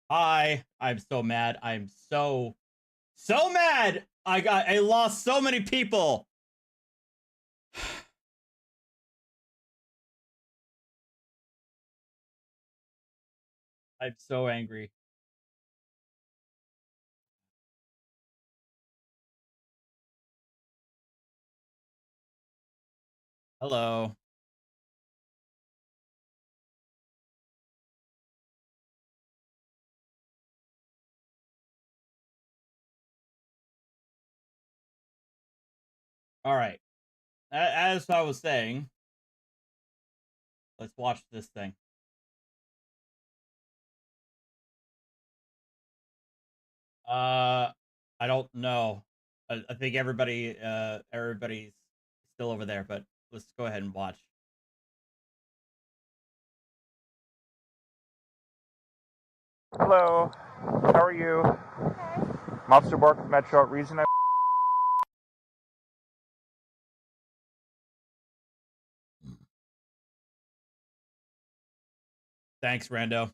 Hi, I'm so mad. I'm so mad. I lost so many people. I'm so angry. Hello. All right. As I was saying, let's watch this thing. I don't know. I think everybody's still over there, but let's go ahead and watch. Hello, how are you? I'm Officer Bark, Metro. Reason I Thanks, Rando.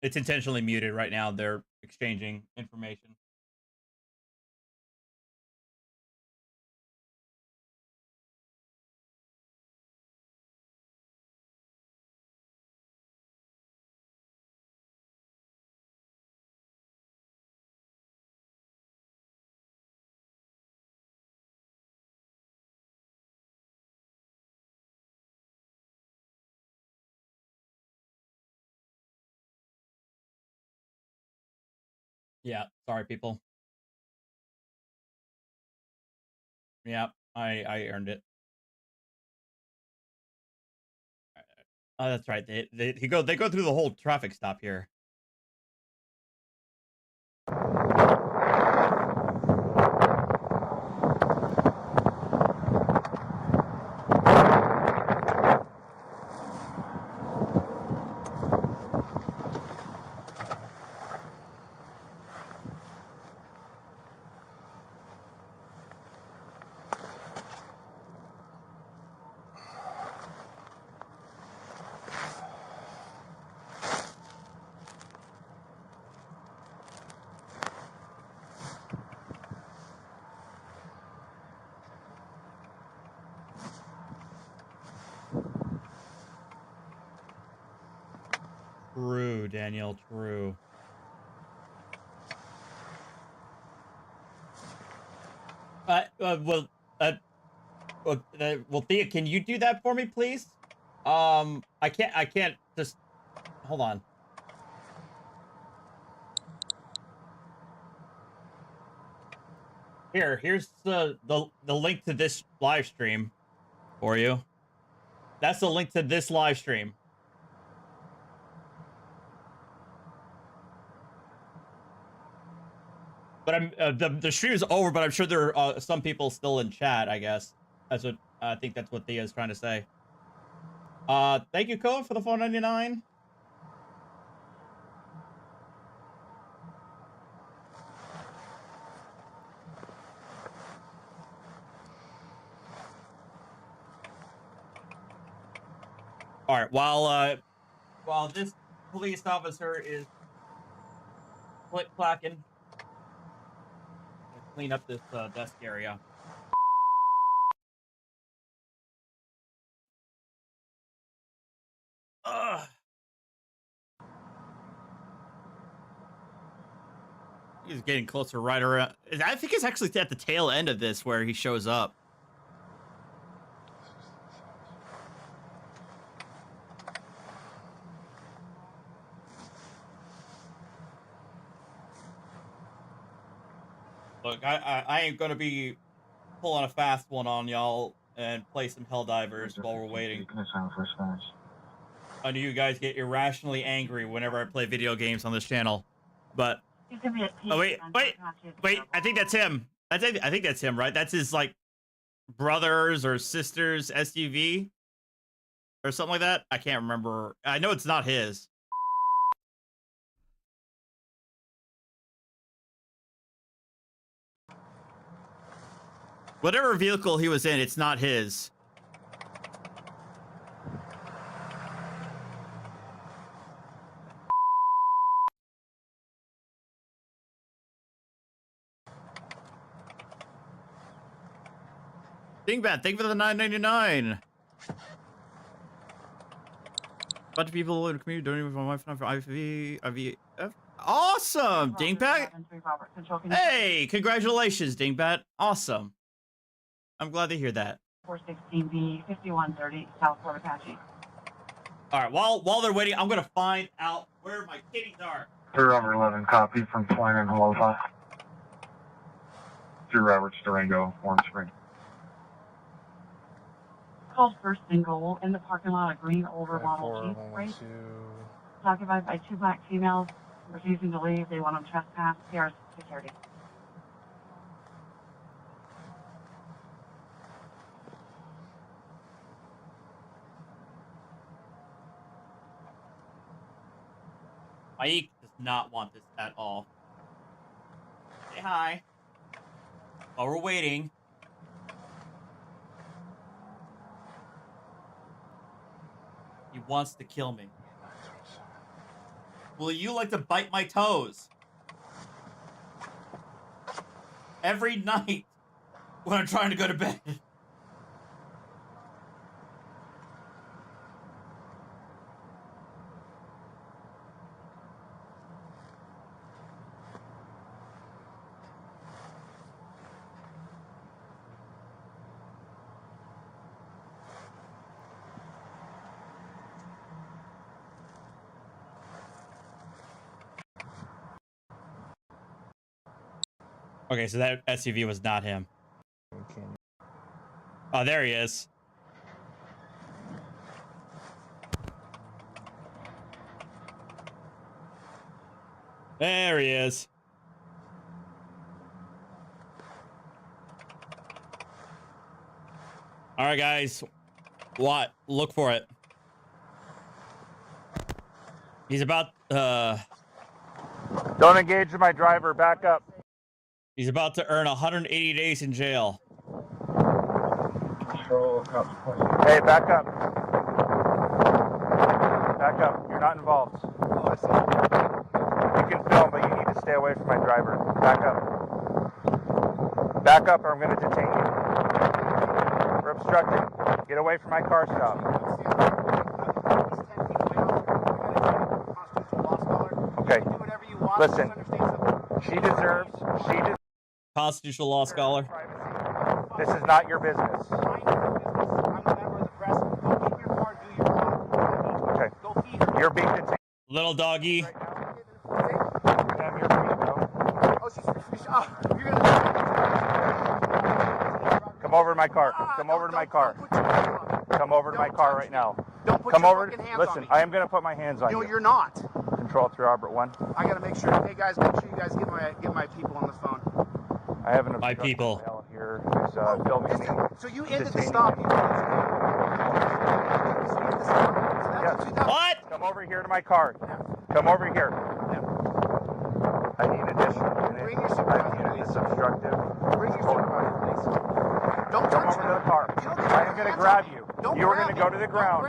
It's intentionally muted right now. They're exchanging information. Yeah, sorry, people. Yeah, I earned it. Oh, that's right. They go through the whole traffic stop here. True, Daniel. True. Well, Thea, can you do that for me, please? I can't. I can't just hold on. Here's the link to this live stream for you. That's the link to this live stream. But I'm the stream is over, but I'm sure there are some people still in chat. I guess that's what I think. That's what Thea is trying to say. Thank you, Code, for the 4.99. All right. While this police officer is click clacking, clean up this desk area. Ugh. He's getting closer right around. I think it's actually at the tail end of this where he shows up. Look, I ain't gonna be pulling a fast one on y'all and play some Helldivers while we're waiting. I know you guys get irrationally angry whenever I play video games on this channel, but oh wait. I think that's him. I think that's him, right? That's his like brothers or sisters SUV or something like that. I can't remember. I know it's not his. Whatever vehicle he was in, it's not his. Dingbat, thank you for the $9.99. Bunch of people in the community donating for my for IVF. Awesome, Dingbat. Hey, congratulations, Dingbat. Awesome. I'm glad to hear that. 416B 5130 South Fort Apache. All right, while they're waiting, I'm gonna find out where my kitties are. 11 copy from Twine and Aloha. 2 Roberts, Durango, Orange Spring. Called first single in the parking lot of green older model Jeep, right? Occupied by 2 black females, refusing to leave. They want them trespass. PR security. Mike does not want this at all. Say hi. While we're waiting. He wants to kill me. Will you like to bite my toes? Every night when I'm trying to go to bed. Okay, so that SUV was not him. Oh, there he is. There he is. All right, guys. What? Look for it. He's about Don't engage with my driver. Back up. He's about to earn 180 days in jail. Hey, back up. Back up. You're not involved. You can film, but you need to stay away from my driver. Back up. Back up or I'm going to detain you. We're obstructing. Get away from my car stop. Okay. Listen. She deserves. Constitutional law scholar. This is not your business. Okay. You're being detained. Little doggy. Come over to my car. Come over to my car. Come over to my car right now. Come over. Listen, I am going to put my hands on you. No, you're not. Control 3 Robert 1. I got to make sure. Hey guys, make sure you guys get my people on the phone. I have an my people here who's filming me. So you ended the stop. What? Come over here to my car. Come over here. I need additional unit. Bring your supervisor, It's obstructive. Bring your supervisor, please. Don't Come touch over me. to the car. I am going to grab you. You are going to go to the ground.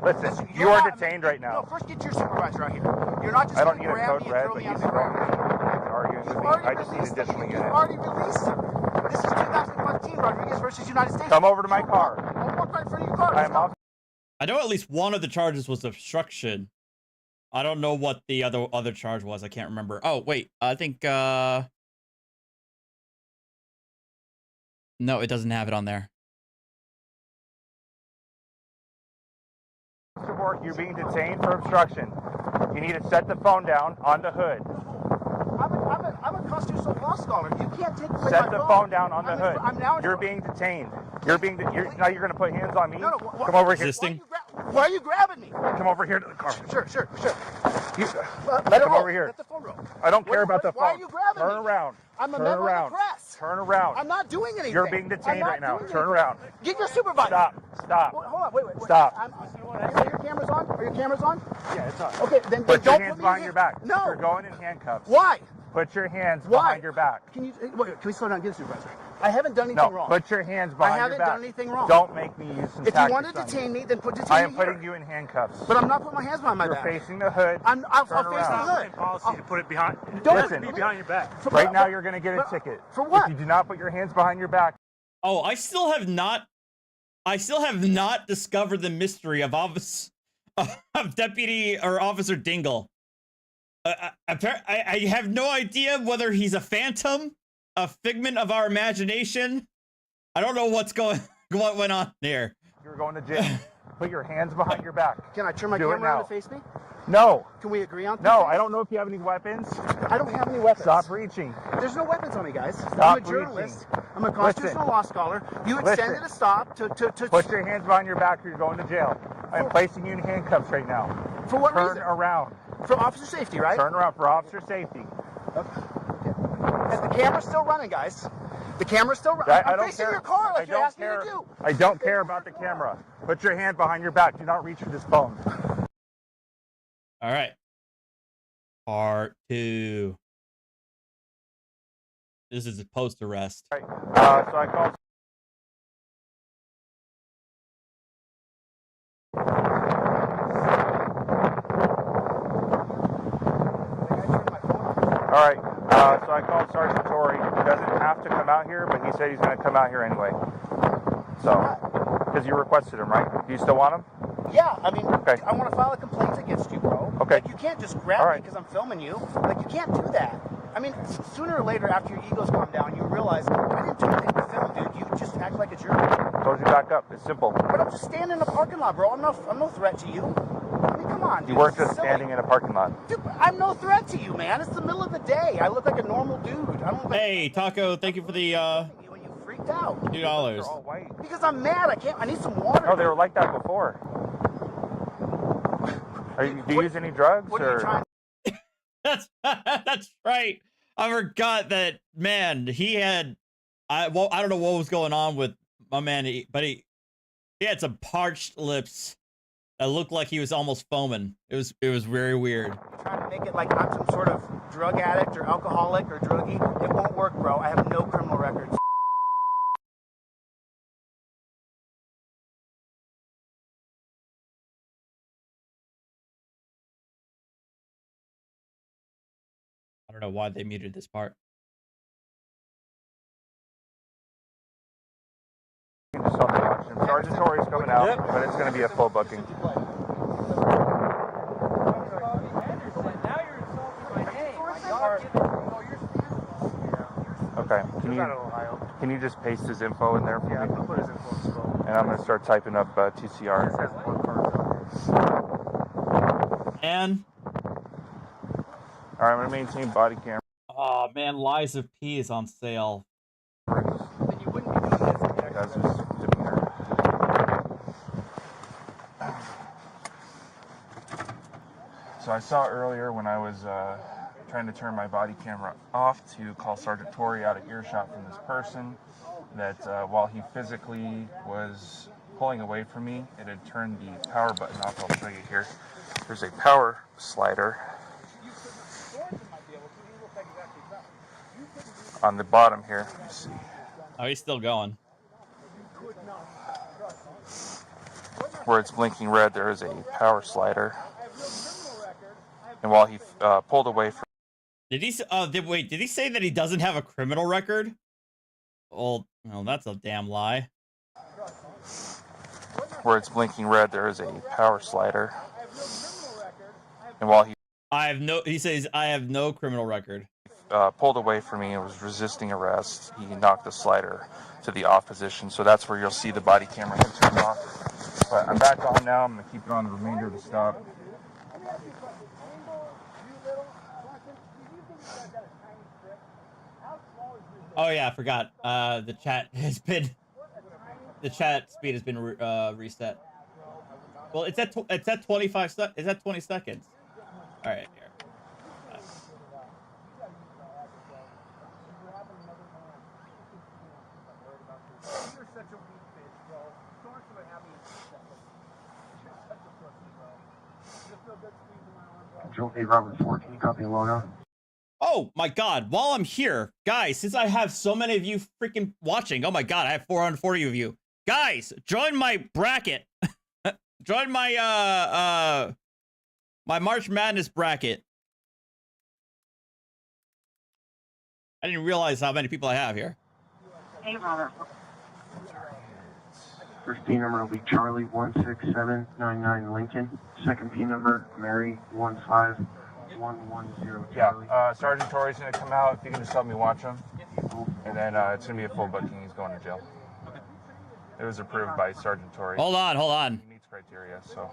Listen, you are detained right now. No, first get your supervisor out here. You're not just I don't going need to a grab code me and red, throw but me on he's the ground. arguing with me. I just need additional You've units. already released him. This is 2015 Rodriguez versus United States. Come over to my car. I'll walk right in front of your car. I am off. I know at least one of the charges was obstruction. I don't know what the other charge was. I can't remember. Oh, wait. I think no, it doesn't have it on there. Mr. Bork, you're being detained for obstruction. You need to set the phone down on the hood. I'm a constitutional law scholar. You can't take away Set my the phone. phone down on the hood. I'm now. You're being detained. Now you're going to put hands on me. No, Come over here. Resisting. Why are you grabbing me? Come over here to the car. Sure. You, Let it come roll. over here. Let the phone roll. I don't care about the phone. Why are you grabbing Turn me? around. I'm a Turn member around. of the press. Turn around. I'm not doing anything. You're being detained right now. Turn around. Get your supervisor. Stop. Hold on. Wait. Stop. Are your cameras on? Are your cameras on? Yeah, it's on. Okay, then Put don't your hands put me behind in your back. No. You're going in handcuffs. Why? Put your hands Why? behind your back. Can we slow down? Get a supervisor. I haven't done anything wrong. Put your hands behind your back. I haven't done anything wrong. Don't make me use some If you want to tactics on detain me, then detain I am me putting here. you in handcuffs. But I'm not putting my hands behind my You're back. facing the hood. I'll face the around. hood. Policy to put it behind. Don't Listen. be behind your back. Right now, you're going to get a ticket. For what? If you do not put your hands behind your back. Oh, I still have not discovered the mystery of Deputy or Officer Dingle. I have no idea whether he's a phantom, a figment of our imagination. I don't know what went on there. You're going to jail. Put your hands behind your back. Can I turn my Do it camera around now. to face me? No. Can we agree on No, something? I don't know if you have any weapons. I don't have any weapons. Stop reaching. There's no weapons on me, guys. Stop I'm a journalist. reaching. I'm a constitutional law scholar. You Listen. extended a stop to Put your hands behind your back or you're going to jail. I'm placing you in handcuffs right now. For what Turn reason? around. For officer safety, right? Turn around for officer safety. Is the camera still running, guys? The camera's still running. I I'm don't facing care. your car I like you're don't asking care. me to do. I don't care about the camera. Put your hand behind your back. Do not reach for this phone. All right. Part 2. This is a post arrest. Right. So I called. All right. So I called Sergeant Torrey. He doesn't have to come out here, but he said he's going to come out here anyway. So, because you requested him, right? Do you still want him? Yeah, I mean, Okay. I want to file a complaint against you, bro. Okay. Like, you can't just grab All me right. because I'm filming you. Like, you can't do that. I mean, sooner or later, after your egos calm down, you realize, I didn't do anything to film, dude. You just act like a jerk. Told you back up. It's simple. But I'm just standing in the parking lot, bro. I'm no threat to you. I mean, come on, dude. You weren't This is just silly. standing in a parking lot. Dude, I'm no threat to you, man. It's the middle of the day. I look like a normal dude. I don't look like Hey, Taco, thank you for the you and you freaked out. $2. They're all white. Because I'm mad. I need some water. No, they were like that before. Do you use any drugs What are you trying That's right. I forgot that, man. He had I don't know what was going on with my man, but he had some parched lips that looked like he was almost foaming. It was very weird. trying to make it like I'm some sort of drug addict or alcoholic or druggie? It won't work, bro. I have no criminal records. I don't know why they muted this part. You can just stop watching him. Sergeant Torrey's coming out, but it's going to be a full booking. Okay. Can you just paste his info in there for me? I'm gonna put his info. And I'm going to start typing up TCR. And All right, I'm going to maintain body camera. oh man, Lies of P is on sale. Then you wouldn't be doing this. That's his demeanor. So I saw earlier when I was trying to turn my body camera off to call Sergeant Torrey out of earshot from this person that while he physically was pulling away from me, it had turned the power button off. I'll show you here. There's a power slider on the bottom here. Let's see. Oh, he's still going. Where it's blinking red, there is a power slider. And while he pulled away from... Did he? Did he say that he doesn't have a criminal record? Well, that's a damn lie. Where it's blinking red, there is a power slider. And while he... He says, I have no criminal record. pulled away from me and was resisting arrest, he knocked the slider to the off position. So that's where you'll see the body camera hit turn off. But I'm back on now. I'm going to keep it on the remainder of the stop. Oh yeah, I forgot. The chat speed has been reset. Well, it's at 25 it's at 20 seconds. All right, here. Joe 8 Robert 14, copy logo. Oh my god, while I'm here, guys, since I have so many of you freaking watching, oh my god, I have 440 of you. Guys, join my bracket. Join my my March Madness bracket. I didn't realize how many people I have here. Hey, Robert. First P number will be Charlie 16799 Lincoln. Second P number Mary 15110 Charlie. Yeah, Sergeant Torrey's gonna come out. If you can just help me watch him, and then it's gonna be a full booking. He's going to jail. It was approved by Sergeant Torrey. Hold on. He meets criteria, so.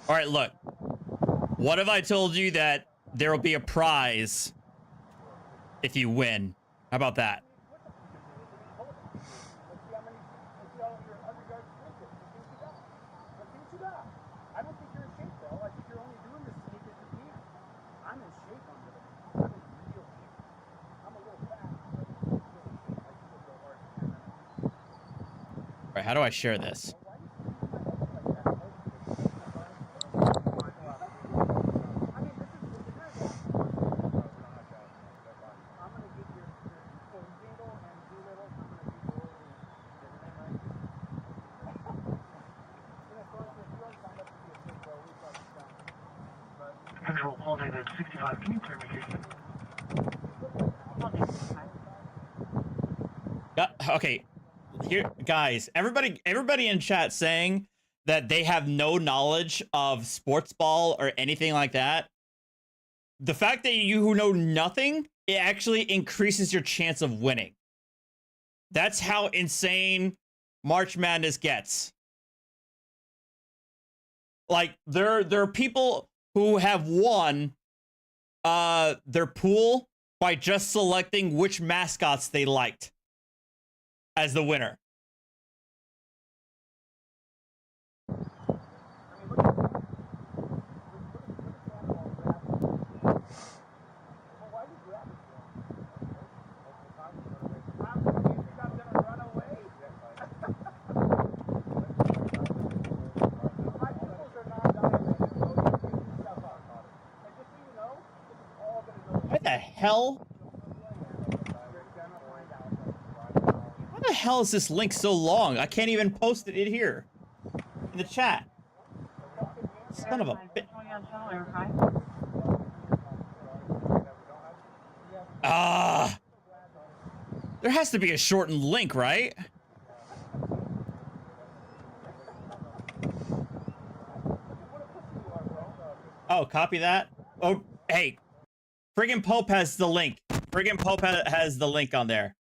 All right, look. What if I told you that there will be a prize if you win? How about that? All right, how do I share this? Control, hold it at 65. Can you clear me, Jason? Okay, here, guys. Everybody in chat saying that they have no knowledge of sports ball or anything like that. The fact that you know nothing, it actually increases your chance of winning. That's how insane March Madness gets. Like there are people who have won their pool by just selecting which mascots they liked as the winner. What the hell? Why the hell is this link so long? I can't even post it in here. In the chat. Son of a bit. Ah. There has to be a shortened link, right? Oh, copy that. Oh, hey. Friggin' Pope has the link. Friggin' Pope has the link on there.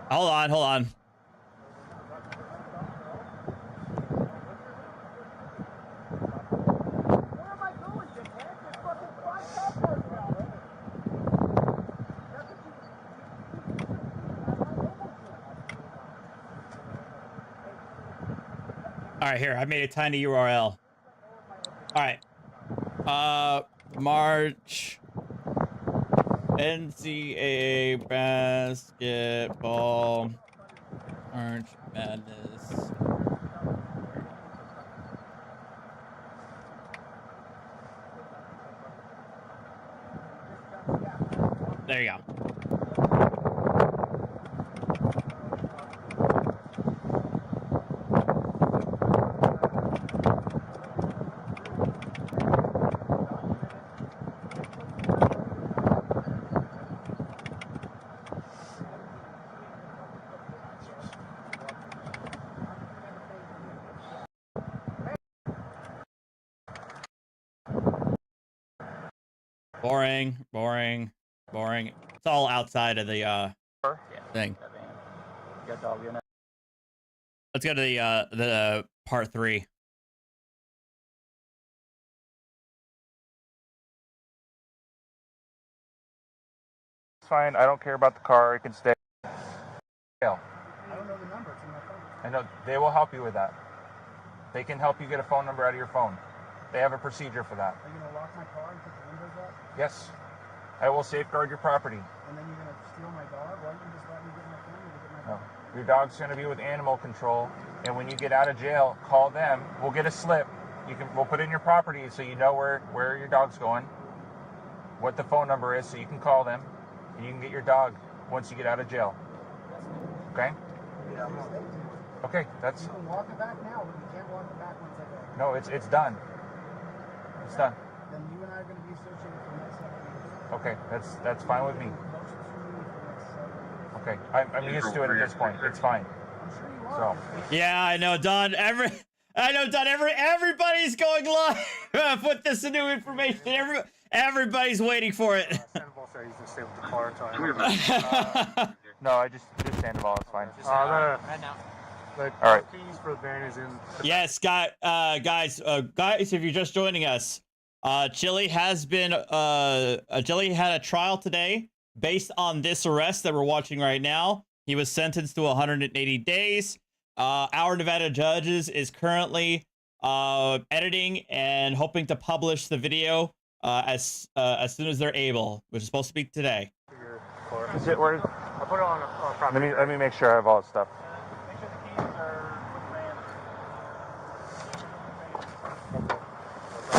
Hold on. All right, here, I made a tiny URL. All right. March NCAA basketball March Madness. There you go. Boring. It's all outside of the thing. Let's go to the part 3. It's fine. I don't care about the car. It can stay. I don't know the number. It's in my phone. I know. They will help you with that. They can help you get a phone number out of your phone. They have a procedure for that. Are you going to lock my car and put the windows up? Yes. I will safeguard your property. And then you're going to steal my dog? Why don't you just let me get my family to get my dog? No. Your dog's going to be with animal control, and when you get out of jail, call them. We'll get a slip. We'll put it in your property so you know where your dog's going, what the phone number is, so you can call them, and you can get your dog once you get out of jail. Okay? Yeah. Okay, that's... You can walk it back now, but you can't walk it back once I go. No, it's done. It's done. Then you and I are going to be associated for the next 7 years. Okay, that's fine with me. Motions for me for the next 7 years. Okay, I'm used to it at this point. It's fine. I'm sure you are. So, Yeah, I know, Don. Everybody's going live with this new information. Everybody's waiting for it. Sandoval said he's going to stay with the car until no, I just Sandoval. It's fine. right now. All right. Keys for the van is in. Yes, guys, if you're just joining us, Chili had a trial today based on this arrest that we're watching right now. He was sentenced to 180 days. Our Nevada judges is currently editing and hoping to publish the video as soon as they're able, which is supposed to be today. Is it where? I'll put it on property. Let me make sure I have all the stuff. Make sure the keys are with the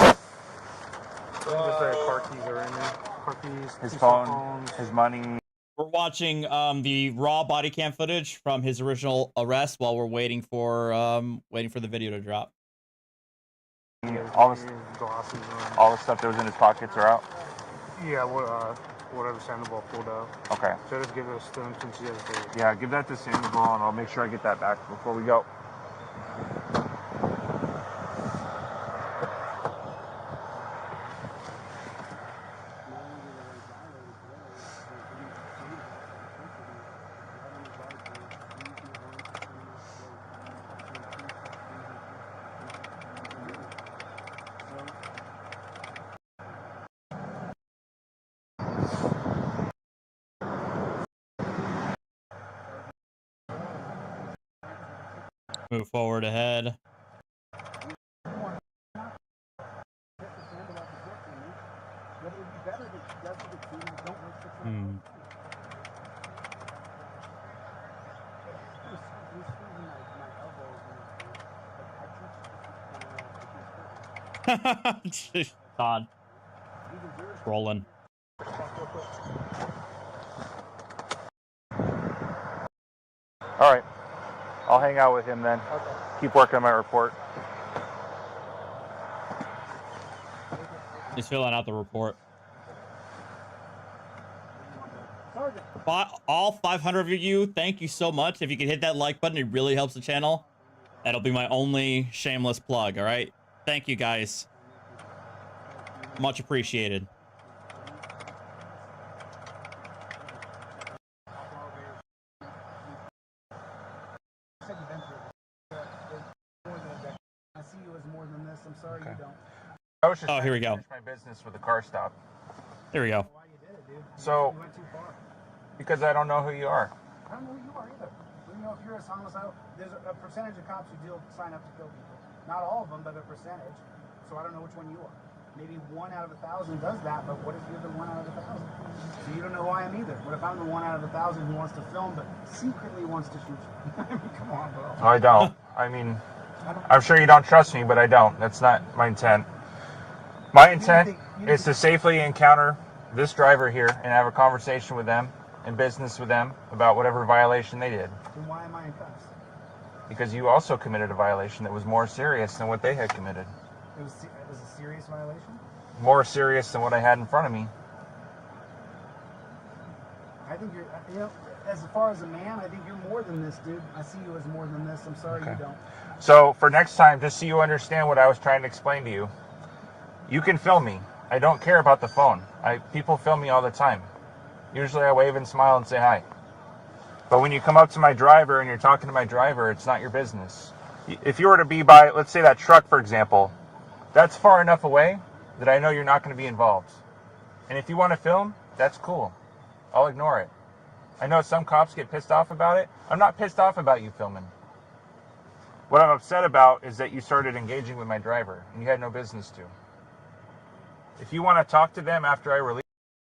van. Just the car keys are in there. Car keys, His two phone, cell phones. his money. We're watching the raw body cam footage from his original arrest while we're waiting for the video to drop. All the Glasses are all the stuff that was in his pockets are out. in. Yeah, whatever Sandoval pulled out. Okay. So just give it a stem since he has the. Yeah, give that to Sandoval, and I'll make sure I get that back before we go. Move forward ahead. Todd. Rolling. All right. I'll hang out with him then. Okay. Keep working on my report. He's filling out the report. Sergeant. All 500 of you, thank you so much. If you could hit that like button, it really helps the channel. That'll be my only shameless plug, all right? Thank you, guys. Much appreciated. I see you as more than this. I'm sorry Okay. you don't. I was just Oh, here we trying go. to finish my business with the car stop. Here we go. Why you did it, dude? So- You went too far. Because I don't know who you are. I don't know who you are either. You know, if you're a homicidal, there's a percentage of cops who sign up to kill people. Not all of them, but a percentage. So I don't know which one you are. Maybe 1 out of 1,000 does that, but what if you're the 1 out of 1,000? So you don't know who I am either. What if I'm the 1 out of 1,000 who wants to film but secretly wants to shoot you? I mean, come on, bro. I don't. I mean, I'm sure you don't trust me, but I don't. That's not my intent. My intent is to safely encounter this driver here and have a conversation with them and business with them about whatever violation they did. Then why am I in cuffs? Because you also committed a violation that was more serious than what they had committed. It was a serious violation? More serious than what I had in front of me. I think you're, you know, as far as a man, I think you're more than this, dude. I see you as more than this. I'm sorry you don't. So for next time, just so you understand what I was trying to explain to you, you can film me. I don't care about the phone. People film me all the time. Usually I wave and smile and say hi. But when you come up to my driver and you're talking to my driver, it's not your business. If you were to be by, let's say that truck, for example, that's far enough away that I know you're not going to be involved. And if you want to film, that's cool. I'll ignore it. I know some cops get pissed off about it. I'm not pissed off about you filming. What I'm upset about is that you started engaging with my driver, and you had no business to. If you want to talk to them after I release...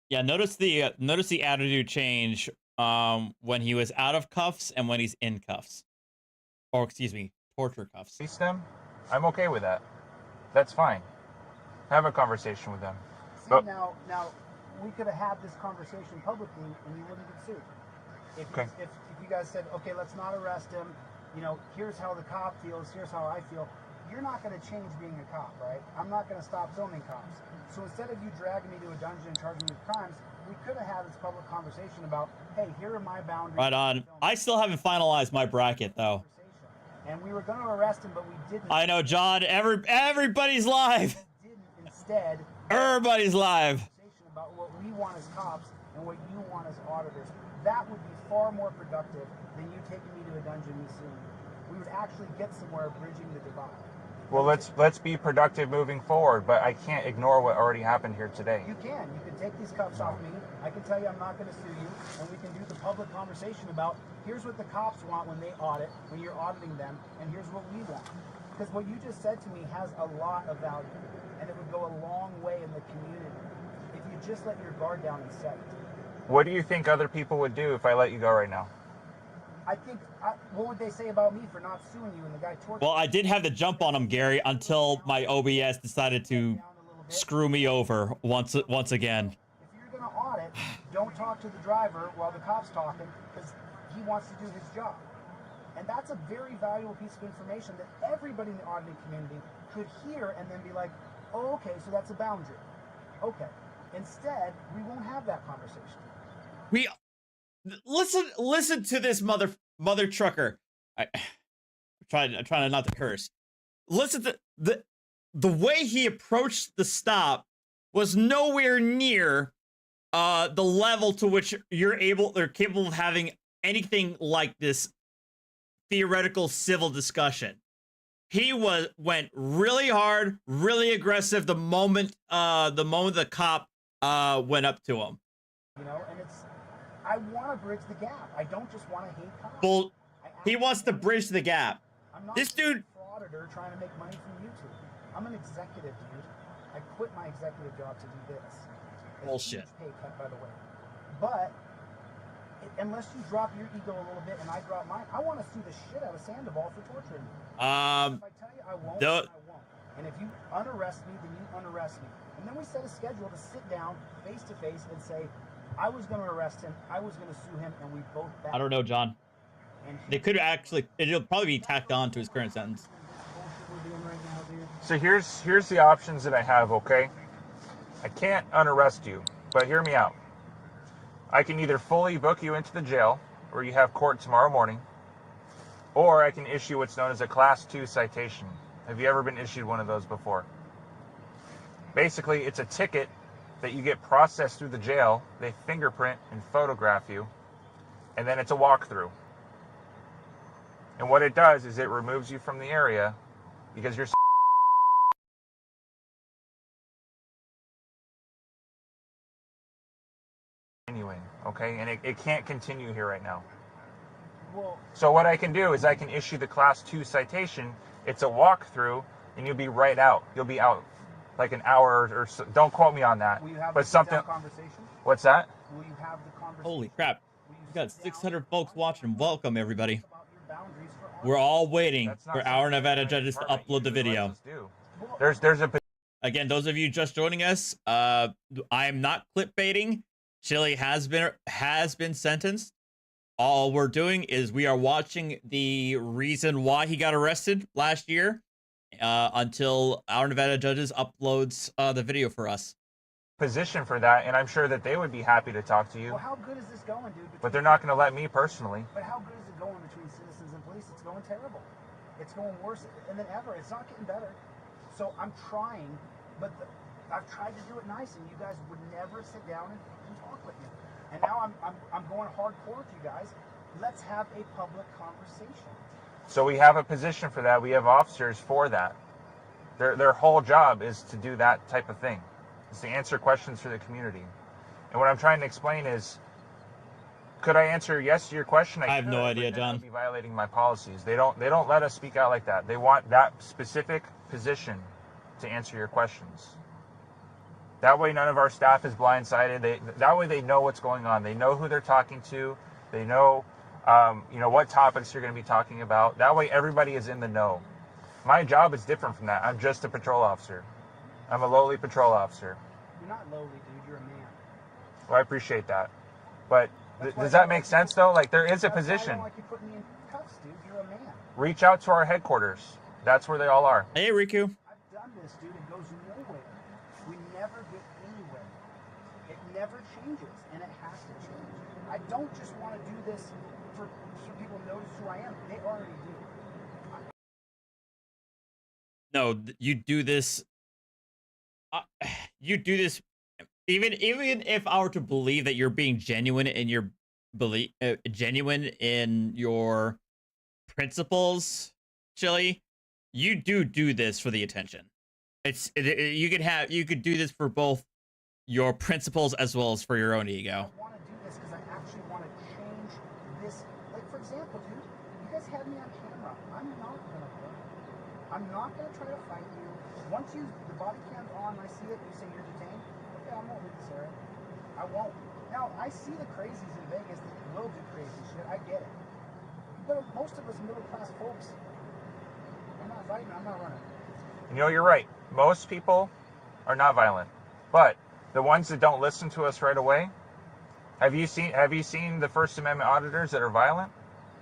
Yeah, notice the attitude change when he was out of cuffs and when he's in cuffs. Or, excuse me, torture cuffs. ...release them, I'm okay with that. That's fine. Have a conversation with them. See, But now, we could have had this conversation publicly and you wouldn't get sued. If you guys said, okay, let's not arrest him, you know, here's how the cop feels, here's how I feel, you're not going to change being a cop, right? I'm not going to stop filming cops. So instead of you dragging me to a dungeon and charging me with crimes, we could have had this public conversation about, hey, here are my boundaries. Right on. I still haven't finalized my bracket, though. And we were going to arrest him, but we didn't. I know, John. Everybody's live. We didn't. Instead, everybody's live. About what we want as cops and what you want as auditors. That would be far more productive than you taking me to a dungeon and suing me. We would actually get somewhere bridging the divide. well, let's be productive moving forward, but I can't ignore what already happened here today. You can. You can take these cuffs off me. I can tell you I'm not going to sue you, and we can do the public conversation about here's what the cops want when they audit, when you're auditing them, and here's what we want. Because what you just said to me has a lot of value, and it would go a long way in the community if you just let your guard down and set it. What do you think other people would do if I let you go right now? I think, what would they say about me for not suing you and the guy tortured? Well, I did have the jump on him, Gary, until my OBS decided to screw me over once again. If you're going to audit, don't talk to the driver while the cop's talking, because he wants to do his job. And that's a very valuable piece of information that everybody in the auditing community could hear and then be like, oh, okay, so that's a boundary. Okay. Instead, we won't have that conversation. We listen to this mother trucker. I'm trying not to curse. Listen to the way he approached the stop was nowhere near the level to which you're capable of having anything like this theoretical civil discussion. He went really hard, really aggressive the moment the cop went up to him. You know, and I want to bridge the gap. I don't just want to hate cops. Well, he wants to bridge the gap. I'm not this dude a frauditor trying to make money from YouTube. I'm an executive, dude. I quit my executive job to do this. Bullshit. Pay cut, by the way. But unless you drop your ego a little bit and I drop mine, I want to sue the shit out of Sandoval for torturing me. If I tell you I won't, then I won't. And if you unarrest me, then you unarrest me. And then we set a schedule to sit down face to face and say, I was going to arrest him, I was going to sue him, and we both backed. I don't know, John. They could actually, it'll probably be tacked on to his current sentence. So here's the options that I have, okay? I can't unarrest you, but hear me out. I can either fully book you into the jail, where you have court tomorrow morning, or I can issue what's known as a Class 2 citation. Have you ever been issued one of those before? Basically, it's a ticket that you get processed through the jail. They fingerprint and photograph you, and then it's a walkthrough. And what it does is it removes you from the area because you're continuing, okay? And it can't continue here right now. So what I can do is I can issue the Class 2 citation. It's a walkthrough, and you'll be right out. You'll be out like an hour or so. Don't quote me on that. Will you have but the something. Conversation? What's that? Will you have the conversation? Holy crap. We got 600 folks watching. Welcome, everybody. We're all waiting for our Nevada judges to upload the video. There's a... Again, those of you just joining us, I am not clickbaiting. Chili has been sentenced. All we're doing is we are watching the reason why he got arrested last year until our Nevada judges uploads the video for us. Position for that, and I'm sure that they would be happy to talk to you. Well, how good is this going, dude? But they're not going to let me personally. But how good is it going between citizens and police? It's going terrible. It's going worse than ever. It's not getting better. So I'm trying, but I've tried to do it nice, and you guys would never sit down and talk with me. And now I'm going hardcore with you guys. Let's have a public conversation. So we have a position for that. We have officers for that. Their whole job is to do that type of thing. Is to answer questions for the community. And what I'm trying to explain is Could I answer yes to your question? I have no idea, but then John. I'd be violating my policies. They don't let us speak out like that. They want that specific position to answer your questions. That way, none of our staff is blindsided. That way, they know what's going on. They know who they're talking to. They know, what topics you're going to be talking about. That way, everybody is in the know. My job is different from that. I'm just a patrol officer. I'm a lowly patrol officer. You're not lowly, dude. You're a man. Well, I appreciate that. But does that make sense, though? Like, there is a position. I don't like you putting me in cuffs, dude. You're a man. Reach out to our headquarters. That's where they all are. Hey, Riku. I've done this, dude. It goes nowhere. We never get anywhere. It never changes, and it has to change. I don't just want to do this for people to notice who I am. They already do. No, you do this. You do this. Even if I were to believe that you're being genuine in your genuine in your principles, Chili, you do this for the attention. You could do this for both your principles as well as for your own ego. I want to do this because I actually want to change this. Like, for example, dude, you guys had me on camera. I'm not gonna play. I'm not gonna try to fight you. Once the body cam's on, I see it. You say you're detained. Okay, I won't leave this area. I won't. Now, I see the crazies in Vegas that will do crazy shit. I get it. But most of us middle-class folks, I'm not fighting. I'm not running. You're right. Most people are not violent, but the ones that don't listen to us right away. Have you seen the First Amendment auditors that are violent?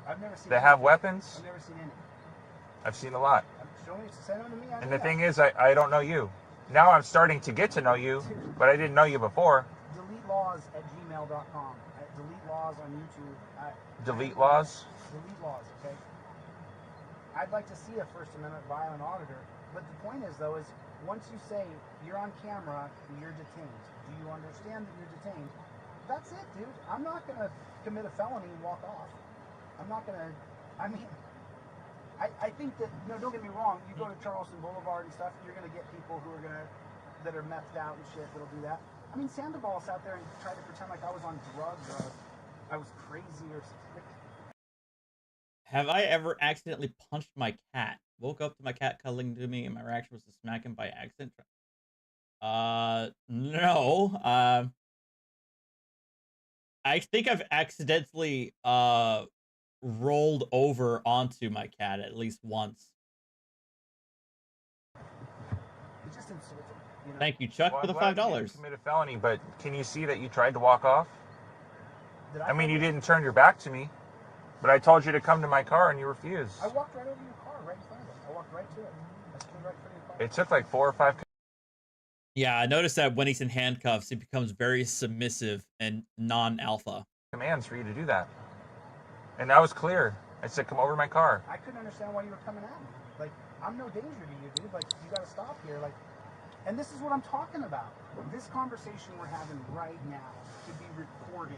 I've never seen. That have weapons? I've never seen any. I've seen a lot. Send them to me. And the thing is, I don't know you. Now I'm starting to get to know you, but I didn't know you before. DeleteLaws@gmail.com. Delete Laws on YouTube. Delete Laws? Delete Laws, okay? I'd like to see a First Amendment violent auditor. But the point is, though, is once you say you're on camera, you're detained. Do you understand that you're detained? That's it, dude. I'm not going to commit a felony and walk off. I'm not going to, I think that, don't get me wrong, you go to Charleston Boulevard and stuff, you're going to get people that are methed out and shit that'll do that. I mean, Sandoval sat there and tried to pretend like I was on drugs or I was crazy or something. Have I ever accidentally punched my cat? Woke up to my cat cuddling to me and my reaction was to smack him by accident? No. I think I've accidentally rolled over onto my cat at least once. It's just insulting. Thank you, Chuck, for the $5. You didn't commit a felony, but can you see that you tried to walk off? You didn't turn your back to me, but I told you to come to my car and you refused. I walked right over your car, right in front of it. I walked right to it. I stood right in front of your car. It took like 4 or 5. Yeah, I noticed that when he's in handcuffs, he becomes very submissive and non-alpha. Commands for you to do that. And that was clear. I said, come over to my car. I couldn't understand why you were coming at me. Like, I'm no danger to you, dude. Like, you gotta stop here. Like, and this is what I'm talking about. This conversation we're having right now should be recorded,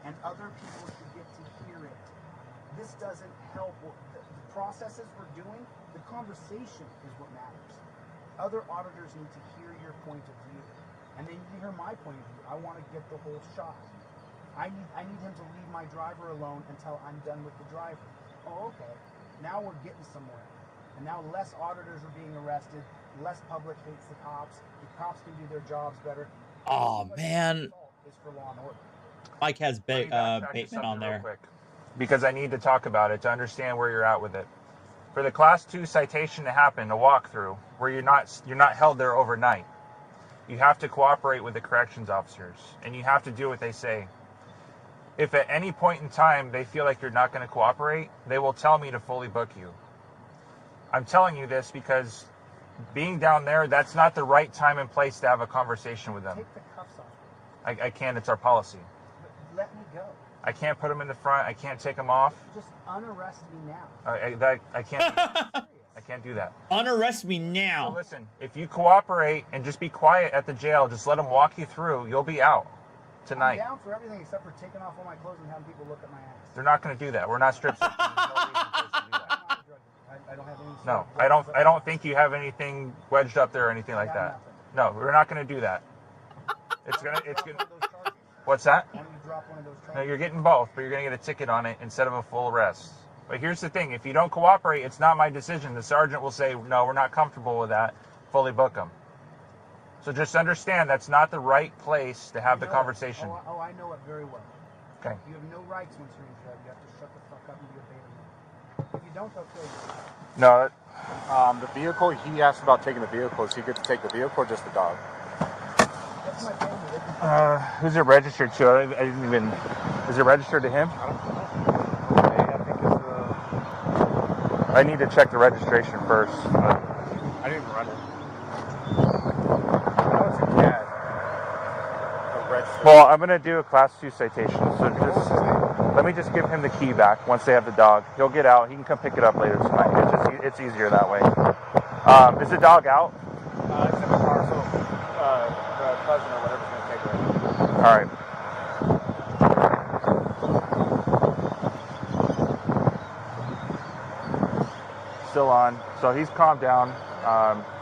and other people should get to hear it. This doesn't help. The processes we're doing, the conversation is what matters. Other auditors need to hear your point of view, and they need to hear my point of view. I want to get the whole shot. I need him to leave my driver alone until I'm done with the driver. Oh, okay. Now we're getting somewhere. And now less auditors are being arrested. Less public hates the cops. The cops can do their jobs better. Oh, man. Is for law and order. Mike has Bateman on there. Quick, because I need to talk about it to understand where you're at with it. For the Class 2 citation to happen, a walkthrough, where you're not held there overnight, you have to cooperate with the corrections officers, and you have to do what they say. If at any point in time they feel like you're not going to cooperate, they will tell me to fully book you. I'm telling you this because being down there, that's not the right time and place to have a conversation with them. Take the cuffs off. I can't. It's our policy. But let me go. I can't put them in the front. I can't take them off. Just unarrest me now. I can't. I can't do that. Unarrest me now. So listen, if you cooperate and just be quiet at the jail, just let them walk you through. You'll be out tonight. I'm down for everything except for taking off all my clothes and having people look at my ass. They're not going to do that. We're not strip searching. There's no reason for us to do that. I don't have any. No, I don't think you have anything wedged up there or anything like that. No, we're not going to do that. It's gonna. What's that? Why don't you drop one of those No, charges? you're getting both, but you're going to get a ticket on it instead of a full arrest. But here's the thing. If you don't cooperate, it's not my decision. The sergeant will say, no, we're not comfortable with that. Fully book them. So just understand that's not the right place to have the conversation. I know it very well. Okay. You have no rights once you're in jail. You have to shut the fuck up and be a bailiff. If you don't, they'll kill you. No. The vehicle, he asked about taking the vehicle. Is he good to take the vehicle or just the dog? That's my family. Who's it registered to? I didn't even... Is it registered to him? I don't know. Okay, I think it's I need to check the registration first. I didn't run it. That was a cat. The registered. Well, I'm going to do a class 2 citation. So just let me just give him the key back once they have the dog. He'll get out. He can come pick it up later tonight. It's easier that way. Is the dog out? It's in the car, so the cousin or whatever's going to take her. All right. Still on. So he's calmed down.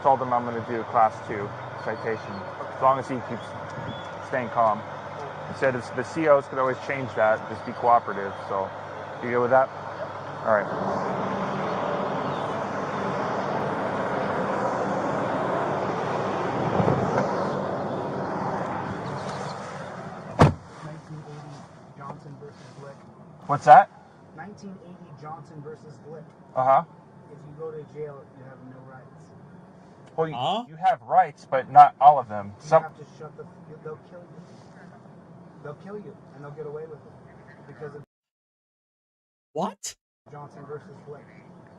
Told him I'm going to do a class 2 citation as long as he keeps staying calm. He said the COs could always change that. Just be cooperative. So you good with that? All right. What's that? 1980 Johnson versus Glick. Uh-huh. If you go to jail, you have no rights. Well, you have rights, but not all of them. You have to shut the... They'll kill you. They'll kill you, and they'll get away with it. Because of... What? Johnson versus Glick.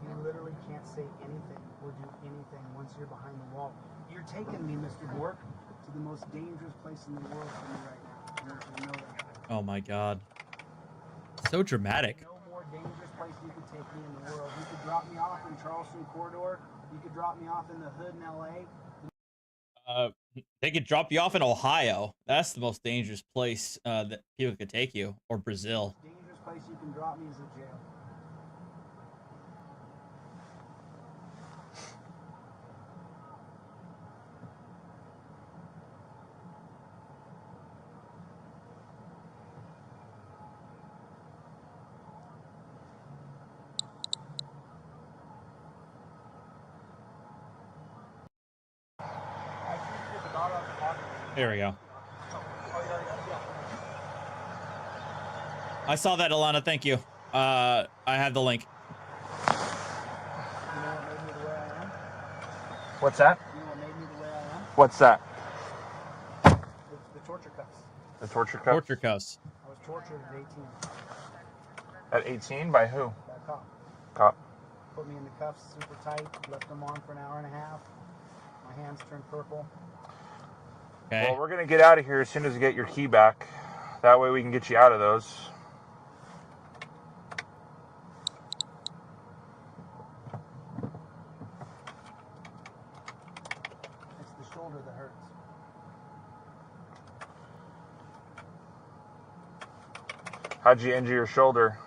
You literally can't say anything or do anything once you're behind the wall. You're taking me, Mr. Bork, to the most dangerous place in the world for me right now. You know that. Oh my god. So dramatic. No more dangerous place you could take me in the world. You could drop me off in Charleston Corridor. You could drop me off in the hood in LA. They could drop you off in Ohio. That's the most dangerous place that people could take you. Or Brazil. The dangerous place you can drop me is a jail. Here we go. I saw that, Alana. Thank you. I have the link. You know what made me the way I am? What's that? You know what made me the way I am? What's that? The torture cuffs. The torture cuffs? Torture cuffs. I was tortured at 18. At 18? By who? That cop. Cop. Put me in the cuffs super tight, left them on for an hour and a half. My hands turned purple. Okay. Well, we're going to get out of here as soon as you get your key back. That way we can get you out of those. It's the shoulder that hurts. How'd you injure your shoulder?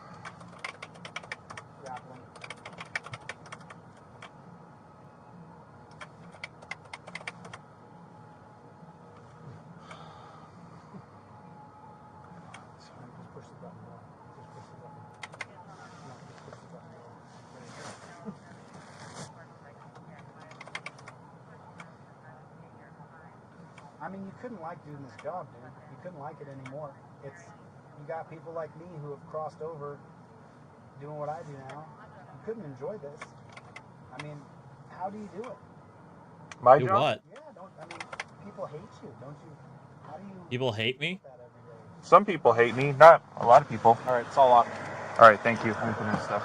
Grappling. Just push the button more. Just push the button. No, just push the button more. I mean, you couldn't like doing this job, dude. You couldn't like it anymore. You got people like me who have crossed over doing what I do now. You couldn't enjoy this. I mean, how do you do it? My Do job? what? Yeah, people hate you, don't you? How do you... People hate me? that every day? Some people hate me, not a lot of people. All right, it's all locked. All right, thank you. Let me put in stuff.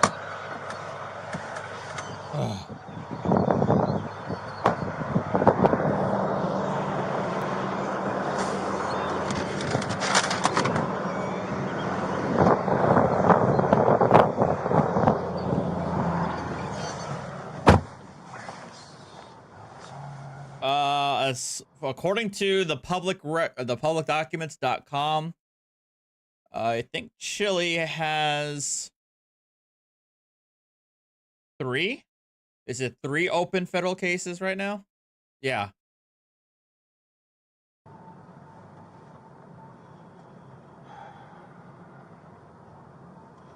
According to the publicdocuments.com, I think Chile has 3. Is it 3 open federal cases right now? Yeah.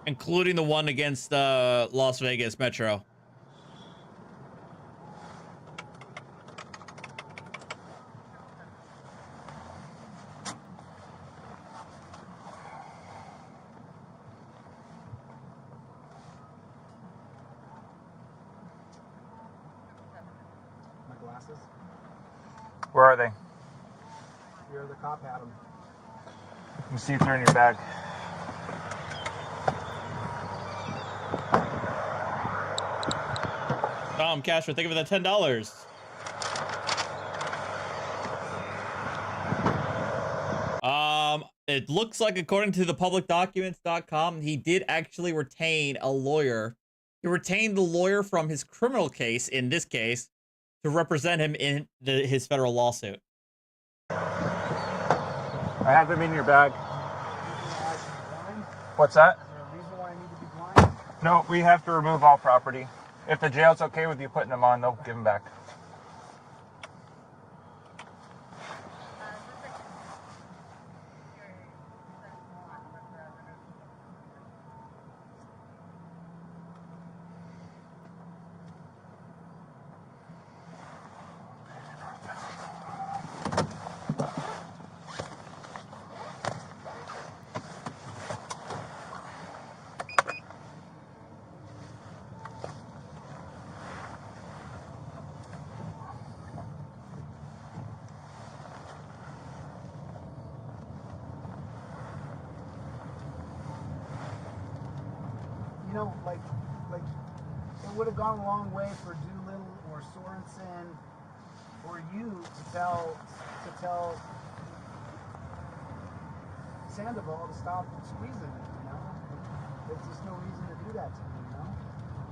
including the one against Las Vegas Metro. My glasses. Where are they? Here, the cop had them. You can see if they're in your bag. Tom Castro, thank you for the $10. It looks like, according to the publicdocuments.com, he did actually retain a lawyer. He retained the lawyer from his criminal case, in this case, to represent him in his federal lawsuit. I have them in your bag. What's that? Is there a reason why I need to be blind? No, we have to remove all property. If the jail's okay with you putting them on, they'll give them back. You know, like it would have gone a long way for Doolittle or Sorensen or you to tell Sandoval to stop squeezing it, you know? There's just no reason to do that to me, you know?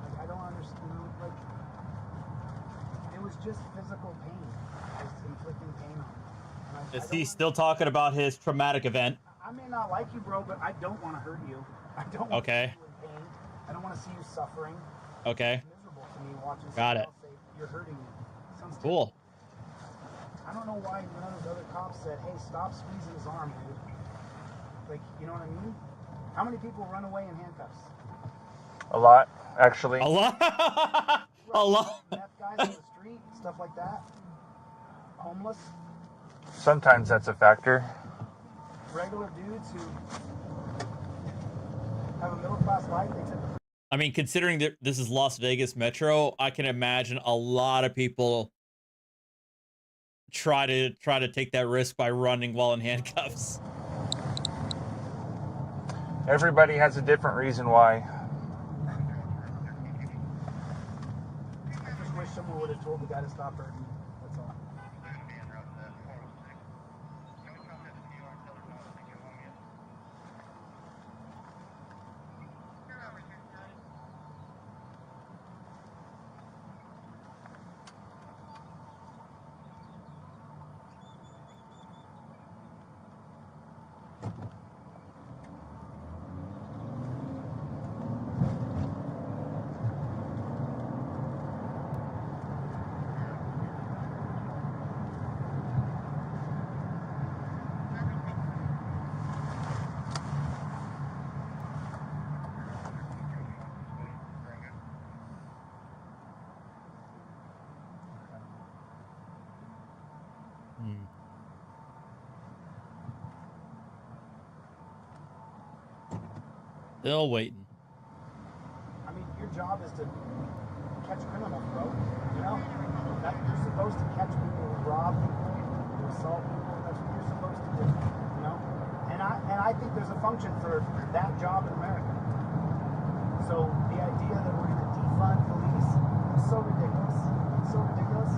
Like, I don't understand, you know, like, it was just physical pain, just inflicting pain on me. Is he still talking about his traumatic event? I may not like you, bro, but I don't want to hurt you. I don't want to see you in pain. I don't want to see you suffering. Okay. It's miserable to me watching Got someone it. else say, you're hurting me. Sounds Cool. I don't know why none of the other cops said, hey, stop squeezing his arm, dude. Like, you know what I mean? How many people run away in handcuffs? A lot, actually. A lot. A lot. Meth guys on the street, stuff like that. Homeless. Sometimes that's a factor. Regular dudes who have a middle class life. They took. I mean, considering that this is Las Vegas Metro, I can imagine a lot of people try to take that risk by running while in handcuffs. Everybody has a different reason why. I just wish someone would have told the guy to stop hurting me. That's all. Still waiting. I mean, your job is to catch criminals, bro. You know? That, you're supposed to catch people who rob people, who assault people. That's what you're supposed to do. You know? And I think there's a function for that job in America. So the idea that we're going to defund police is so ridiculous. It's so ridiculous.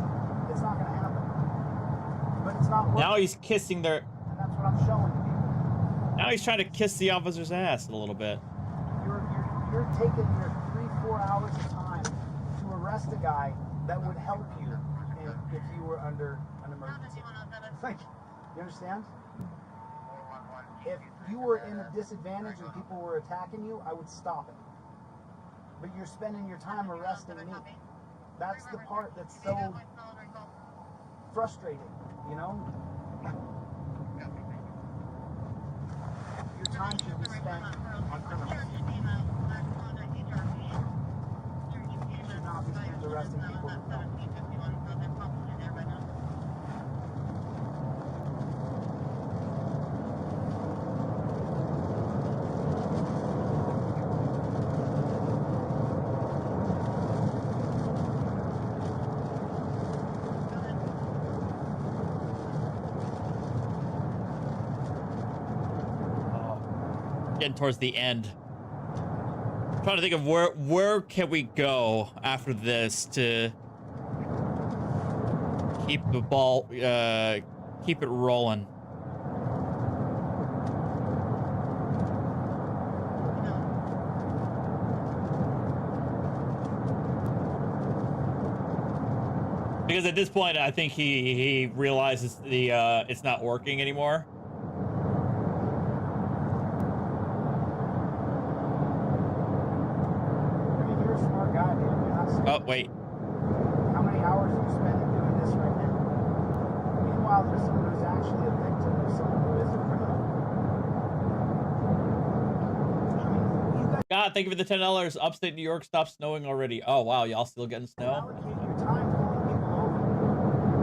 It's not going to happen. But it's not working. Now he's kissing their. And that's what I'm showing people. Now he's trying to kiss the officer's ass a little bit. You're taking your 3-4 hours of time to arrest a guy that would help you if you were under an emergency. Like, you understand? If you were in a disadvantage and people were attacking you, I would stop it. But you're spending your time arresting me. That's the part that's so frustrating, you know? your time should be spent on criminals. You should not be spent arresting people with felonies. Getting towards the end. I'm trying to think of where can we go after this to keep the ball, keep it rolling. Because at this point, I think he realizes the it's not working anymore. Oh, wait. How many hours are you spending doing this right now? Meanwhile, there's someone who's actually a victim of someone who is a criminal. I mean, you guys God, thank you for the $10. Upstate New York stopped snowing already. Oh, wow. Y'all still getting snow? allocate your time pulling people over.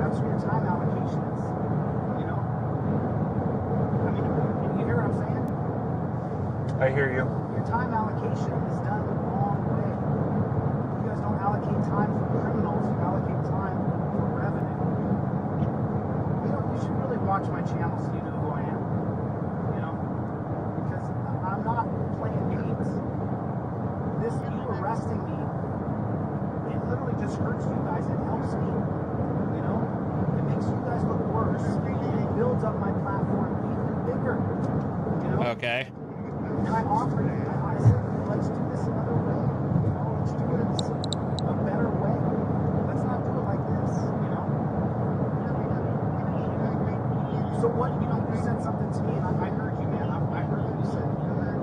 That's where your time allocation is. You know? I mean, you hear what I'm saying? I hear you. Your time allocation is done the wrong way. You guys don't allocate time for criminals, you allocate time for revenue. You should really watch my channel so you know who I am. You know? Because I'm not playing games. This, you arresting me, it literally just hurts you guys. It helps me. You know? It makes you guys look worse, and it builds up my platform even bigger. You know? Okay. And I offered it. I said, let's do this another way. You know, let's do it a better way. Let's not do it like this, you know? So what, you know, you said something to me, and I heard you, man. I heard what you said.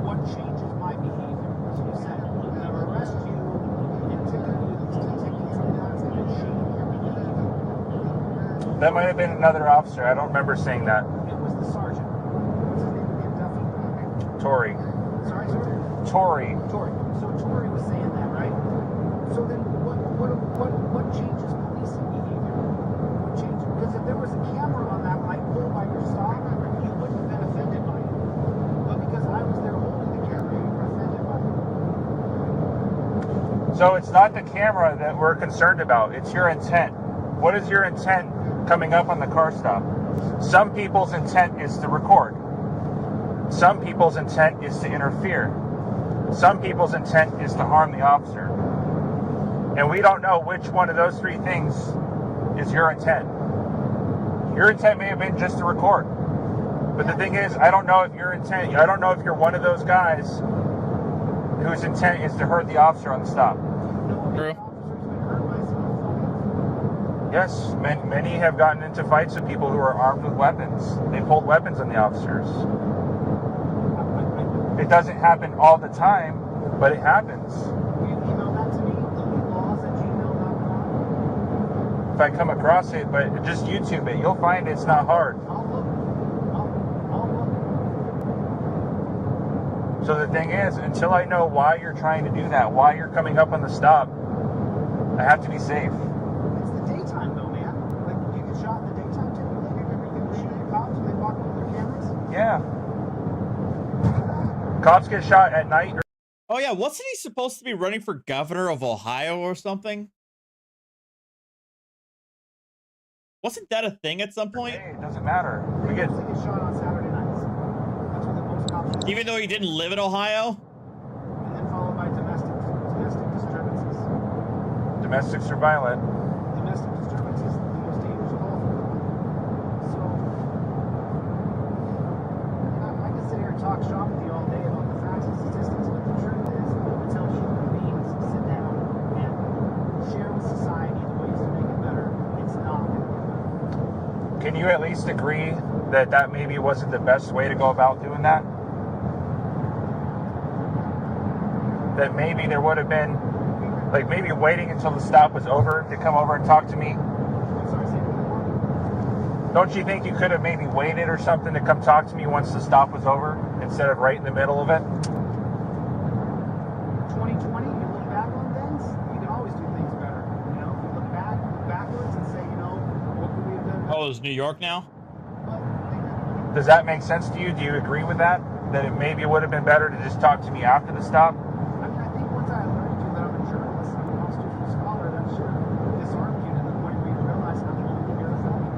What changes my behavior? That's what you said. I'm going to arrest you and ticket you. That's going to change your behavior. That might have been another officer. I don't remember saying that. It was the sergeant. What's his name again? Duffy? Tory. Sorry, sir? Tory. Tory. So Tory was saying that, right? So then what changes policing behavior? What changes? Because if there was a camera on that light pole by your stop, you wouldn't have been offended by it. But because I was there holding the camera, you were offended by it. So it's not the camera that we're concerned about. It's your intent. What is your intent coming up on the car stop? Some people's intent is to record. Some people's intent is to interfere. Some people's intent is to harm the officer. And we don't know which one of those three things is your intent. Your intent may have been just to record. But the thing is, I don't know if your intent, I don't know if you're one of those guys whose intent is to hurt the officer on the stop. True. Yes, many have gotten into fights with people who are armed with weapons. They pulled weapons on the officers. It doesn't happen all the time, but it happens. Will you email that to me? laws@gmail.com. If I come across it, but just YouTube it, you'll find it's not hard. I'll look. I'll look. So the thing is, until I know why you're trying to do that, why you're coming up on the stop, I have to be safe. It's the daytime though, man. Like, you get shot in the daytime too? Like, you can shoot your cops and they walk with their cameras? Yeah. Cops get shot at night. Oh, yeah. Wasn't he supposed to be running for governor of Ohio or something? Wasn't that a thing at some point? Hey, it doesn't matter. We get They get shot on Saturday nights. That's when the most cops. Even though he didn't live in Ohio? And then followed by domestic disturbances. domestics are violent. Domestic disturbances, the most dangerous of all. So, I can sit here and talk shop with you all day about the facts and statistics, but the truth is, until human beings sit down and share with society the ways to make it better, it's not going to be better. Can you at least agree that that maybe wasn't the best way to go about doing that? That maybe there would have been, like, maybe waiting until the stop was over to come over and talk to me? I'm sorry, say that again. Don't you think you could have maybe waited or something to come talk to me once the stop was over? instead of right in the middle of it. 2020, you look back on things, you can always do things better. You know, if you look backwards and say, you know, what could we have done better? Oh, it's New York now? Does that make sense to you? Do you agree with that? That it maybe would have been better to just talk to me after the stop? I mean, I think once I learned to that I'm a journalist, I'm a constitutional scholar, that should have disarmed you to the point where you realize I'm only here to tell you.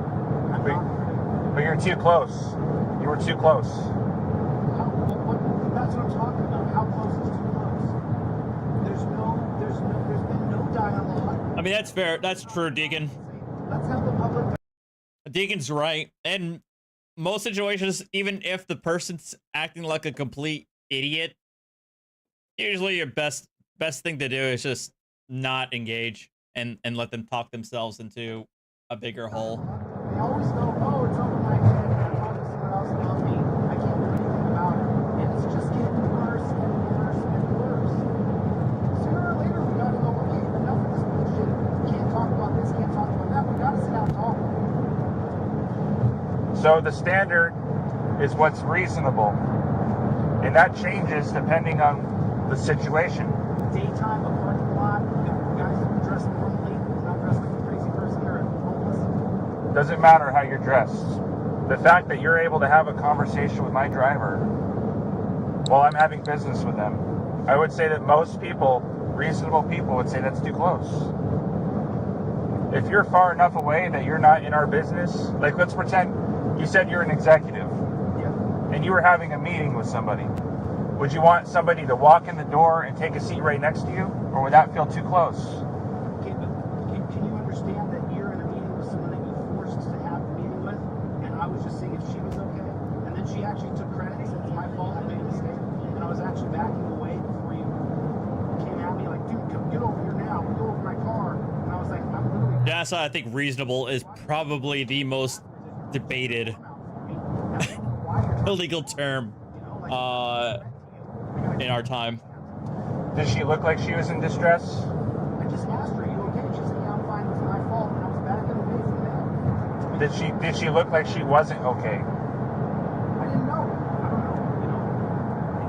I'm not here to... But you're too close. You were too close. That's what I'm talking about. How close is too close? There's been no dialogue. I mean, that's fair. That's true, Deacon. Let's have the public... Deacon's right. And most situations, even if the person's acting like a complete idiot, usually your best thing to do is just not engage and let them talk themselves into a bigger hole. They always go, oh, it's over my head, and I'm talking to someone else about me. I can't do anything about it. And it's just getting worse and worse and worse. Sooner or later, we gotta go, okay, enough of this bullshit. Can't talk about this, can't talk about that. We gotta sit down and talk. So the standard is what's reasonable. And that changes depending on the situation. Daytime, a parking lot, if guys are dressed normally, not dressed like a crazy person or homeless. Doesn't matter how you're dressed. The fact that you're able to have a conversation with my driver while I'm having business with them, I would say that most people, reasonable people, would say that's too close. If you're far enough away that you're not in our business, like let's pretend you said you're an executive and you were having a meeting with somebody. Would you want somebody to walk in the door and take a seat right next to you? Or would that feel too close? Okay, but can you understand that you're in a meeting with someone that you forced to have a meeting with? And I was just seeing if she was okay. And then she actually took credit and said, it's my fault, I made a mistake. And I was actually backing away before you came at me like, dude, get over here now. Go over my car. And I was like, I'm literally... Yeah, so I think reasonable is probably the most debated illegal term in our time. Did she look like she was in distress? I just asked her, you okay? She said, yeah, I'm fine. It's my fault. And I was backing away from that. Did she look like she wasn't okay? I didn't know. I don't know. You know,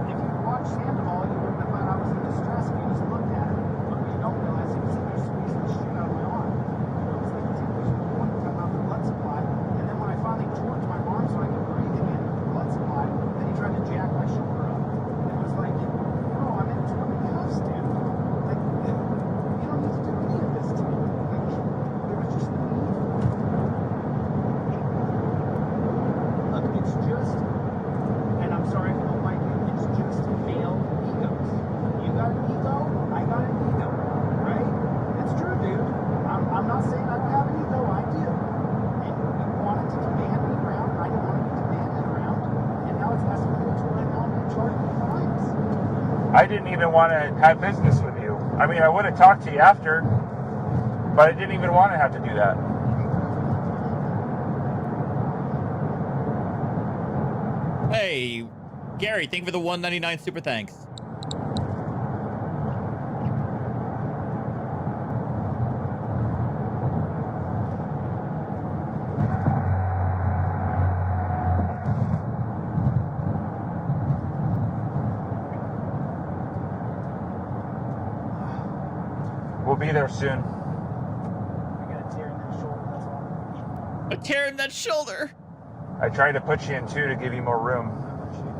if you watched Sandoval, you wouldn't have thought I was in distress if you just looked at it. But what you don't realize is that you're squeezing the shit out of my arm. It was like there's no point in cutting off the blood supply. And then when I finally torqued my arm so I could breathe again with the blood supply, then he tried to jack my shoulder up. And it was like, no, I'm in 20 cuffs, dude. Like, you don't need to do any of this to me. Like, there was just no need for it. Look, it's just, and I'm sorry if you don't like it, it's just male egos. You got an ego, I got an ego, right? It's true, dude. I'm not saying I don't have an ego, I do. And you wanted to demand me around, I don't want to be demanded around, and now it's escalated to where now I'm being charged with crimes. I didn't even want to have business with you. I mean, I would have talked to you after, but I didn't even want to have to do that. Hey, Gary, thank you for the 199 super thanks. We'll be there soon. I got a tear in that shoulder, that's all. A tear in that shoulder. I tried to put you in two to give you more room. I appreciate it.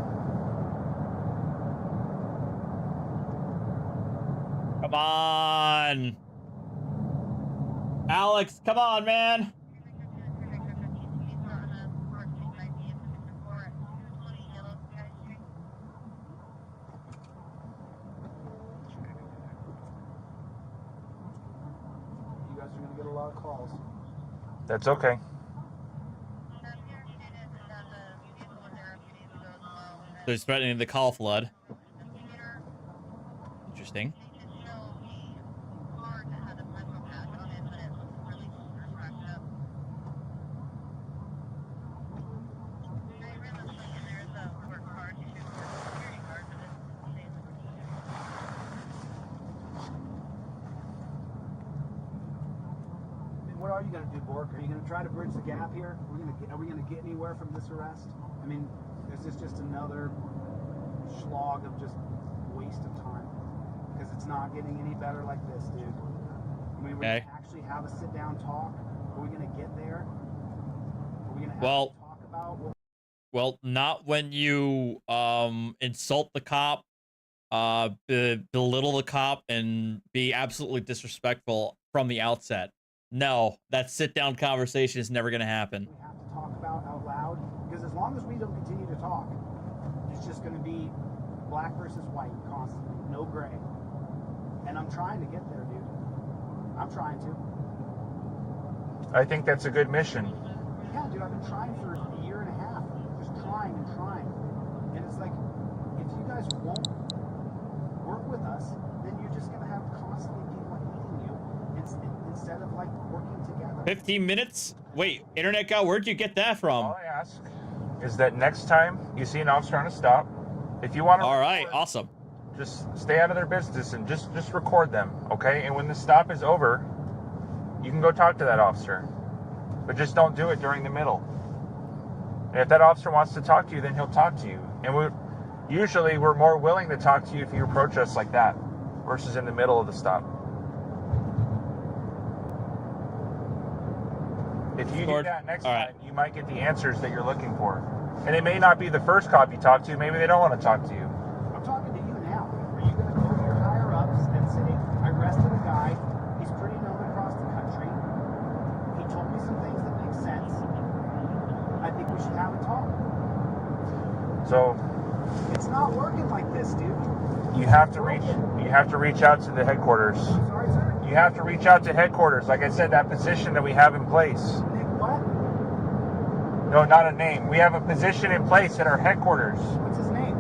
Come on. Alex, come on, man. You guys are going to get a lot of calls. That's okay. They're threatening the call flood. Interesting. What are you going to do, Bork? Are you going to try to bridge the gap here? Are we going to get anywhere from this arrest? I mean, is this just another slog of just waste of time because it's not getting any better like this, dude. I mean, we're gonna actually have a sit-down talk. Are we gonna get there? Are we gonna talk about? Well, not when you insult the cop, belittle the cop, and be absolutely disrespectful from the outset. No, that sit-down conversation is never gonna happen. We have to talk about out loud because as long as we don't continue to talk, it's just gonna be black versus white constantly, no gray. And I'm trying to get there, dude. I'm trying to. I think that's a good mission. Yeah, dude, I've been trying for a year and a half. Just trying and trying. And it's like, if you guys won't work with us, then you're just going to have constantly people hating you instead of, like, working together. 15 minutes? Wait, internet guy, where'd you get that from? All I ask is that next time you see an officer on a stop, if you want to... All right, awesome. Just stay out of their business and just record them, okay? And when the stop is over, you can go talk to that officer. But just don't do it during the middle. And if that officer wants to talk to you, then he'll talk to you. And we're more willing to talk to you if you approach us like that versus in the middle of the stop. If you do that next time, you might get the answers that you're looking for. And it may not be the first cop you talk to. Maybe they don't want to talk to you. I'm talking to you now. Are you going to go to your higher-ups and say, I arrested a guy. He's pretty known across the country. He told me some things that make sense. I think we should have a talk. So it's not working like this, dude. You have to reach out to the headquarters. Sorry, sir? You have to reach out to headquarters. Like I said, that position that we have in place. Nick, what? No, not a name. We have a position in place at our headquarters. What's his name?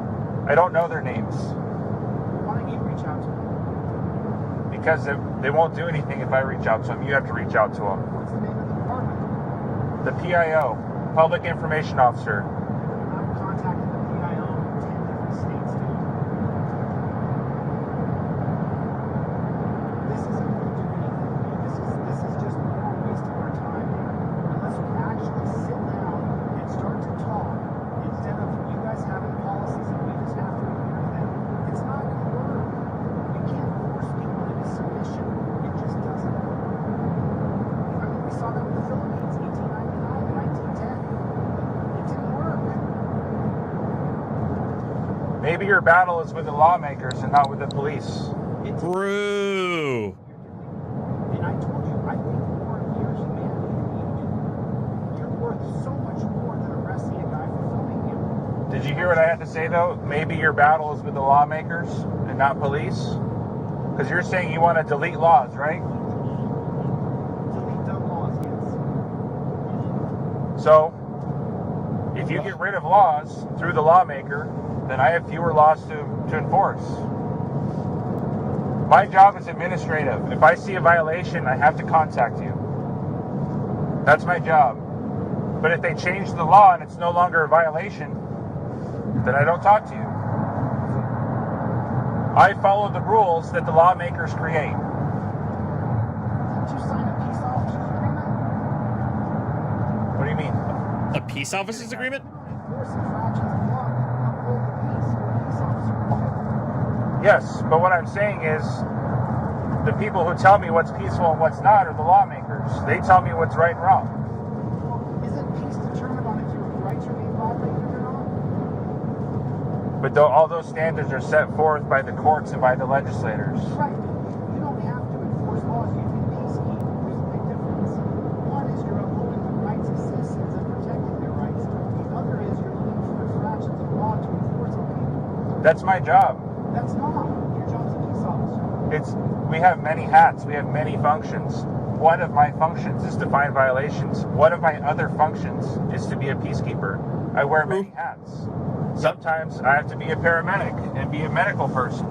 I don't know their names. Why don't you reach out to them? Because they won't do anything if I reach out to them. You have to reach out to them. What's the name of the department? The PIO, Public Information Officer. I've contacted the PIO in 10 different states, dude. This isn't going to do anything, dude. This is just more waste of our time, dude. Unless we actually sit down and start to talk instead of you guys having policies and we just have to adhere to them. It's not going to work. You can't force people into submission. It just doesn't work. I mean, we saw that with the Philippines, 1899 and 1910. It didn't work. Maybe your battle is with the lawmakers and not with the police. True. And I told you, I think more of your humanity than you do. You're worth so much more than arresting a guy for filming you. Did you hear what I had to say, though? Maybe your battle is with the lawmakers and not police? Because you're saying you want to delete laws, right? Delete dumb laws, yes. So, if you get rid of laws through the lawmaker, then I have fewer laws to enforce. My job is administrative. If I see a violation, I have to contact you. That's my job. But if they change the law and it's no longer a violation, then I don't talk to you. I follow the rules that the lawmakers create. Didn't you sign a peace officers agreement? What do you mean? A peace officers agreement? You don't enforce infractions of law to uphold the peace or a peace officer agreement. Yes, but what I'm saying is the people who tell me what's peaceful and what's not are the lawmakers. They tell me what's right and wrong. Well, isn't peace determined on if your rights are being violated or not? But all those standards are set forth by the courts and by the legislators. Right. You don't have to enforce laws. You can peacekeep. There's a big difference. One is you're upholding the rights of citizens and protecting their rights. The other is you're looking for infractions of law to enforce on people. That's my job. That's not. Your job's a peace officer. We have many hats. We have many functions. One of my functions is to find violations. One of my other functions is to be a peacekeeper. I wear many hats. Sometimes I have to be a paramedic and be a medical person.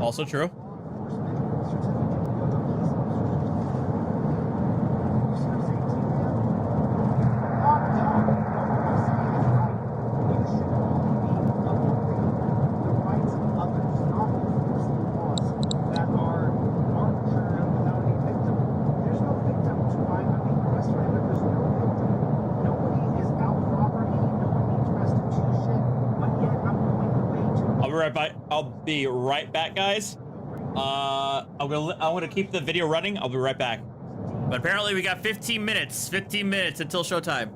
Also true. I'll be right back, guys. I'm gonna keep the video running. I'll be right back. But apparently we got 15 minutes. 15 minutes until showtime.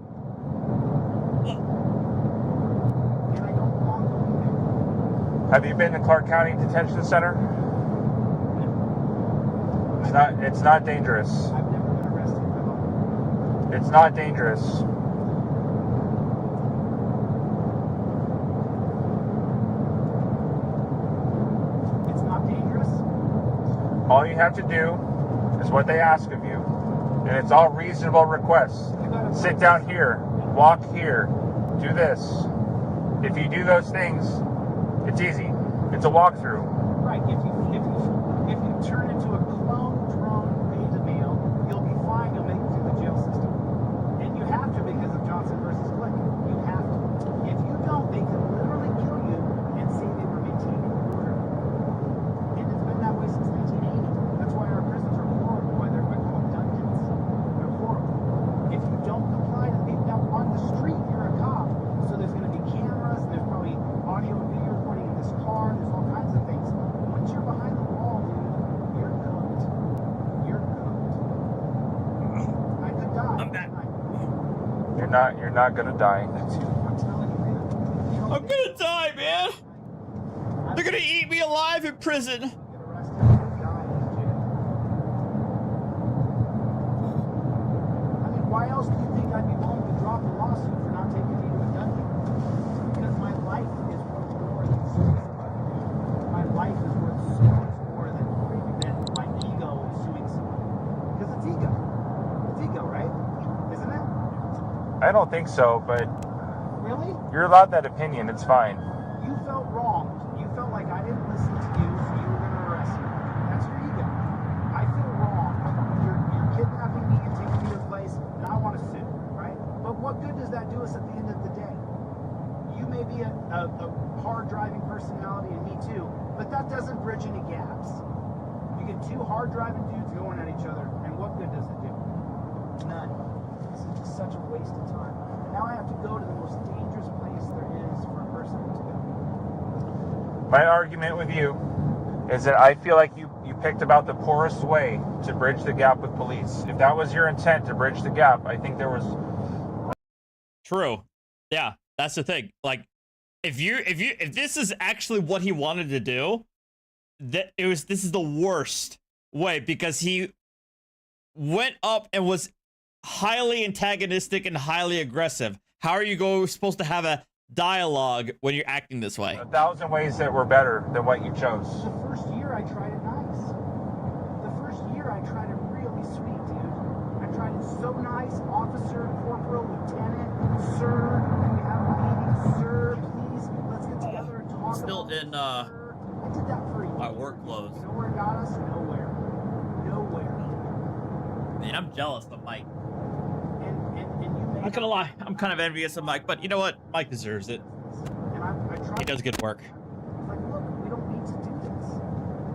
Have you been to Clark County Detention Center? It's not dangerous. I've never been arrested in my life. It's not dangerous. It's not dangerous? All you have to do is what they ask of you. And it's all reasonable requests. Sit down here, walk here, do this. If you do those things, it's easy. It's a walkthrough. Right. If you turn into a clone drone beta male, you'll be fine. You'll make it through the jail system. And you have to because of Johnson versus Glick. You have to. If you don't, they can literally kill you and say they were maintaining order. And it's been that way since 1980. That's why our prisons are horrible. Why they're called dungeons. They're horrible. If you don't comply to the now on the street, you're a cop. So there's going to be cameras. And there's probably audio and video recording in this car. There's all kinds of things. Once you're behind the wall, dude, you're cooked. You're cooked. I could die. I'm back. You're not gonna die. I'm telling you, man. I'm gonna die, man. They're gonna eat me alive in prison. Get arrested and die in jail. I mean, why else do you think I'd be willing to drop a lawsuit for not taking me to a dungeon? Because my life is worth more than suing somebody. My life is worth so much more than my ego is suing somebody. Because it's ego. It's ego, right? Isn't it? I don't think so, but Really? you're allowed that opinion. It's fine. You felt wronged. You felt like I didn't listen to you, so you were going to arrest me. That's your ego. I feel wrong. You're kidnapping me and taking me to a place, and I want to sue, right? But what good does that do us at the end of the day? You may be a hard-driving personality, and me too, but that doesn't bridge any gaps. You get two hard-driving dudes going at each other, and what good does it do? None. This is just such a waste of time. And now I have to go to the most dangerous place there is for a person to go. My argument with you is that I feel like you picked about the poorest way to bridge the gap with police. If that was your intent to bridge the gap, I think there was... True. Yeah, that's the thing. Like, if this is actually what he wanted to do, this is the worst way, because he went up and was highly antagonistic and highly aggressive. How are you supposed to have a dialogue when you're acting this way? 1,000 ways that were better than what you chose. The first year I tried it nice. The first year I tried it really sweet, dude. I tried it so nice. Officer, corporal, lieutenant, sir, can we have a meeting? Sir, please, let's get together and talk Still about in, this, sir. I did that for a year. my work clothes. You know where it got us? Nowhere. Nowhere. Man, I'm jealous of Mike. And you made... Not gonna lie, I'm kind of envious of Mike, but you know what? Mike deserves it. And I tried... He does good work. It's like, look, we don't need to do this.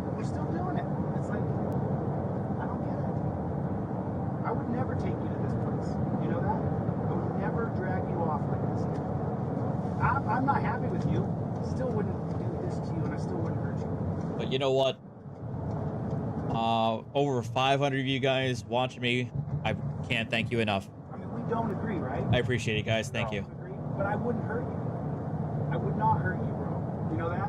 But we're still doing it. It's like, I don't get it. I would never take you to this place. You know that? I would never drag you off like this. I'm not happy with you. Still wouldn't do this to you, and I still wouldn't hurt you. But you know what? Over 500 of you guys watching me. I can't thank you enough. I mean, we don't agree, right? I appreciate it, guys. Thank you. Agree, but I wouldn't hurt you. I would not hurt you, bro. You know that?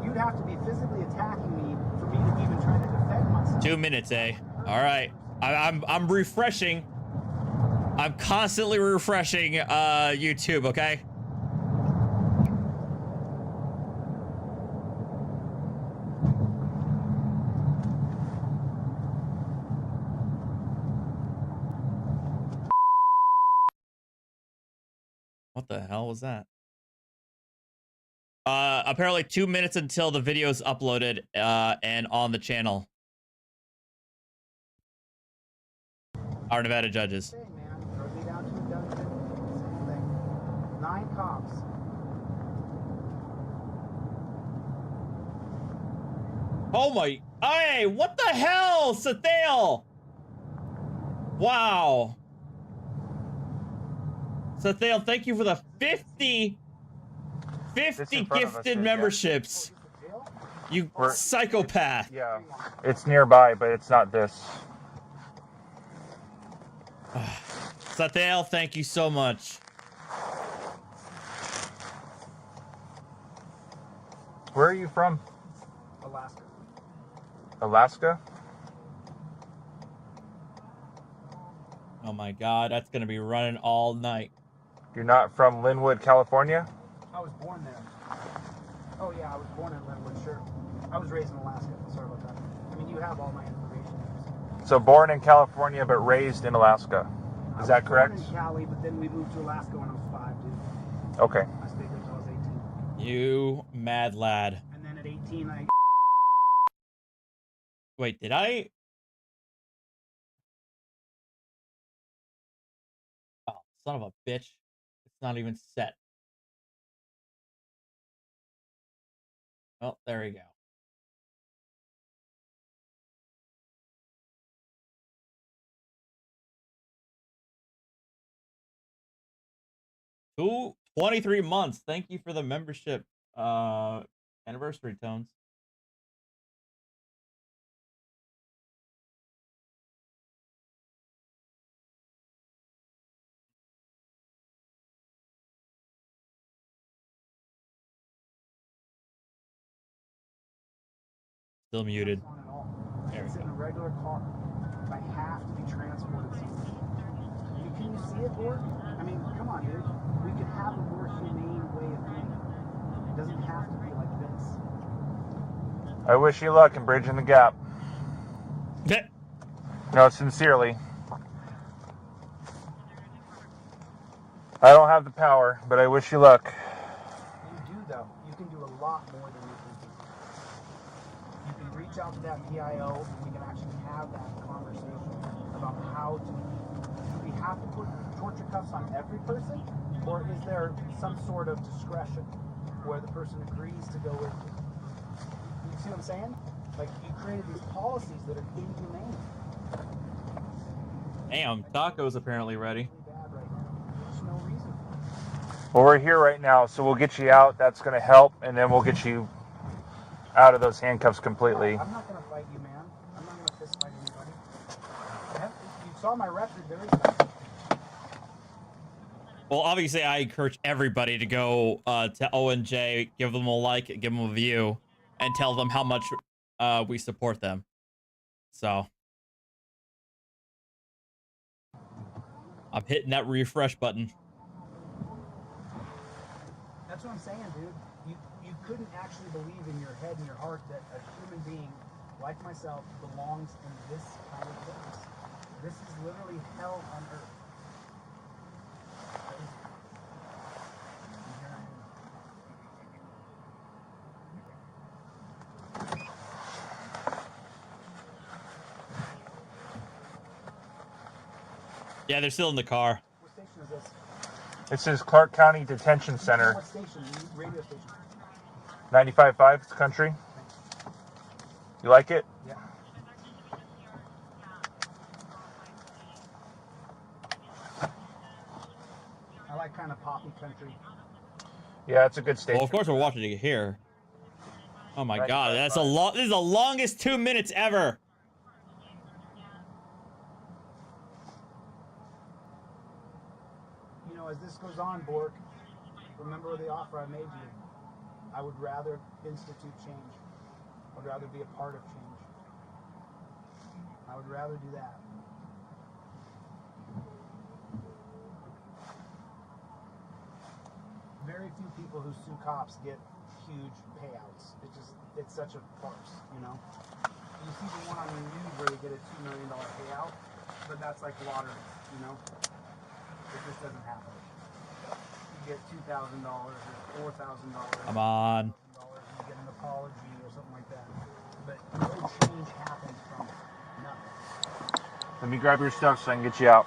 You'd have to be physically attacking me for me to even try to defend myself. 2 minutes, eh? All right. I'm refreshing. I'm constantly refreshing YouTube, okay? What the hell was that? Apparently 2 minutes until the video is uploaded and on the channel. Our Nevada judges. Same, man. Throw me down to a dungeon. Same thing. 9 cops. Oh my! Hey, what the hell, Sathale? Wow. Sathale, thank you for the 50 gifted memberships. You We're- psychopath. Yeah, it's nearby, but it's not this. Sathael, thank you so much. Where are you from? Alaska. Alaska? Oh my god, that's gonna be running all night. You're not from Linwood, California? I was born there. Oh yeah, I was born in Linwood, sure. I was raised in Alaska. Sorry about that. I mean, you have all my information. So born in California, but raised in Alaska. Is that correct? I was born in Cali, but then we moved to Alaska when I was 5, dude. Okay. I stayed there until I was 18. You mad lad. And then at 18, I... Wait, did I? Oh, son of a bitch. It's not even set. Oh, there we go. Ooh, 23 months. Thank you for the membership. Anniversary tones. Still muted. There It's we in go. a regular car. I have to be transported somewhere. Can you see it, Gord? I mean, come on, dude. We could have a more humane way of doing it. It doesn't have to be like this. I wish you luck in bridging the gap. No, sincerely. I don't have the power, but I wish you luck. You do, though. You can do a lot more than you think. You can reach out to that PIO, and we can actually have that conversation about how to... Do we have to put torture cuffs on every person? Or is there some sort of discretion where the person agrees to go with it? You see what I'm saying? Like, you created these policies that are inhumane. Damn, taco's apparently ready. Bad right now. There's no reason. Well, we're here right now, so we'll get you out. That's going to help, and then we'll get you out of those handcuffs completely. I'm not going to fight you, man. I'm not going to fist fight anybody. You saw my record. There is nothing. Well, obviously, I encourage everybody to go to ONJ, give them a like, give them a view, and tell them how much we support them. So, I'm hitting that refresh button. That's what I'm saying, dude. You couldn't actually believe in your head and your heart that a human being like myself belongs in this kind of place. This is literally hell on earth. And here I am. Yeah, they're still in the car. What station is this? This is Clark County Detention Center. What station? Radio station. 95.5, it's country. You like it? Yeah. I like kind of poppy country. Yeah, it's a good station. Well, of course we're watching it here. Oh my god, that's a lot. This is the longest 2 minutes ever. You know, as this goes on, Bork, remember the offer I made you. I would rather institute change. I would rather be a part of change. I would rather do that. Very few people who sue cops get huge payouts. It's such a farce, you know? You see the one on the news where they get a $2 million payout, but that's like lottery, you know? It just doesn't happen. You get $2,000 or $4,000. Come on. You get an apology or something like that. But no change happens from nothing. Let me grab your stuff so I can get you out.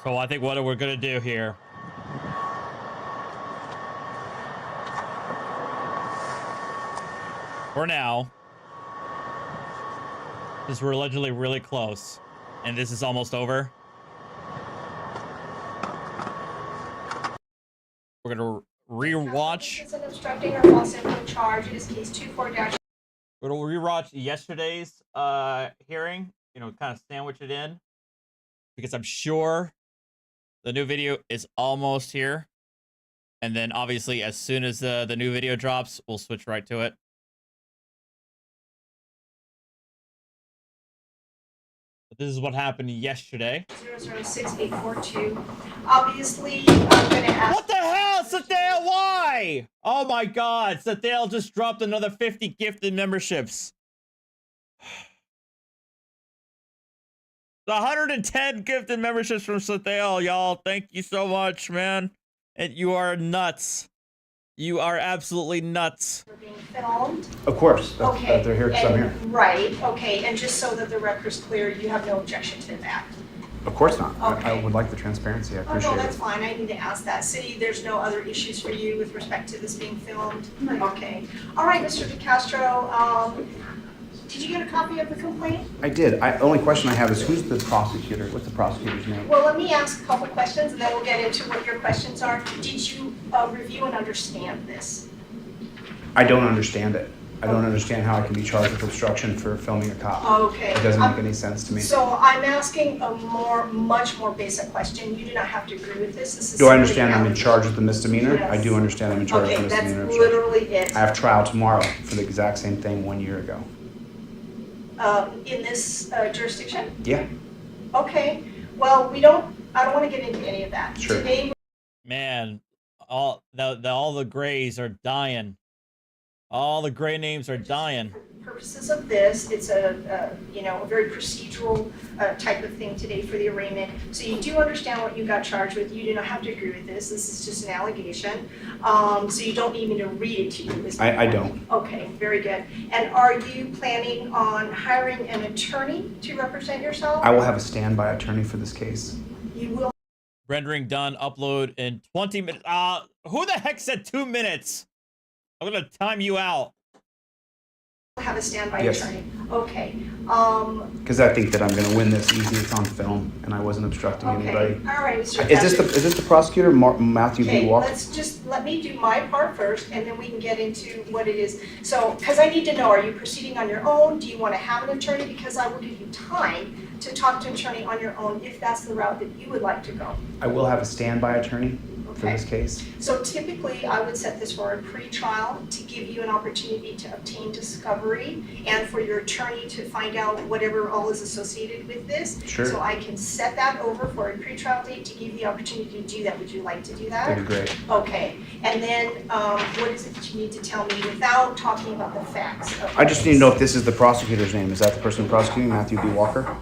So I think what we're gonna do here. For now, since we're allegedly really close, and this is almost over, we're gonna rewatch. This is an obstructing or false info charge. It is case 24-. We're gonna rewatch yesterday's hearing. You know, kind of sandwich it in, because I'm sure the new video is almost here. And then obviously, as soon as the new video drops, we'll switch right to it. But this is what happened yesterday. 006842. Obviously, I'm going to ask. What the hell, Satale? Why? Oh my God, Satale just dropped another 50 gifted memberships. The 110 gifted memberships from Satale, y'all. Thank you so much, man. And you are nuts. You are absolutely nuts. We're being filmed. Of course. Okay. They're here because I'm here. Right. Okay. And just so that the record's clear, you have no objection to that. Of course not. Okay. I would like the transparency. I appreciate Oh, no, that's it. fine. I need to ask that. City, there's no other issues for you with respect to this being filmed? No. Okay. All right, Mr. DeCastro, did you get a copy of the complaint? I did. The only question I have is who's the prosecutor? What's the prosecutor's name? Well, let me ask a couple questions and then we'll get into what your questions are. Did you review and understand this? I don't understand it. I don't understand how I can be charged with obstruction for filming a cop. Okay. It doesn't make any sense to me. So I'm asking a much more basic question. You do not have to agree with this. This is Do I simply understand I'm in out- charge with the misdemeanor? Yes. I do understand I'm in charge Okay, with the that's misdemeanor. literally it. I have trial tomorrow for the exact same thing 1 year ago. In this jurisdiction? Yeah. Okay. Well, I don't want to get into any of that. Sure. Today, Man, all the grays are dying. All the gray names are dying. for purposes of this, it's a very procedural type of thing today for the arraignment. So you do understand what you got charged with. You do not have to agree with this. This is just an allegation. So you don't need me to read it to you. I don't. Okay, very good. And are you planning on hiring an attorney to represent yourself? I will have a standby attorney for this case. You will Rendering done. Upload in 20 minutes. Who the heck said 2 minutes? I'm gonna time you out. have a standby Yes. attorney. Okay. Because I think that I'm going to win this easy. It's on film, and I wasn't obstructing anybody. All right, Mr. Is this the prosecutor, Matthew B. Okay, Walker? let me do my part first, and then we can get into what it is. So, because I need to know, are you proceeding on your own? Do you want to have an attorney? Because I will give you time to talk to an attorney on your own if that's the route that you would like to go. I will have a standby attorney for Okay. this case. So typically, I would set this for a pre-trial to give you an opportunity to obtain discovery and for your attorney to find out whatever all is associated with this. Sure. So I can set that over for a pre-trial date to give you the opportunity to do that. Would you like to do that? That'd be great. Okay, and then what is it that you need to tell me without talking about the facts? Of I just need to this? know if this is the prosecutor's name. Is that the person prosecuting, Matthew B. Walker?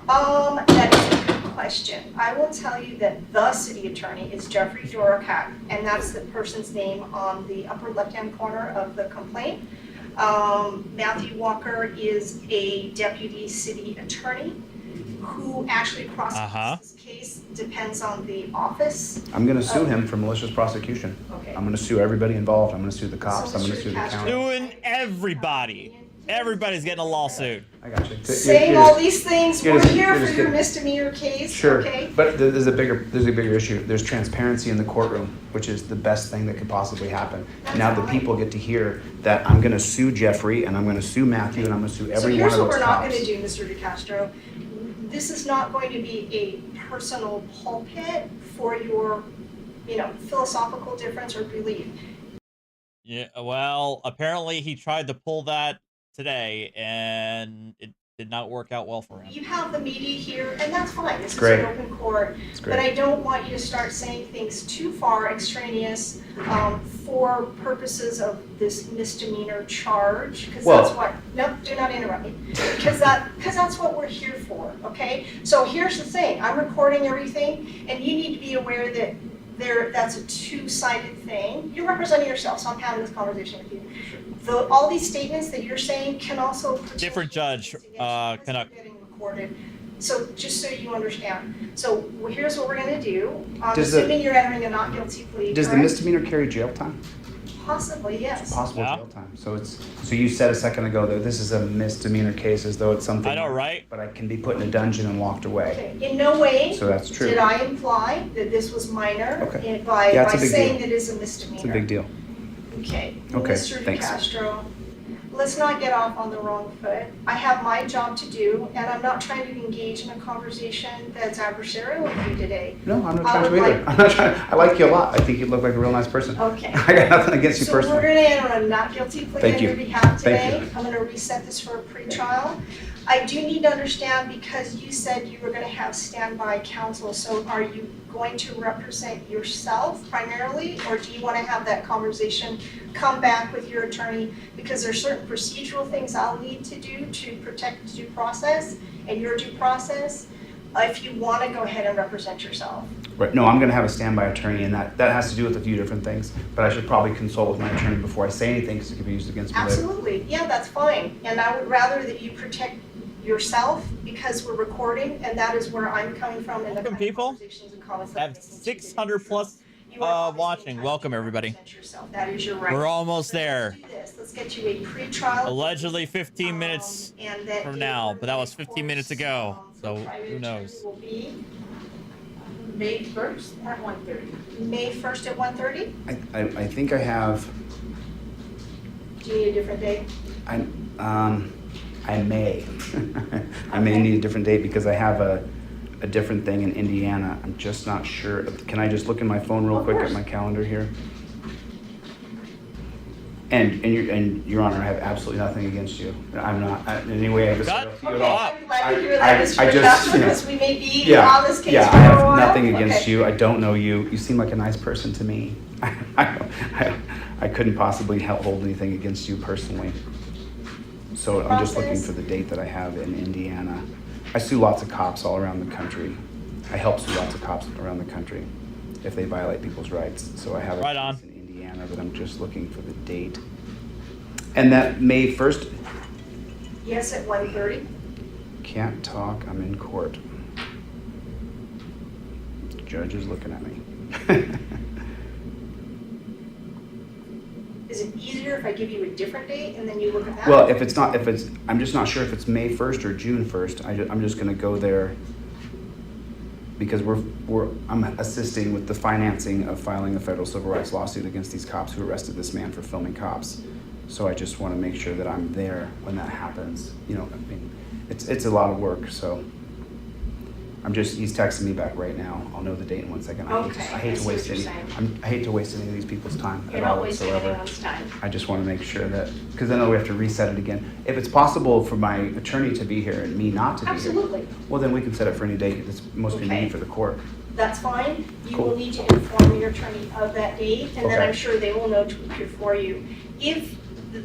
That is a good question. I will tell you that the city attorney is Jeffrey Dorokat, and that's the person's name on the upper left-hand corner of the complaint. Matthew Walker is a deputy city attorney who actually prosecutes this case, depends on the office. I'm going to sue him for malicious prosecution. Okay. I'm going to sue everybody involved. I'm going to sue the cops. I'm going to sue the county. Suing everybody. Everybody's getting a lawsuit. I got you. Saying all these things, you're we're just- here you're for just your kidding. misdemeanor case, Sure, okay? but there's a bigger issue. There's transparency in the courtroom, which is the best thing that could possibly happen. Now the people get to hear that I'm going to sue Jeffrey and I'm going to sue Matthew and I'm going to sue every one of So here's what those we're not cops. gonna do, Mr. DeCastro. This is not going to be a personal pulpit for your, philosophical difference or belief. Yeah, well, apparently he tried to pull that today, and it did not work out well for him. You have the media here, and that's fine. This is Great. an open court. It's But great. I don't want you to start saying things too far extraneous for purposes of this misdemeanor charge, because Well- that's what, no, do not interrupt me. Because that's what we're here for, okay? So here's the thing, I'm recording everything, and you need to be aware that that's a two-sided thing. You're representing yourself, so I'm having this conversation with you. All these statements that you're saying can also Different judge, against you because Canuck. they're getting recorded. So just so you understand. So here's what we're gonna do. I'm Does the- assuming you're entering a not guilty plea, Does the correct? misdemeanor carry jail time? Possibly, yes. Possible Yeah. jail time. So you said a second ago that this is a misdemeanor case as though it's something. I know, right? But I can be put in a dungeon and locked away. Okay. In no way So that's true. did I imply that this was minor Okay. by Yeah, it's a big saying deal. that it's a misdemeanor. It's a big deal. Okay. Okay, Mr. thanks. DeCastro, let's not get off on the wrong foot. I have my job to do, and I'm not trying to engage in a conversation that's adversarial with you today. No, I'm not I trying to would either. like- I'm not trying. I like you a lot. I think you look like a real nice person. Okay. I got nothing against you So we're personally. going to enter a not guilty plea Thank on you. your behalf Thank today. I'm going to reset this for a pretrial. I do need to understand, because you said you were going to have standby counsel, so are you going to represent yourself primarily, or do you want to have that conversation, come back with your attorney? Because there's certain procedural things I'll need to do to protect due process and your due process, if you want to go ahead and represent yourself. Right. No, I'm going to have a standby attorney, and that has to do with a few different things. But I should probably consult with my attorney before I say anything, because it could be used against me later. Absolutely, yeah, that's fine. And I would rather that you protect yourself, because we're recording, and that is where I'm coming from in the Welcome, kind of people. conversations and comments I that I'm have making to you 600 today. plus You are obviously watching. entitled Welcome, to everybody. represent yourself. That is your right. We're almost So there. Let's do this. Let's get you a pre-trial. Allegedly 15 minutes and that from date now, when but that the was 15 minutes ago, course, so the private who knows? attorney will be May 1st at 1:30. May 1st at 1:30? I think I have. Do you need a different date? I may. I may need a different date because I have a different thing in Indiana. I'm just not sure. Can I just look in my phone real Of quick at course. my calendar here? And Your Honor, I have absolutely nothing against you. I'm not in any way Got- adversarial to you at Okay, all. I'm glad to hear I- that, Mr. I just, DeCastro, you know, because we may be Yeah, on this case yeah, for I a have while. nothing against Okay. you. I don't know you. You seem like a nice person to me. I couldn't possibly hold anything against you personally. So I'm just looking for the date that I have in Indiana. I sue lots of cops all around the country. I help sue lots of cops around the country if they violate people's rights. So I have a Right on. case in Indiana, but I'm just looking for the date. And that May 1st, Yes, at 1:30? can't talk, I'm in court. Judge is looking at me. Is it easier if I give you a different date and then you look at that? Well, I'm just not sure if it's May 1st or June 1st. I'm just gonna go there because I'm assisting with the financing of filing a federal civil rights lawsuit against these cops who arrested this man for filming cops. So I just wanna make sure that I'm there when that happens. You know, I mean, it's a lot of work, so. He's texting me back right now. I'll know the date in 1 second. Okay, I hate I to see waste what any, you're I hate to waste any of these people's time You're at not all wasting whatsoever. anyone's time. I just want to make sure that, because then we have to reset it again. If it's possible for my attorney to be here and me not to be here. Absolutely. Well, then we can set it for any date that's most Okay. convenient for the court. That's fine. You Cool. will need to inform your attorney of that date, and then Okay. I'm sure they will know to appear for you. If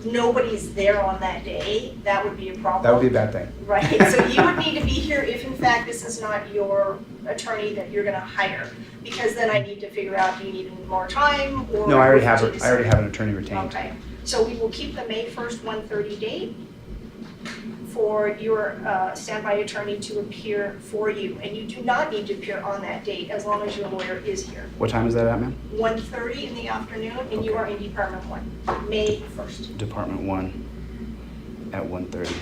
nobody's there on that day, that would be a problem. That would be a bad thing. Right, so you would need to be here if in fact this is not your attorney that you're gonna hire. Because then I need to figure out, do you need more time or? No, I already what have, you I already decide? have an attorney retained. Okay, so we will keep the May 1st, 1:30 date for your standby attorney to appear for you. And you do not need to appear on that date as long as your lawyer is here. What time is that at, ma'am? 1:30 in the afternoon, and you Okay. are in Department 1, May 1st. Department 1 at 1:30.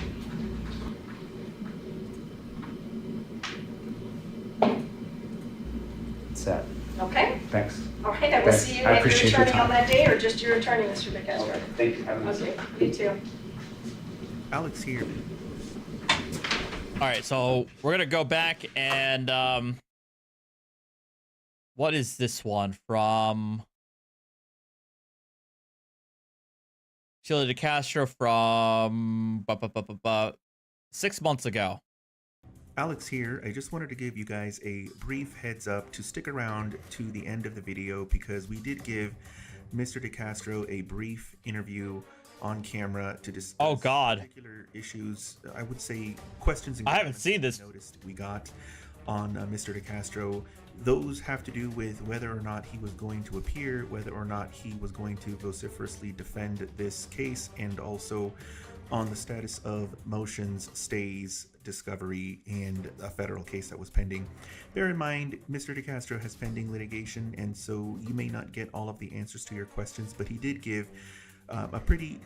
Set. Okay? Thanks. All right, I will Thanks. see you I and your appreciate your attorney on time. that day, or just your attorney, Mr. DeCastro? Thank you. Have a nice day. Okay, you too. Alex here. All right, so we're gonna go back and what is this one from? Sheila DeCastro from 6 months ago. Alex here. I just wanted to give you guys a brief heads up to stick around to the end of the video because we did give Mr. DeCastro a brief interview on camera to discuss Oh, God. particular issues. I would say questions and I haven't comments seen that this. we noticed we got on Mr. DeCastro. Those have to do with whether or not he was going to appear, whether or not he was going to vociferously defend this case, and also on the status of motions, stays, discovery, and a federal case that was pending. Bear in mind, Mr. DeCastro has pending litigation, and so you may not get all of the answers to your questions, but he did give a pretty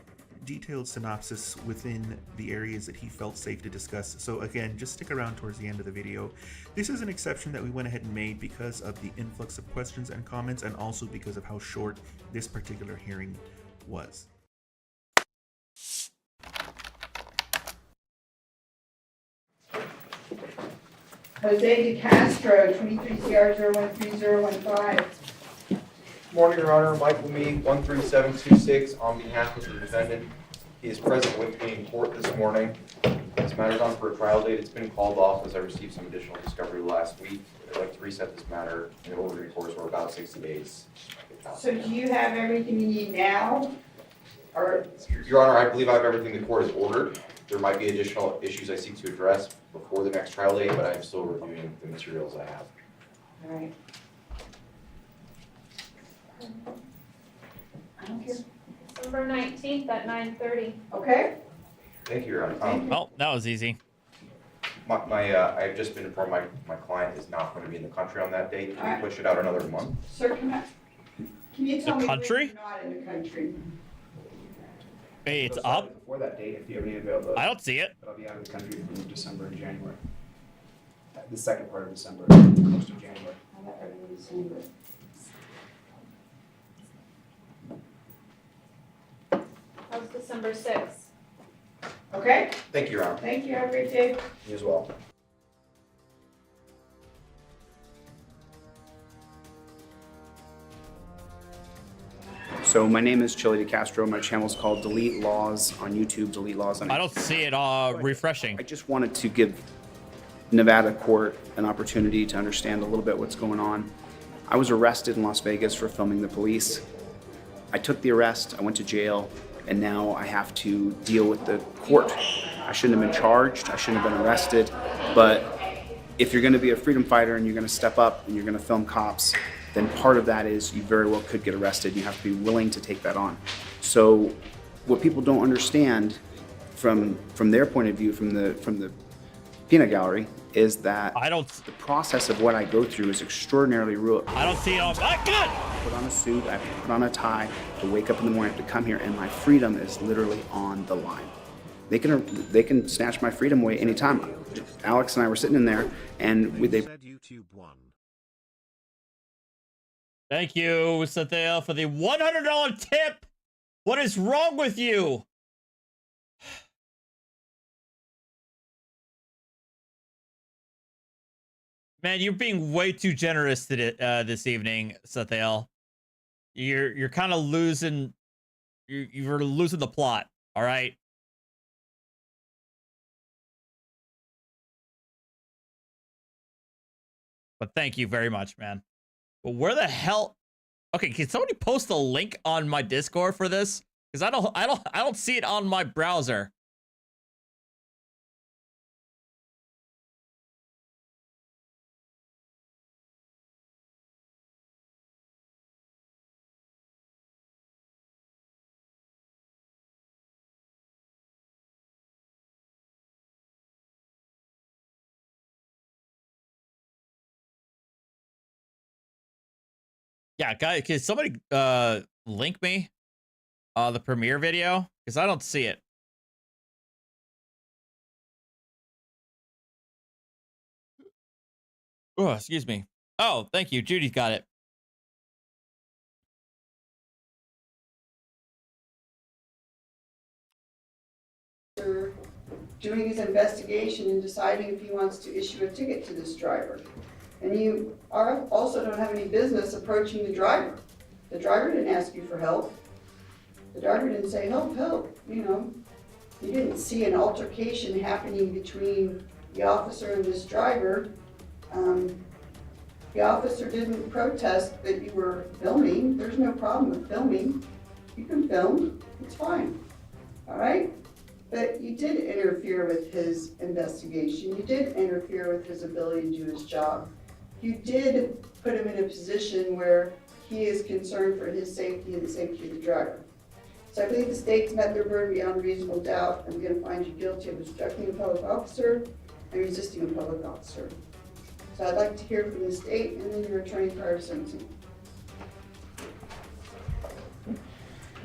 detailed synopsis within the areas that he felt safe to discuss. So again, just stick around towards the end of the video. This is an exception that we went ahead and made because of the influx of questions and comments, and also because of how short this particular hearing was. Jose DeCastro, 23 CR 013015. Morning, Your Honor. Michael Mead, 13726, on behalf of the defendant. He is present with me in court this morning. This matter is on for a trial date. It's been called off as I received some additional discovery last week. I'd like to reset this matter in the ordinary course for about 60 days. So do you have everything you need now? Or Your Honor, I believe I have everything the court has ordered. There might be additional issues I seek to address before the next trial date, but I am still reviewing the materials I have. all right. I don't care. December 19th at 9:30. Okay? Thank you, Your Honor. Oh, that was easy. I have just been informed my client is not going to be in the country on that date. Can we push it out another month? Sir, can you tell me when country? you're not in the country? Hey, it's up. Before that date, if you have any availability. I don't see it. But I'll be out of the country from December and January. The second part of December, most of January. I got everything December. That was December 6th. Okay? Thank you, Your Honor. Thank you. Have a great day. You as well. So my name is Chili DeCastro. My channel is called Delete Laws on YouTube, Delete Laws on I don't see it refreshing. I just wanted to give Nevada court an opportunity to understand a little bit what's going on. I was arrested in Las Vegas for filming the police. I took the arrest, I went to jail, and now I have to deal with the court. I shouldn't have been charged, I shouldn't have been arrested, but if you're gonna be a freedom fighter and you're gonna step up and you're gonna film cops, then part of that is you very well could get arrested. You have to be willing to take that on. So what people don't understand from their point of view, from the peanut gallery, is that the process of what I go through is extraordinarily real. I don't see it on. Oh, God! I put on a suit, I have to put on a tie, to wake up in the morning, I have to come here, and my freedom is literally on the line. They can snatch my freedom away anytime. Alex and I were sitting in there, and they said YouTube won. Thank you, Sathael, for the $100 tip. What is wrong with you? Man, you're being way too generous this evening, Sathael. You're kind of losing. You're losing the plot. All right. But thank you very much, man. But where the hell? Okay, can somebody post a link on my Discord for this? Because I don't see it on my browser. Yeah, guys, can somebody link me the premiere video? Because I don't see it. Oh, excuse me. Oh, thank you. Judy's got it. Doing his investigation and deciding if he wants to issue a ticket to this driver. And you also don't have any business approaching the driver. The driver didn't ask you for help. The driver didn't say, help, help, you know. You didn't see an altercation happening between the officer and this driver. The officer didn't protest that you were filming. There's no problem with filming. You can film, it's fine, all right? But you did interfere with his investigation. You did interfere with his ability to do his job. You did put him in a position where he is concerned for his safety and the safety of the driver. So I believe the state's met their burden beyond reasonable doubt. I'm going to find you guilty of obstructing a public officer and resisting a public officer. So I'd like to hear from the state and then your attorney prior to sentencing.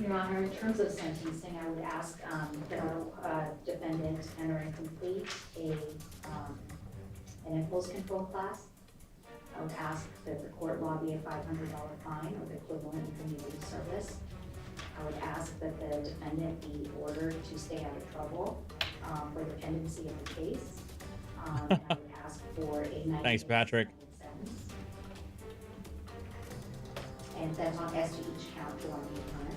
Your Honor, in terms of sentencing, I would ask that our defendant enter and complete an impulse control class. I would ask that the court lobby a $500 fine or the equivalent in community service. I would ask that the defendant be ordered to stay out of trouble for the pendency of the case. And I would ask for a 90-day Thanks, Patrick. sentence. And that's on as to each count to 1 year on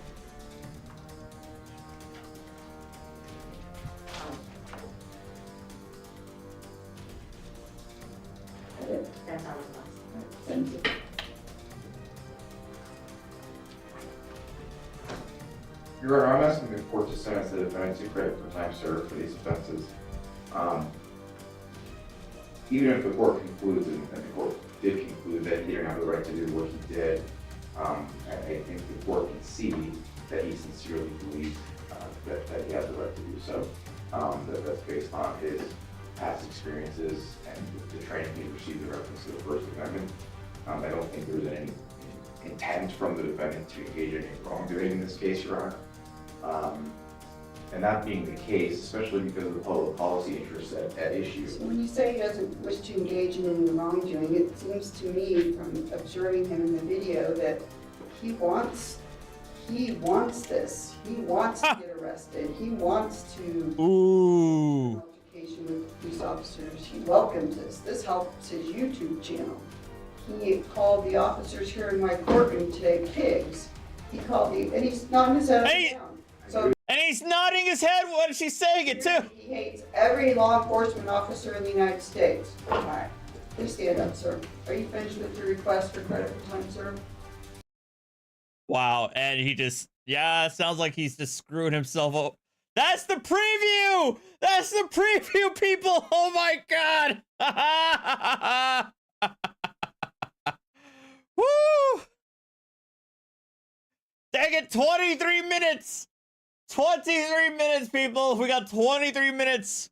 it. That's our request. Thank you. Your Honor, I'm asking the court to sentence the defendant to credit for time served for these offenses. Even if the court concludes, and the court did conclude that he didn't have the right to do what he did, I think the court can see that he sincerely believes that he has the right to do so. That's based on his past experiences and the training he received in reference to the First Amendment. I don't think there's any intent from the defendant to engage in any wrongdoing in this case, Your Honor. And that being the case, especially because of the public policy interests at issue. So when you say he doesn't wish to engage in any wrongdoing, it seems to me from observing him in the video that he wants this. He wants to get arrested. He wants to altercation with police officers. He welcomes this. This helps his YouTube channel. He called the officers here in my courtroom today pigs. He called and he's nodding his head down. So, and he's nodding his head when she's saying it too. He hates every law enforcement officer in the United States. All right, please stand up, sir. Are you finished with your request for credit for time served? Wow, and he just, yeah, sounds like he's just screwing himself up. That's the preview! That's the preview, people! Oh my god! Woo! Dang it, 23 minutes! 23 minutes, people! We got 23 minutes!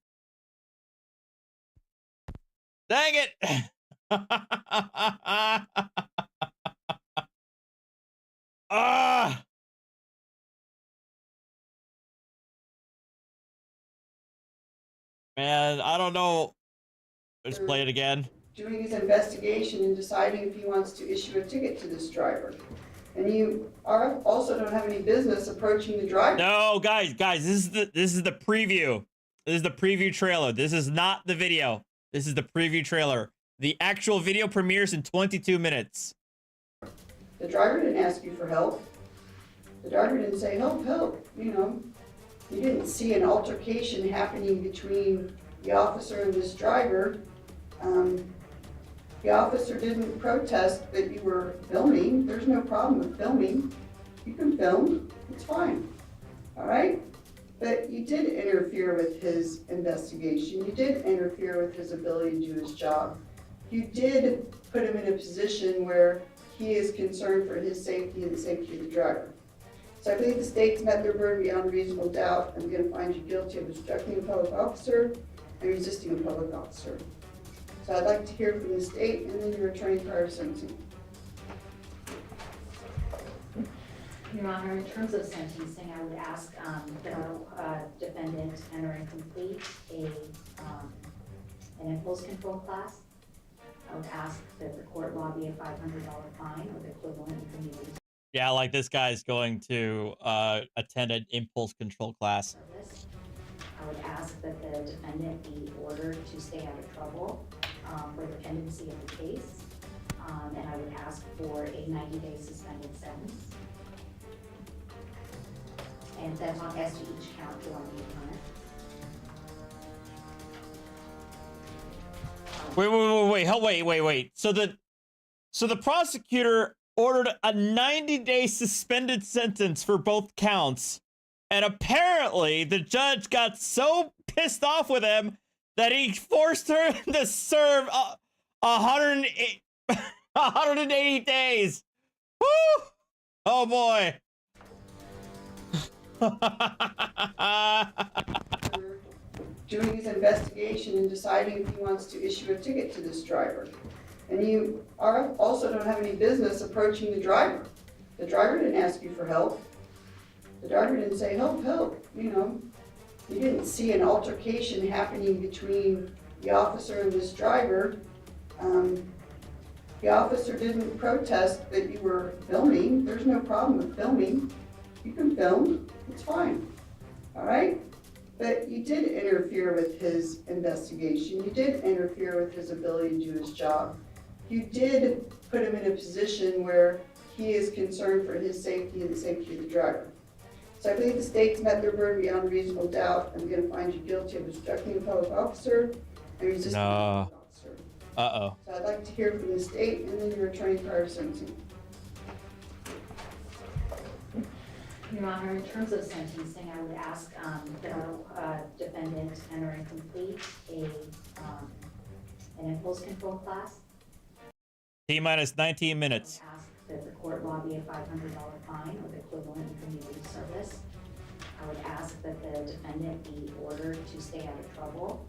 Dang it! Ah! Man, I don't know. Let's play it again. Doing his investigation and deciding if he wants to issue a ticket to this driver. And you also don't have any business approaching the driver. No, guys, this is the preview. This is the preview trailer. This is not the video. This is the preview trailer. The actual video premieres in 22 minutes. The driver didn't ask you for help. The driver didn't say, help, help, you know. You didn't see an altercation happening between the officer and this driver. The officer didn't protest that you were filming. There's no problem with filming. You can film, it's fine, all right? But you did interfere with his investigation. You did interfere with his ability to do his job. You did put him in a position where he is concerned for his safety and the safety of the driver. So I believe the state's met their burden beyond reasonable doubt. I'm going to find you guilty of obstructing a public officer and resisting a public officer. So I'd like to hear from the state and then your attorney prior to sentencing. Your Honor, in terms of sentencing, I would ask that our defendant enter and complete an impulse control class. I would ask that the court lobby a $500 fine or the equivalent in community. Yeah, like this guy's going to attend an impulse control class. I would ask that the defendant be ordered to stay out of trouble for the pendency of the case. And I would ask for a 90-day suspended sentence. And that's on as to each count to 1 year on it. Wait. So the prosecutor ordered a 90-day suspended sentence for both counts. And apparently the judge got so pissed off with him that he forced her to serve 180 days. Woo! Oh boy. doing his investigation and deciding if he wants to issue a ticket to this driver. And you also don't have any business approaching the driver. The driver didn't ask you for help. The driver didn't say, help, help, you know. You didn't see an altercation happening between the officer and this driver. The officer didn't protest that you were filming. There's no problem with filming. You can film, it's fine, all right? But you did interfere with his investigation. You did interfere with his ability to do his job. You did put him in a position where he is concerned for his safety and the safety of the driver. So I believe the state's met their burden beyond reasonable doubt. I'm going to find you guilty of obstructing a public officer and resisting a public officer. Uh-oh. So I'd like to hear from the state and then your attorney prior to sentencing. Your Honor, in terms of sentencing, I would ask that our defendant enter and complete an impulse control class. T-minus 19 minutes. I would ask that the court levy a $500 fine or the equivalent in community service. I would ask that the defendant be ordered to stay out of trouble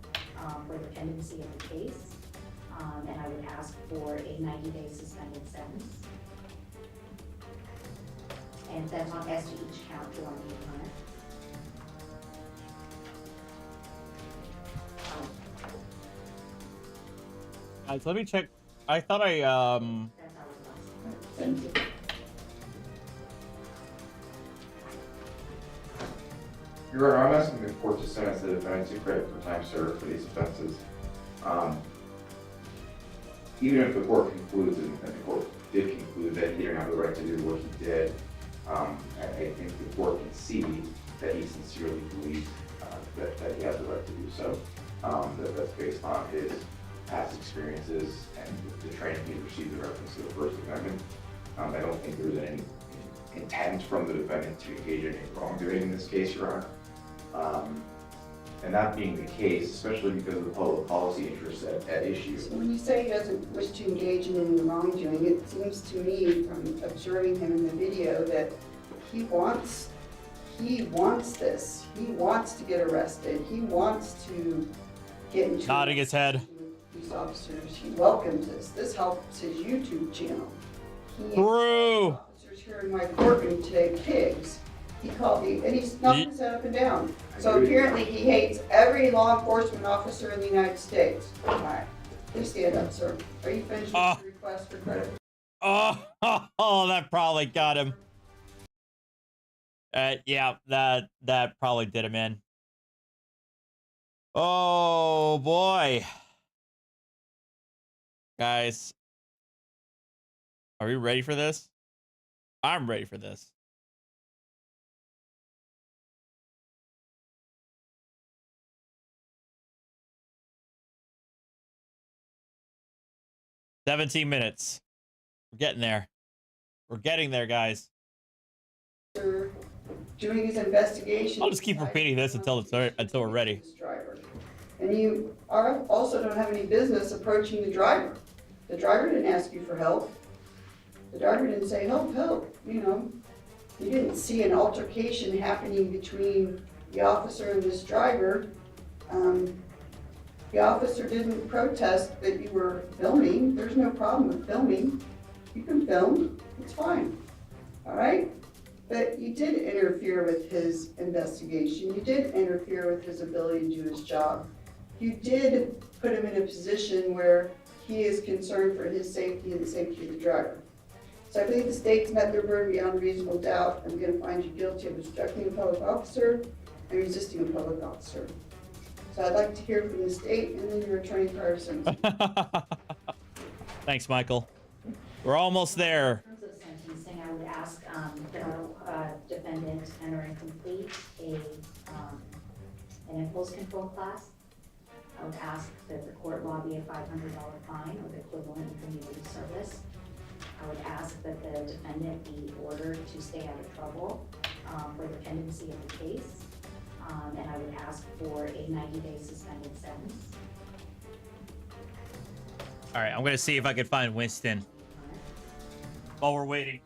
for the pendency of the case. And I would ask for a 90-day suspended sentence. And that's on as to each count to 1 year limit. Guys, let me check. I thought I That's how it was. Thank you. Your Honor, I'm asking the court to sentence the defendant to credit for time served for these offenses. Even if the court concludes, and the court did conclude that he didn't have the right to do what he did, I think the court can see that he sincerely believes that he has the right to do so. That's based on his past experiences and the training he received in reference to the First Amendment. I don't think there's any intent from the defendant to engage in any wrongdoing in this case, Your Honor. And that being the case, especially because of the public policy interests at issue. So when you say he doesn't wish to engage in any wrongdoing, it seems to me from observing him in the video that he wants this. He wants to get arrested. He wants to get into nodding his head. These officers. He welcomes this. This helps his YouTube channel. True. Officers here in my courtroom today, pigs. He called me, and he's knocking his head up and down. So apparently he hates every law enforcement officer in the United States. All right, please stand up, sir. Are you finished with your request for credit? Oh, that probably got him. Yeah, that probably did him in. Oh boy. Guys, are we ready for this? I'm ready for this. "17 minutes. We're getting there. We're getting there, guys." Doing his investigation. I'll just keep repeating this until we're ready. And you also don't have any business approaching the driver. The driver didn't ask you for help. The driver didn't say, help, help, you know. You didn't see an altercation happening between the officer and this driver. The officer didn't protest that you were filming. There's no problem with filming. You can film, it's fine, all right? But you did interfere with his investigation. You did interfere with his ability to do his job. You did put him in a position where he is concerned for his safety and the safety of the driver. So I believe the state's met their burden beyond reasonable doubt. I'm going to find you guilty of obstructing a public officer and resisting a public officer. So I'd like to hear from the state and then your attorney prior to sentencing. Thanks, Michael. We're almost there. In terms of sentencing, I would ask that our defendant enter and complete an impulse control class. I would ask that the court levy a $500 fine or the equivalent in community service. I would ask that the defendant be ordered to stay out of trouble for the pendency of the case. And I would ask for a 90-day suspended sentence. All right, I'm going to see if I can find Winston while we're waiting.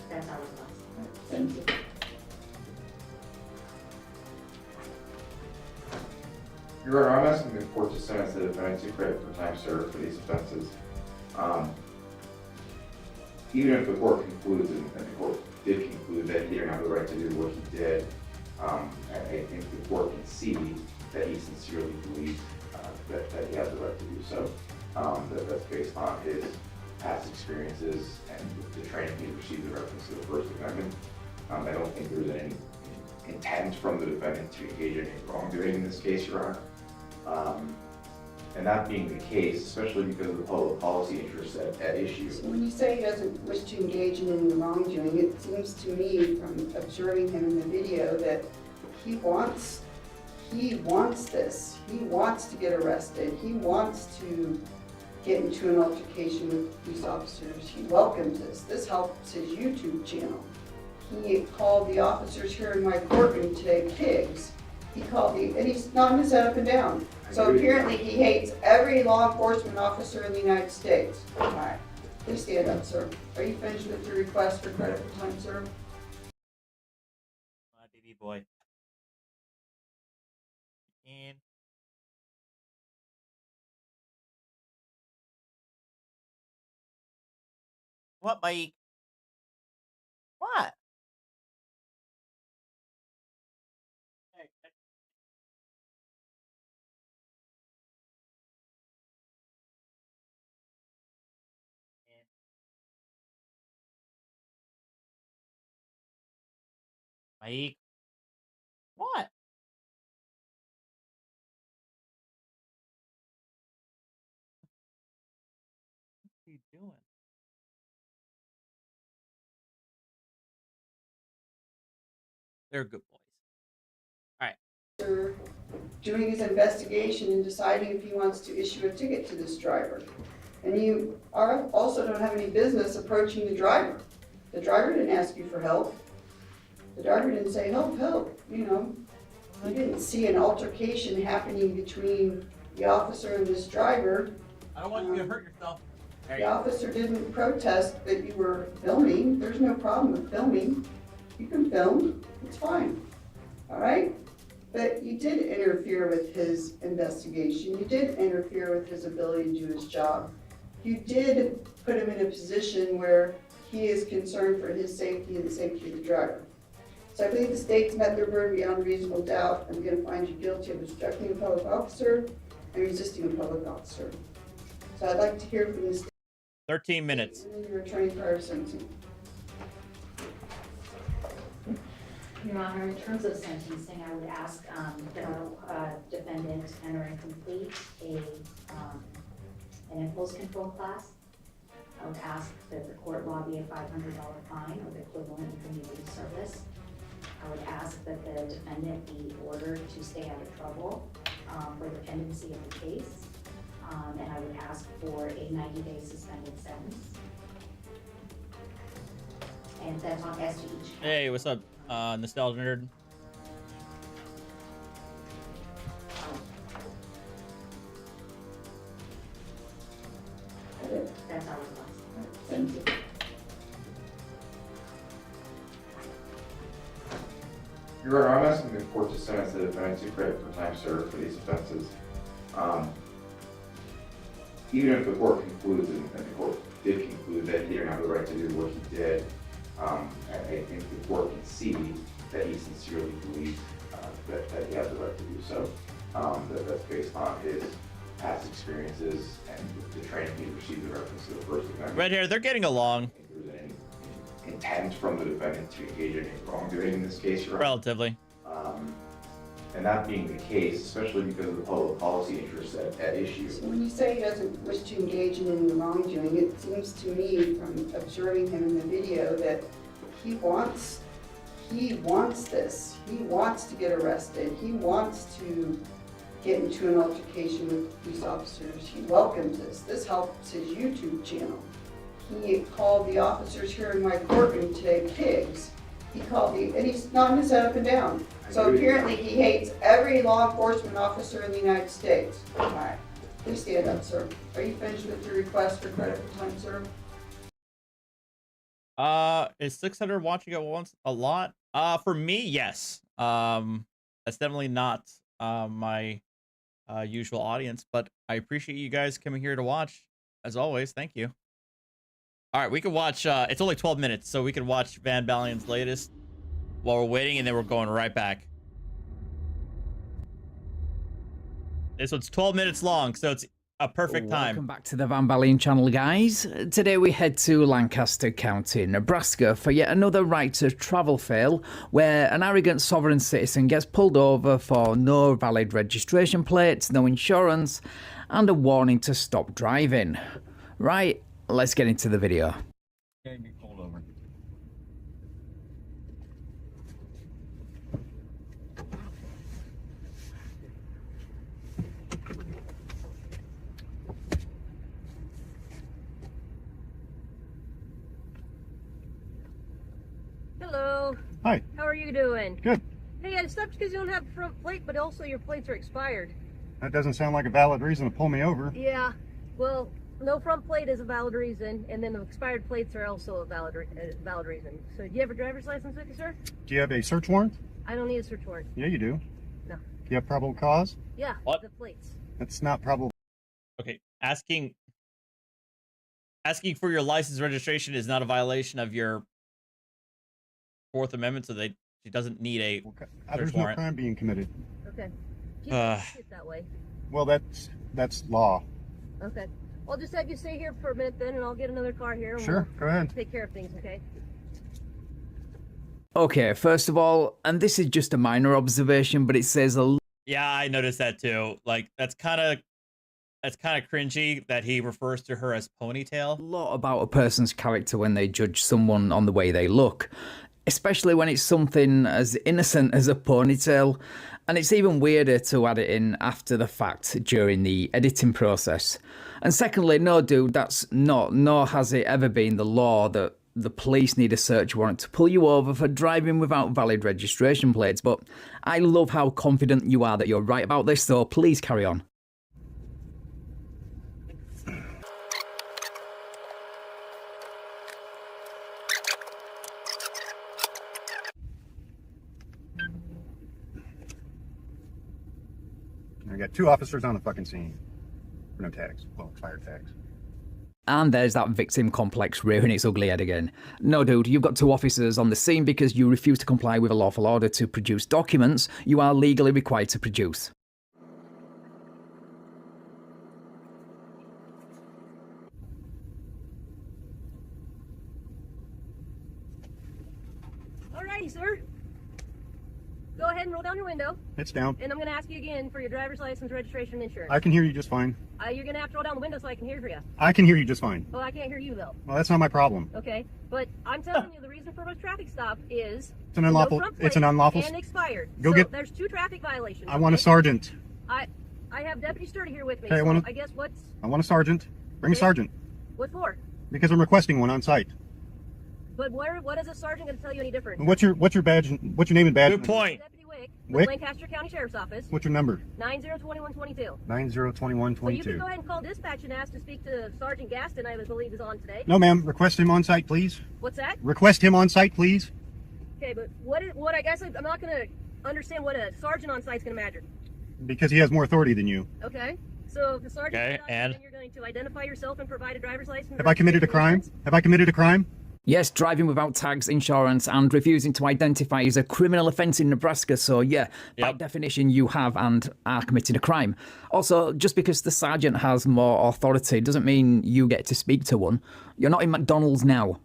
That's all it was. Thank you. Your Honor, I'm asking the court to sentence the defendant to credit for time served for these offenses. Even if the court concludes, and the court did conclude that he didn't have the right to do what he did, I think the court can see that he sincerely believes that he has the right to do so. That's based on his past experiences and the training he received in reference to the First Amendment. I don't think there's any intent from the defendant to engage in any wrongdoing in this case, Your Honor. And that being the case, especially because of the public policy interests at issue. So when you say he doesn't wish to engage in any wrongdoing, it seems to me from observing him in the video that he wants this. He wants to get arrested. He wants to get into an altercation with police officers. He welcomes this. This helps his YouTube channel. He called the officers here in my courtroom today pigs. He called the, and he's nodding his head up and down. So apparently he hates every law enforcement officer in the United States. All right, please stand up, sir. Are you finished with your request for credit for time served? Baby boy. And what, Mike? What? Mike? What? What are you doing? They're good boys. All right. Doing his investigation and deciding if he wants to issue a ticket to this driver. And you also don't have any business approaching the driver. The driver didn't ask you for help. The driver didn't say, help, help, you know. You didn't see an altercation happening between the officer and this driver. I don't want you to hurt yourself. The officer didn't protest that you were filming. There's no problem with filming. You can film, it's fine, all right? But you did interfere with his investigation. You did interfere with his ability to do his job. You did put him in a position where he is concerned for his safety and the safety of the driver. So I believe the state's met their burden beyond reasonable doubt. I'm going to find you guilty of obstructing a public officer and resisting a public officer. So I'd like to hear from the state. 13 minutes. And then your attorney prior to sentencing. Your Honor, in terms of sentencing, I would ask that our defendant enter and complete an impulse control class. I would ask that the court lobby a $500 fine or the equivalent in community service. I would ask that the defendant be ordered to stay out of trouble for the pendency of the case. And I would ask for a 90-day suspended sentence. And that's on as to each. Hey, what's up, Nostalgia Nerd? That's all it was. Thank you. Your Honor, I'm asking the court to sentence the defendant to credit for time served for these offenses. Even if the court concludes, and the court did conclude that he didn't have the right to do what he did, I think the court can see that he sincerely believes that he has the right to do so. That's based on his past experiences and the training he received in reference to the First Amendment. Red hair, they're getting along. I think there's any intent from the defendant to engage in any wrongdoing in this case, Your Honor. Relatively. And that being the case, especially because of the public policy interests at issue. So when you say he doesn't wish to engage in any wrongdoing, it seems to me from observing him in the video that he wants this. He wants to get arrested. He wants to get into an altercation with police officers. He welcomes this. This helps his YouTube channel. He called the officers here in my courtroom today pigs. He called the, and he's nodding his head up and down. So apparently he hates every law enforcement officer in the United States. All right, please stand up, sir. Are you finished with your request for credit for time served? Is 600 watching at once a lot? For me, yes. That's definitely not my usual audience, but I appreciate you guys coming here to watch. As always, thank you. All right, we can watch. It's only 12 minutes, so we can watch Van Balion's latest while we're waiting, and then we're going right back. This one's 12 minutes long, so it's a perfect time. Welcome back to the Van Balion channel, guys. Today we head to Lancaster County, Nebraska for yet another right to travel fail, where an arrogant sovereign citizen gets pulled over for no valid registration plates, no insurance, and a warning to stop driving. Right, let's get into the video. Hello. Hi. How are you doing? Good. Hey, I stopped because you don't have a front plate, but also your plates are expired. That doesn't sound like a valid reason to pull me over. Yeah. Well, no front plate is a valid reason, and then the expired plates are also a valid reason. So, do you have a driver's license with you, sir? Do you have a search warrant? I don't need a search warrant. Yeah, you do. No. Do you have probable cause? Yeah. What? The plates. That's not probable. Okay, asking for your license registration is not a violation of your Fourth Amendment, so she doesn't need a There's no crime being committed. Okay. Keep it that way. Well, that's law. Okay. I'll just have you stay here for a minute then, and I'll get another car here. And Sure, we'll go ahead. Take care of things, okay? Okay, first of all, and this is just a minor observation, but it says a Yeah, I noticed that too. Like that's kind of cringy that he refers to her as Ponytail. lot about a person's character when they judge someone on the way they look, especially when it's something as innocent as a ponytail. And it's even weirder to add it in after the fact during the editing process. And secondly, no dude, that's not, nor has it ever been the law that the police need a search warrant to pull you over for driving without valid registration plates. But I love how confident you are that you're right about this, so please carry on. I got 2 officers on the fucking scene. For no tags. Well, expired tags. And there's that victim complex rearing its ugly head again. No dude, you've got 2 officers on the scene because you refuse to comply with a lawful order to produce documents you are legally required to produce. Alrighty, sir. Go ahead and roll down your window. It's down. And I'm going to ask you again for your driver's license, registration, and insurance. I can hear you just fine. You're going to have to roll down the window so I can hear you. I can hear you just fine. Well, I can't hear you, though. Well, that's not my problem. Okay, but I'm telling you the reason for my traffic stop is... It's an unlawful... no front It's an unlawful... and expired. Go so get... There's 2 traffic violations. I want a sergeant. I have Deputy Sturdy here with me, Okay, so I guess what's... I want a sergeant. Bring a sergeant. What for? Because I'm requesting one on site. But what is a sergeant going to tell you any different? What's your badge? What's your name and badge? Good point. Deputy Wick, Wick? Lancaster County Sheriff's Office. What's your number? 902122. 902122. So you can go ahead and call dispatch and ask to speak to Sergeant Gaston, I believe is on today. No, ma'am. Request him on site, please. What's that? Request him on site, please. Okay, but what I guess I'm not going to understand what a sergeant on site's going to matter. Because he has more authority than you. Okay. So if the sergeant Okay, and then you're going to identify yourself and provide a driver's license. Have I committed a crime? Have I committed a crime? Yes, driving without tags, insurance, and refusing to identify is a criminal offence in Nebraska, so yeah, by definition you have and are committing a crime. Also, just because the sergeant has more authority doesn't mean you get to speak to one. You're not in McDonald's now.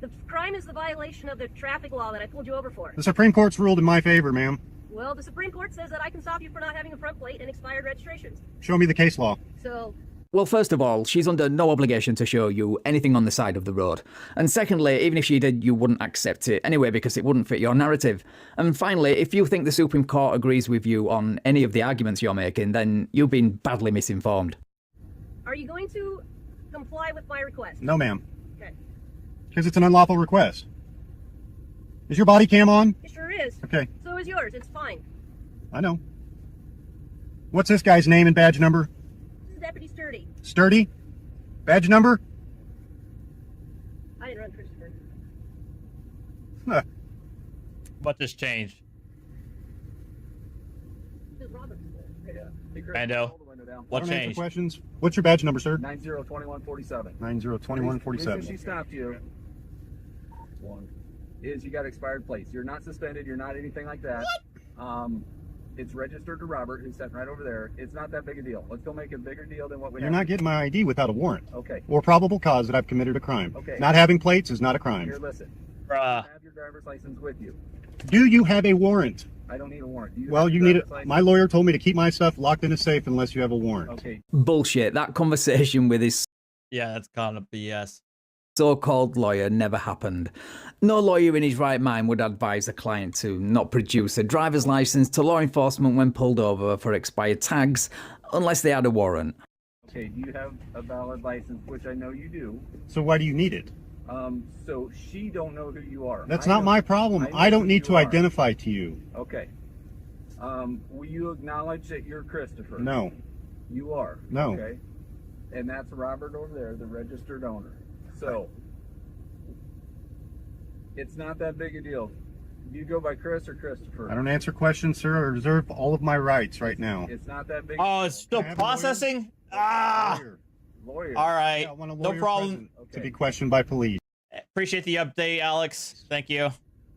The crime is the violation of the traffic law that I pulled you over for. The Supreme Court's ruled in my favor, ma'am. Well, the Supreme Court says that I can stop you for not having a front plate and expired registrations. Show me the case law. So... Well, first of all, she's under no obligation to show you anything on the side of the road. And secondly, even if she did, you wouldn't accept it anyway because it wouldn't fit your narrative. And finally, if you think the Supreme Court agrees with you on any of the arguments you're making, then you've been badly misinformed. Are you going to comply with my request? No, ma'am. Okay. Because it's an unlawful request. Is your body cam on? It sure is. Okay. So is yours. It's fine. I know. What's this guy's name and badge number? This is Deputy Sturdy. Sturdy? Badge number? I didn't run Christopher. What just changed? Brando, what I don't answer changed? questions. What's your badge number, sir? 902147. 902147. Reason she stopped you is you got expired plates. You're not suspended. You're not anything like that. It's registered to Robert, who's sitting right over there. It's not that big a deal. Let's go make it a bigger deal than what we You're have. not getting my ID without a warrant. Okay. Or probable cause that I've committed a crime. Okay. Not having plates is not a crime. Here, listen. Bruh. Have your driver's license with you. Do you have a warrant? I don't need a warrant. Do you Well, have you your need driver's it. license? My lawyer told me to keep my stuff locked in a safe unless you have a warrant. Okay. Bullshit. That conversation with his Yeah, that's kind of BS. so-called lawyer never happened. No lawyer in his right mind would advise a client to not produce a driver's license to law enforcement when pulled over for expired tags unless they had a warrant. Okay, do you have a valid license, which I know you do? So why do you need it? So she don't know who you are. That's I not know- my problem. know I don't who need you to are. identify to you. Okay. Will you acknowledge that you're Christopher? No. You are? No. Okay. And that's Robert over there, the registered owner. So, it's not that big a deal. Do you go by Chris or Christopher? I don't answer questions, sir. I reserve all of my rights right now. It's not that big. Oh, it's still Can I have a lawyer? processing? Ah! Lawyer. All right. Yeah, I want a No lawyer problem. present to be questioned by police. Appreciate the update, Alex. Thank you.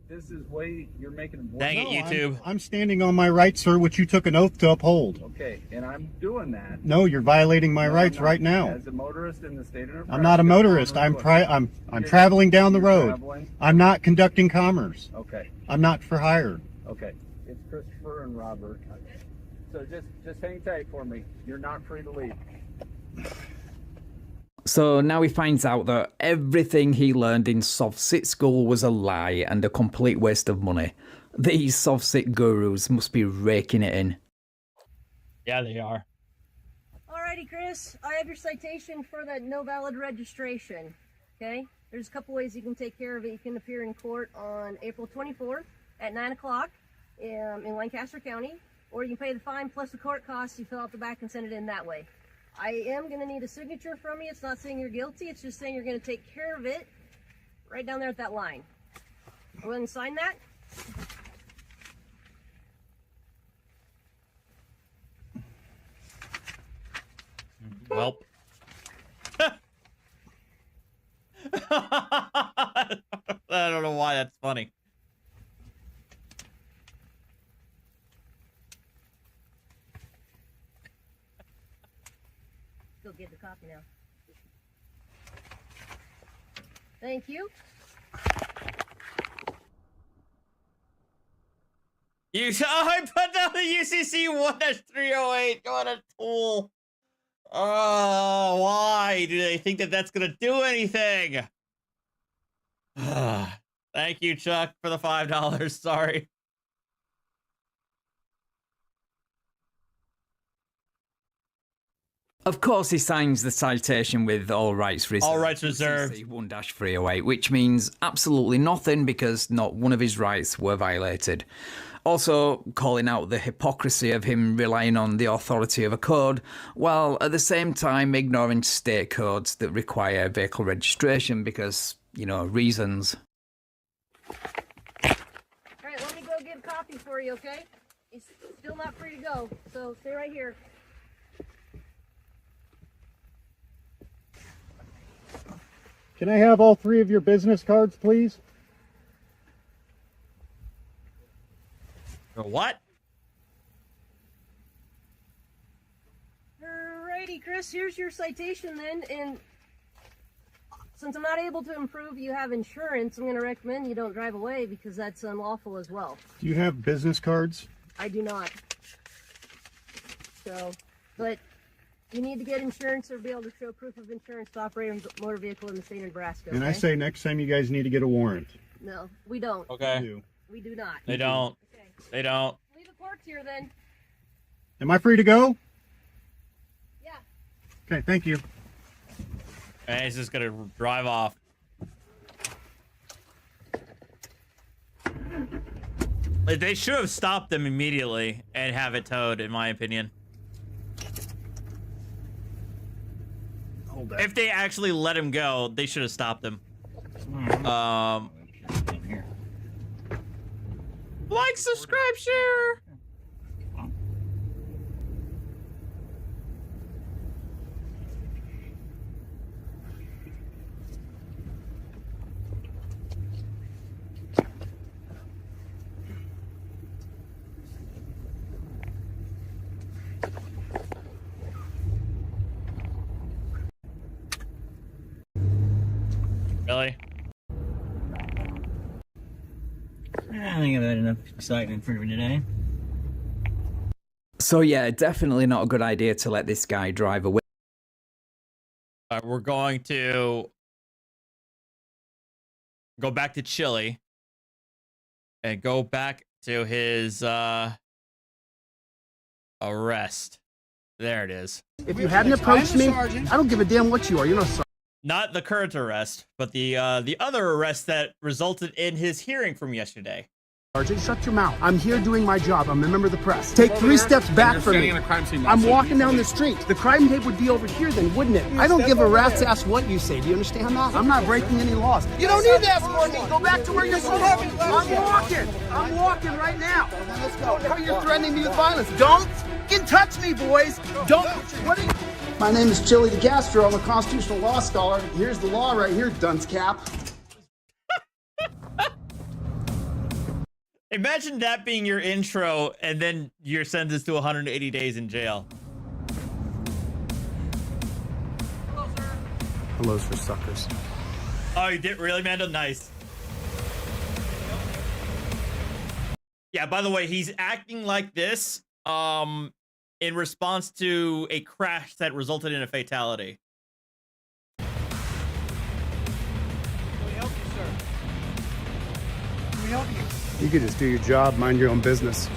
This is way you're making. Dang it, YouTube. I'm standing on my rights, sir, which you took an oath to uphold. Okay, and I'm doing that. No, you're violating my No, rights I'm not. right now. As a motorist in the state of Nebraska. I'm not a motorist. I'm traveling down the You're road. traveling? I'm not conducting commerce. Okay. I'm not for hire. Okay. It's Christopher and Robert. So just hang tight for me. You're not free to leave. So now he finds out that everything he learned in soft sit school was a lie and a complete waste of money. These soft sit gurus must be raking it in. Yeah, they are. Alrighty, Chris. I have your citation for that no valid registration. Okay? There's a couple ways you can take care of it. You can appear in court on April 24th at 9 o'clock in Lancaster County, or you can pay the fine plus the court costs. You fill out the back and send it in that way. I am going to need a signature from you. It's not saying you're guilty. It's just saying you're going to take care of it right down there at that line. Go ahead and sign that. Welp. I don't know why that's funny. Go get the copy now. Thank you. I put down the UCC 1-308. What a tool. Oh, why do they think that that's gonna do anything? Thank you, Chuck, for the $5. Sorry. Of course, he signs the citation with all rights reserved. All rights reserved. 1-308, which means absolutely nothing because not one of his rights were violated. Also, calling out the hypocrisy of him relying on the authority of a code, while at the same time ignoring state codes that require vehicle registration because, you know, reasons. Alright, let me go get a copy for you, okay? He's still not free to go, so stay right here. Can I have all three of your business cards, please? For what? Alrighty, Chris, here's your citation then, and since I'm not able to improve you have insurance, I'm going to recommend you don't drive away because that's unlawful as well. Do you have business cards? I do not. So, but you need to get insurance or be able to show proof of insurance to operate a motor vehicle in the state of Nebraska. And I okay? say next time you guys need to get a warrant. No, we don't. Okay. You. We do not. They don't. Okay. They don't. Leave the courts here then. Am I free to go? Yeah. Okay, thank you. And he's just gonna drive off. Like, they should have stopped them immediately and have it towed, in my opinion. Hold that. If they actually let him go, they should have stopped him. Like, subscribe, share. Really? I think I've had enough excitement for today. So yeah, definitely not a good idea to let this guy drive away. We're going to go back to Chile and go back to his arrest. There it is. If you hadn't approached me, I don't give a damn what you are. You're not sorry. Not the current arrest, but the other arrest that resulted in his hearing from yesterday. Sergeant, shut your mouth. I'm here doing my job. I'm a member of the press. Take 3 steps back from me. I'm walking down the street. The crime tape would be over here then, wouldn't it? I don't give a rat's ass what you say. Do you understand that? I'm not breaking any laws. You don't need to ask for me. Go back to where you're supposed to be. I'm walking. I'm walking right now. Let's go. Now you're threatening me with violence. Don't fucking touch me, boys. Don't. What are you? My name is Chili DeCastro. I'm a constitutional law scholar. Here's the law right here, dunce cap. Imagine that being your intro, and then you're sentenced to 180 days in jail. Hello's for suckers. Oh, you did really, Mando? Nice. Yeah, by the way, he's acting like this in response to a crash that resulted in a fatality. Can we help you, sir? Can we help you? You could just do your job, mind your own business.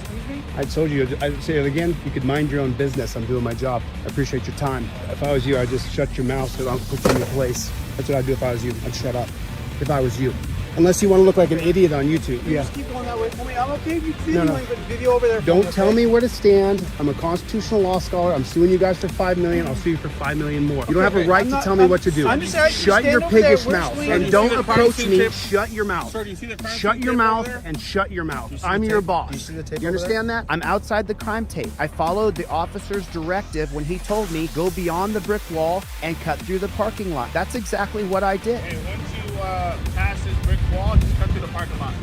I told you, I'd say it again, you could mind your own business. I'm doing my job. I appreciate your time. If I was you, I'd just shut your mouth so I don't put you in your place. That's what I'd do if I was you. I'd shut up. If I was you. Unless you want to look like an idiot on YouTube. Yeah. Just keep going that way for me. I'm okay if you No, no. but video over there. Don't tell me where to stand. I'm a constitutional law scholar. I'm suing you guys for $5 million. I'll sue you for $5 million more. You don't have a right to tell me what to do. I'm just asking you Shut your stand over there. piggish We're mouth swinging. and don't approach me. Shut your mouth. Sir, do you see the crime Shut scene your tape mouth over there? and shut your mouth. Do you see I'm the your tape? boss. Do you see the tape You over understand that? I'm outside the crime tape. I followed the officer's directive when he told me go beyond the brick wall and cut through the parking lot. That's exactly what I did. Hey, once you pass this brick wall, just cut through the parking lot.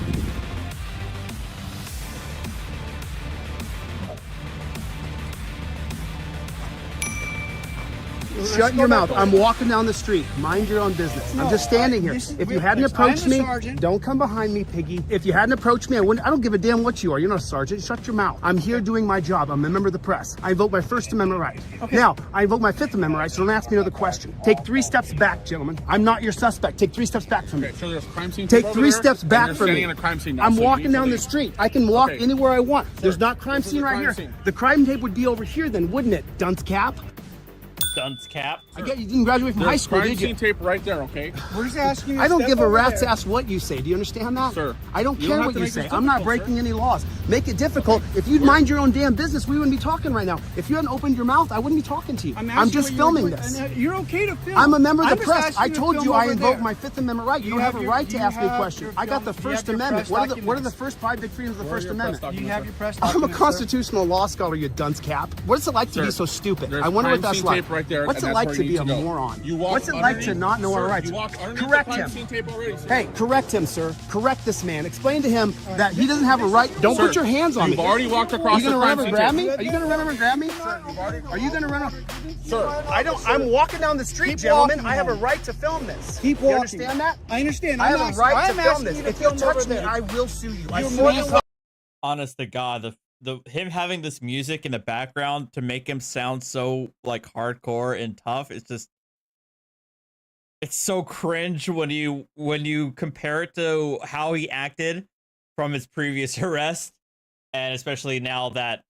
Shut your mouth. I'm walking down the street. Mind your own business. I'm just standing here. If you hadn't approached me, don't come behind me, piggy. If you hadn't approached me, I don't give a damn what you are. You're not a sergeant. Shut your mouth. I'm here doing my job. I'm a member of the press. I invoke my First Amendment right. Now, I invoke my Fifth Amendment right, so don't ask me another question. Take 3 steps back, gentlemen. I'm not your suspect. Take 3 steps back from me. So there's crime scene Take tape 3 over there, steps and back you're from standing me. in a crime scene now, I'm so you walking need to down the leave. street. I can walk Okay. anywhere I want. There's not crime this is scene the right crime here. scene. The crime tape would be over here then, wouldn't it, dunce cap? Dunce cap. I get you didn't graduate from high There's school, crime did you? scene tape right there, okay? We're just asking you. I don't step give a over rat's there. ass what you say. Do you understand that? Sir, I don't you care don't have what to you make say. this I'm not difficult, breaking any laws. Make it difficult. If you'd mind your own damn business, we wouldn't be talking right now. If you hadn't opened your mouth, I wouldn't be talking to you. I'm just filming this. You're okay to film. I'm a member of the I'm just press. asking I to told film you I over invoke there. my Fifth Amendment right. You don't have a right to ask me a question. I got the First Amendment. What are the first 5 big freedoms of the First Amendment? Do you have your press I'm a documents, sir? constitutional law scholar, you dunce cap. What's it like to be so stupid? there's I wonder what crime that's scene like. tape right there, What's and it that's like where to you be need a to go. moron? You walk What's it like to underneath- not know our Sir, rights? you walk underneath Correct the crime him. scene tape already, sir. Hey, correct him, sir. Correct this man. Explain to him that he doesn't have a right. Don't Sir, put your hands on me. you've already walked across Are you the gonna run crime over and scene grab tape. me? Are you gonna run over and grab me? Are you gonna run over? Sir, I'm walking down the street, Keep gentlemen. walking, I have a man. right to film this. Keep You walking. understand that? I understand. I have a right to I'm film asking this. you to If you film touch over me, there. I will sue you. I You're sue more you. than Honest to God, the him having this music in the background to make him sound so like hardcore and tough, it's so cringe when you compare it to how he acted from his previous arrest, and especially now that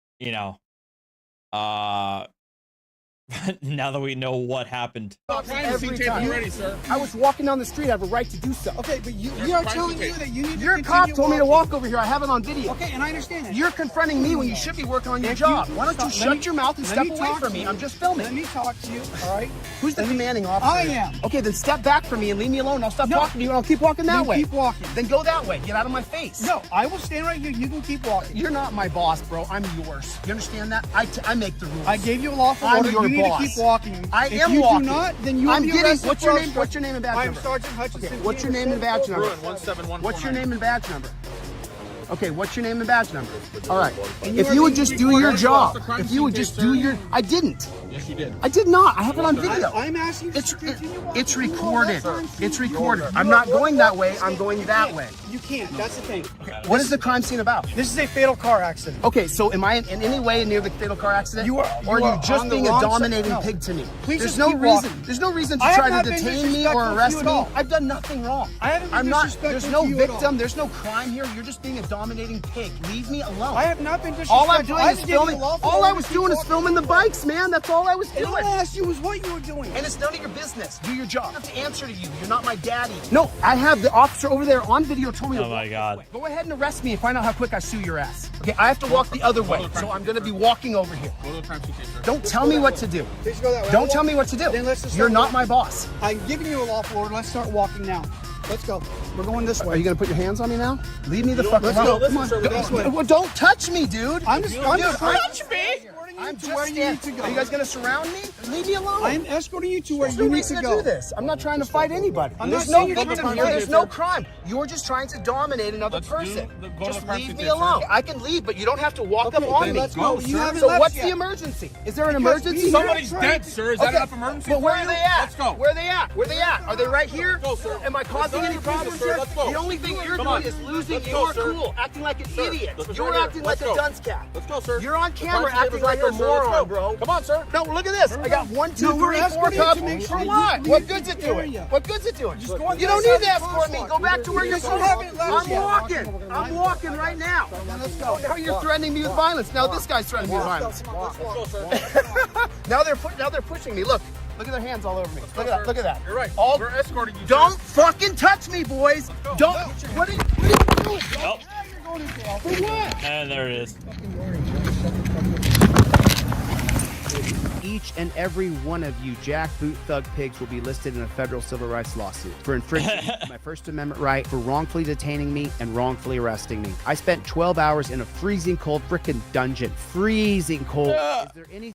Now that we know what happened. Every time. Already, sir. I was walking down the street. I have a right to do so. Okay, but you are telling me that you need to Your cop told me to walk over here. I have it on video. Okay, and I understand that. You're confronting me when you should be working on your job. Why don't you shut your mouth and step away from me? I'm just filming. Let me talk to you, all right? Who's the commanding officer? I am. Okay, then step back from me and leave me alone. I'll stop talking to you and I'll keep walking that way. Keep walking. Then go that way. Get out of my face. No, I will stand right here. You can keep walking. You're not my boss, bro. I'm yours. You understand that? I make the rules. I gave you a lawful I'm order. your You need boss. to keep walking. I If am you walking. do not, then you will I'm be getting. arrested. What's your name? What's your name and badge number? I'm Sergeant Hutchinson. Okay, what's your name and badge number? What's your name and badge number? Okay, what's your name and badge number? All right. If you would just do your job, if you would just do your, I didn't. Yes, you did. I did not. I have it on video. I'm asking you It's recorded. It's recorded. I'm not going that way. I'm going that way. You can't. That's the thing. What is the crime scene about? This is a fatal car accident. Okay, so am I in any way near the fatal car accident? You are. Or are you just on the being a wrong side. dominating No. pig to me? Please There's just no keep reason. walking. There's no reason to I have try not to been detain me disrespectful or to arrest you at me. all. I've done nothing wrong. I haven't been I'm not. disrespectful There's to no you at all. victim. There's no crime here. You're just being a dominating pig. Leave me alone. I have not been disrespectful. All I'm doing I is gave you a filming. lawful All I order was to doing keep is filming the bikes, man. That's all I was And all I doing. asked you was what you were doing. And it's none of your business. Do your job. I have to answer to you. You're not my daddy. No, I have the officer over there on video told me to Oh my God. Go ahead and arrest me and find out how quick I sue your ass. Okay, I have to walk the other way, so I'm gonna be walking over here. Go to the crime scene, sir. Don't tell me what to do. Please go that way. Don't tell me what to do. Then let's just You're start not my boss. I'm giving you a lawful order. Let's start walking now. Let's go. We're going this way. Are you gonna put your hands on me now? Leave me the fuck Let's alone. go. Come on. Listen, sir, this way. Well, don't touch me, dude. I'm just touch me. I'm I'm to where just you need to go. Are you guys gonna surround me? Leave me alone. I'm escorting you to where There's you no need reason to to go. do this. I'm not trying to fight anybody. I'm There's not no saying you're victim trying to here. fight. There's no crime. You're just trying to dominate another person. Just leave me alone. I can leave, but you don't have to walk up on me. Let's go. You haven't So left what's yet. the emergency? Is there an Because emergency? we- Somebody's dead, sir. Is that enough emergency But where for are you? they at? Let's go. Where are they at? Where are they at? Are they right here? Let's go, sir. Am I causing any problems sir. here? Let's go. The only thing you're Come doing on. is losing Let's go, your sir. cool, acting like an idiot. Let's You're go. acting like Let's a go. dunce cat. Let's go, sir. You're on The camera crime scene acting is right like a here, sir. Let's moron, go. bro. Come on, sir. No, look at this. I got 1, 2, No, we're 3, 4 escorting you cups. to make sure For you what? leave What the good's it doing? area. What good's it doing? Just go on You the don't other need to side of the escort me. crosswalk. Go back to where you're Because you haven't supposed. left I'm yet. walking. I'm walking right now. Let's go. Now you're threatening me with violence. Now this guy's threatening me with violence. Now they're pushing me. Look at their hands all over me. Look at that. Look at that. You're right. All, We're escorting you. don't fucking touch me, boys. Don't. What are you doing? Oh, For what? and there it is. Each and every one of you jackboot thug pigs will be listed in a federal civil rights lawsuit for infringing my First Amendment right, for wrongfully detaining me and wrongfully arresting me. I spent 12 hours in a freezing cold frickin' dungeon. Freezing cold. Is there any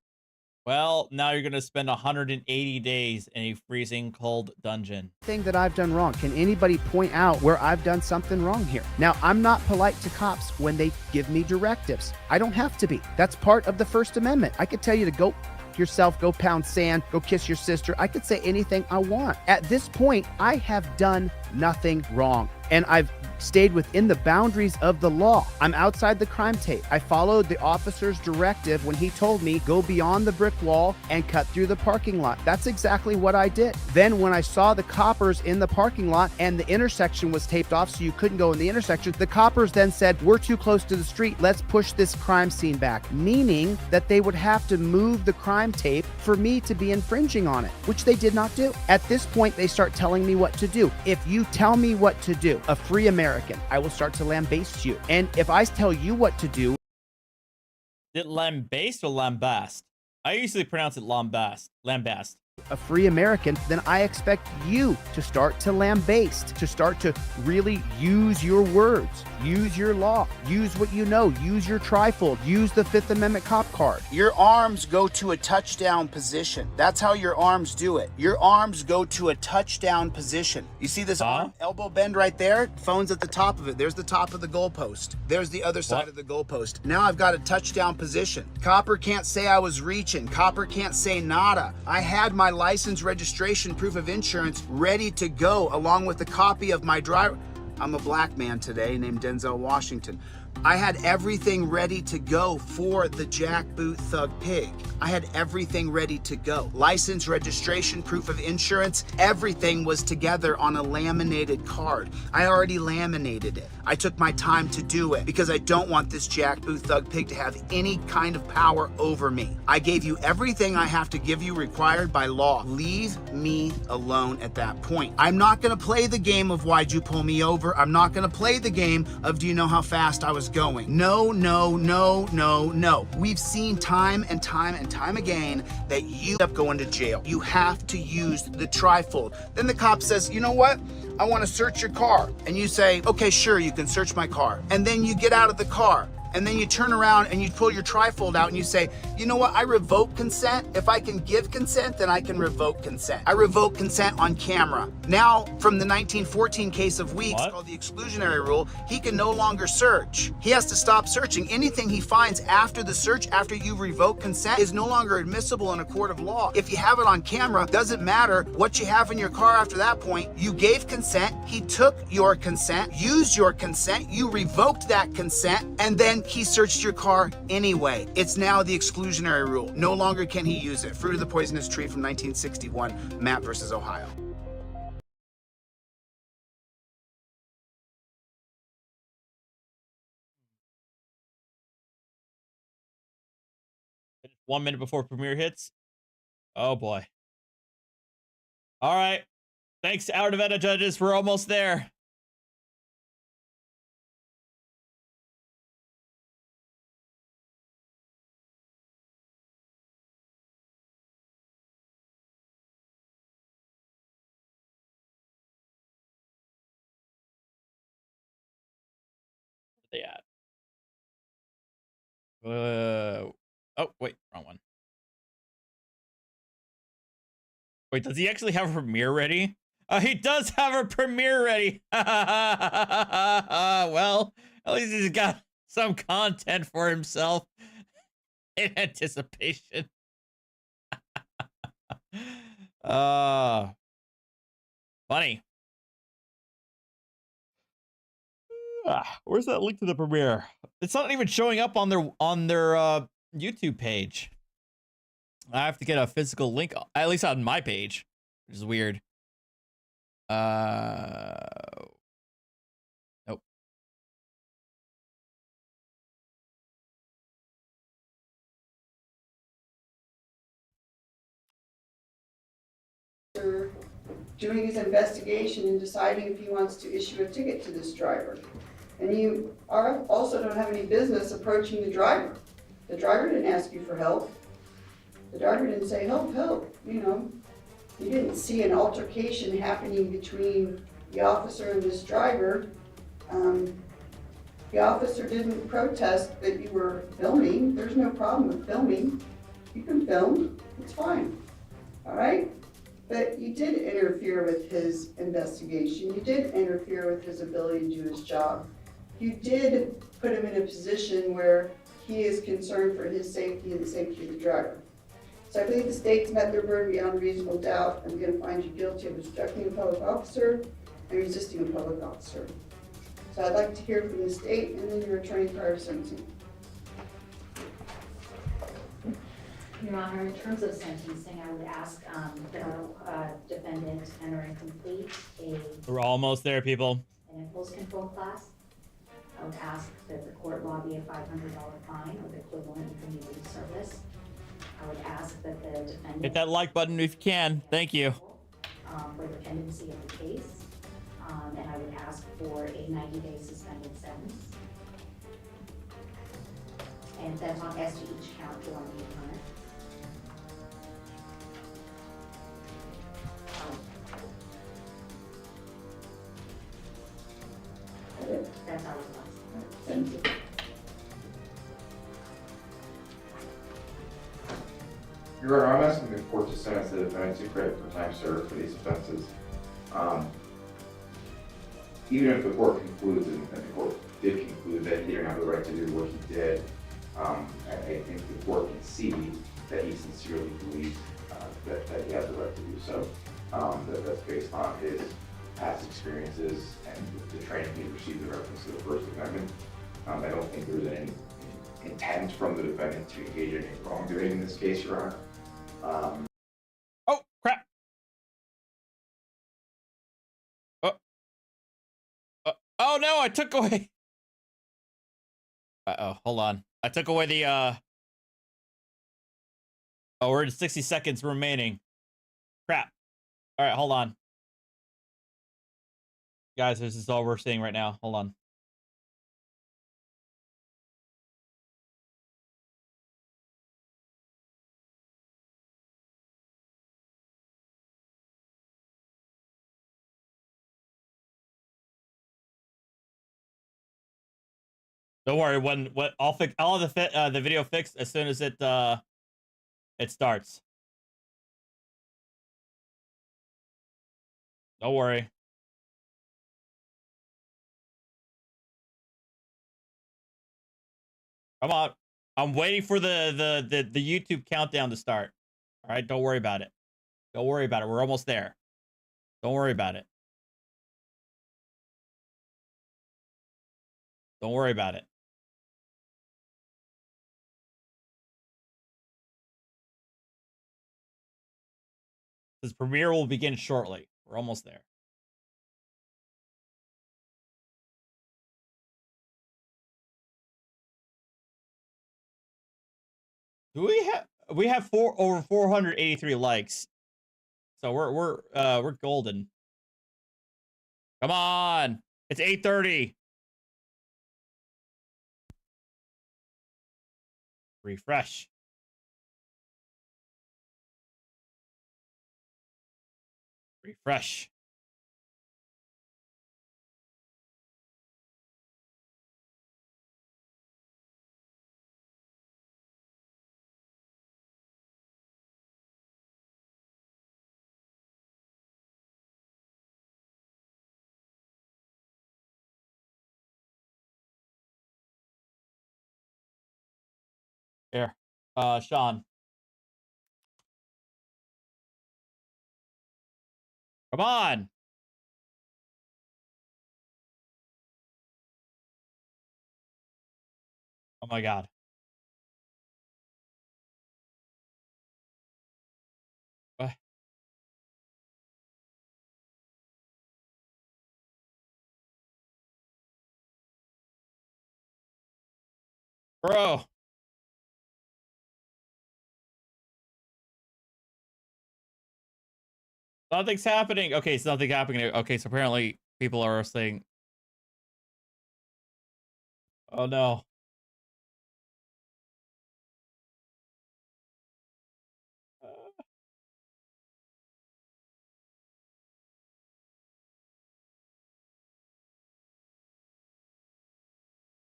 Well, now you're gonna spend 180 days in a freezing cold dungeon. thing that I've done wrong? Can anybody point out where I've done something wrong here? Now, I'm not polite to cops when they give me directives. I don't have to be. That's part of the First Amendment. I could tell you to go yourself, go pound sand, go kiss your sister. I could say anything I want. At this point, I have done nothing wrong, and I've stayed within the boundaries of the law. I'm outside the crime tape. I followed the officer's directive when he told me go beyond the brick wall and cut through the parking lot. That's exactly what I did. Then when I saw the coppers in the parking lot and the intersection was taped off so you couldn't go in the intersection, the coppers then said, we're too close to the street, let's push this crime scene back, meaning that they would have to move the crime tape for me to be infringing on it, which they did not do. At this point, they start telling me what to do. If you tell me what to do, a free American, I will start to lambaste you. And if I tell you what to do, Is it lambaste or lambast? I usually pronounce it lambast. Lambast. a free American, then I expect you to start to lambaste, to start to really use your words, use your law, use what you know, use your trifold, use the Fifth Amendment cop card. Your arms go to a touchdown position. That's how your arms do it. Your arms go to a touchdown position. You see this arm elbow bend right there? Phone's at the top of it. There's the top of the goalpost. There's the other side of the goalpost. Now I've got a touchdown position. Copper can't say I was reaching. Copper can't say nada. I had my license, registration, proof of insurance ready to go along with a copy of my driver. I'm a black man today named Denzel Washington. I had everything ready to go for the jackboot thug pig. I had everything ready to go. License, registration, proof of insurance, everything was together on a laminated card. I already laminated it. I took my time to do it because I don't want this jackboot thug pig to have any kind of power over me. I gave you everything I have to give you required by law. Leave me alone at that point. I'm not gonna play the game of why'd you pull me over. I'm not gonna play the game of do you know how fast I was going. No, no, no, no, no. We've seen time and time and time again that you end up going to jail. You have to use the trifold. Then the cop says, you know what? I want to search your car. And you say, okay, sure, you can search my car. And then you get out of the car. And then you turn around and you pull your trifold out and you say, you know what, I revoke consent. If I can give consent, then I can revoke consent. I revoke consent on camera. Now, from the 1914 case of Weeks, called the exclusionary rule, he can no longer search. He has to stop searching. Anything he finds after the search, after you revoke consent, is no longer admissible in a court of law. If you have it on camera, doesn't matter what you have in your car after that point. You gave consent, he took your consent, used your consent, you revoked that consent, and then he searched your car anyway. It's now the exclusionary rule. No longer can he use it. Fruit of the Poisonous Tree from 1961, Mapp versus Ohio. It's 1 minute before premiere hits. Oh boy. All right. Thanks to our Nevada judges. We're almost there. They at? Oh wait, wrong one. Wait, does he actually have a premiere ready? He does have a premiere ready. Well, at least he's got some content for himself in anticipation. Funny. Where's that link to the premiere? It's not even showing up on their YouTube page. I have to get a physical link, at least on my page, which is weird. Nope. Doing his investigation and deciding if he wants to issue a ticket to this driver. And you also don't have any business approaching the driver. The driver didn't ask you for help. The driver didn't say, help, help, you know. You didn't see an altercation happening between the officer and this driver. The officer didn't protest that you were filming. There's no problem with filming. You can film, it's fine, all right? But you did interfere with his investigation. You did interfere with his ability to do his job. You did put him in a position where he is concerned for his safety and the safety of the driver. So I believe the state's met their burden beyond reasonable doubt. I'm going to find you guilty of obstructing a public officer and resisting a public officer. So I'd like to hear from the state and then your attorney prior to sentencing. Your Honor, in terms of sentencing, I would ask the defendant enter and complete We're almost there, people. an impulse control class. I would ask that the court lobby a $500 fine or the equivalent in community service. I would ask that the defendant Hit that like button if you can. Thank you. For the pendency of the case, and I would ask for a 90-day suspended sentence. And that's on as to each count to 1 year. That's our request. Thank you. Your Honor, I'm asking the court to sentence the defendant to credit for time served for these offenses. Even if the court concludes, and the court did conclude that he didn't have the right to do what he did, I think the court can see that he sincerely believes that he has the right to do so. That's based on his past experiences and the training he received in reference to the First Amendment. I don't think there's any intent from the defendant to engage in any wrongdoing in this case, Your Honor. Oh, crap. Oh no, I took away. Uh-oh, hold on. I took away the, Oh, we're at 60 seconds remaining. Crap. All right, hold on. Guys, this is all we're seeing right now. Hold on. Don't worry. When I'll have the video fixed as soon as it starts. Don't worry. Come on. I'm waiting for the YouTube countdown to start. All right, don't worry about it. Don't worry about it. We're almost there. Don't worry about it. Don't worry about it. This premiere will begin shortly. We're almost there. Do we have over 483 likes. So we're golden. Come on. It's 8:30. Refresh. Refresh. Here. Sean. Come on. Oh my god. What? Bro. Nothing's happening. Okay, so nothing happening. Okay, so apparently people are saying, oh no.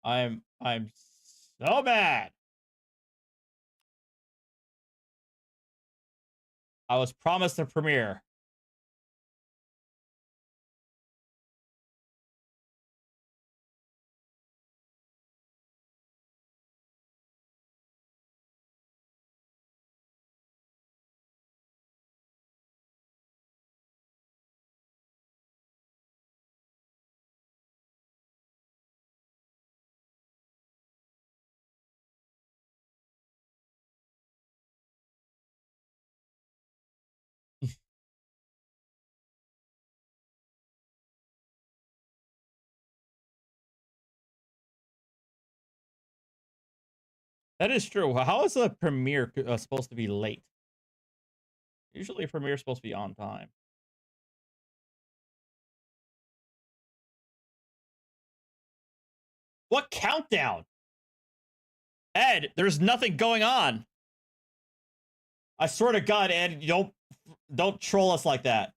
I'm so mad. I was promised a premiere. That is true. How is a premiere supposed to be late? Usually a premiere is supposed to be on time. What countdown? Ed, there's nothing going on. I swear to God, Ed, you don't troll us like that.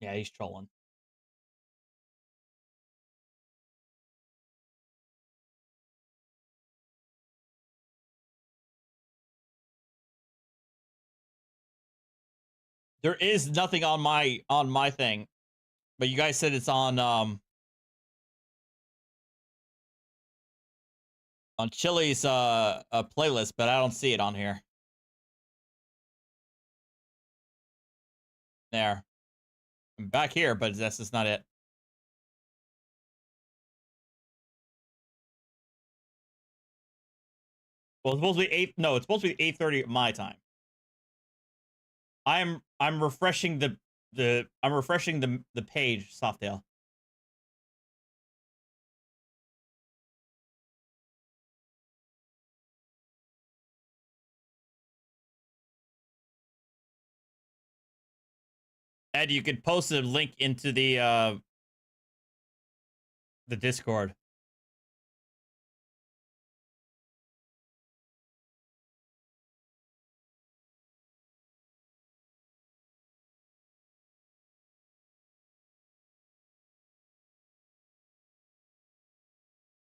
Yeah, he's trolling. There is nothing on my thing, but you guys said it's on Chili's playlist, but I don't see it on here. There. I'm back here, but that's just not it. Well, it's supposed to be 8. No, it's supposed to be 8:30 my time. I'm refreshing the page, Softail. Ed, you could post a link into the Discord.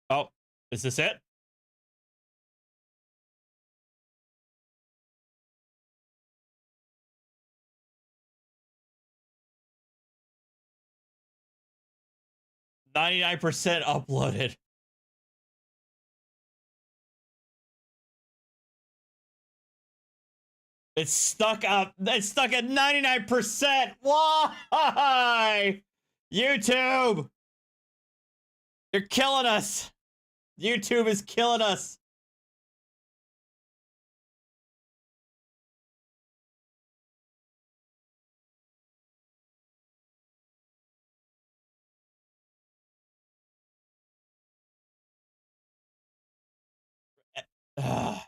Oh, is this it? %99 uploaded. It's stuck up. It's stuck at 99%. Why? YouTube. You're killing us. YouTube is killing us. Ugh.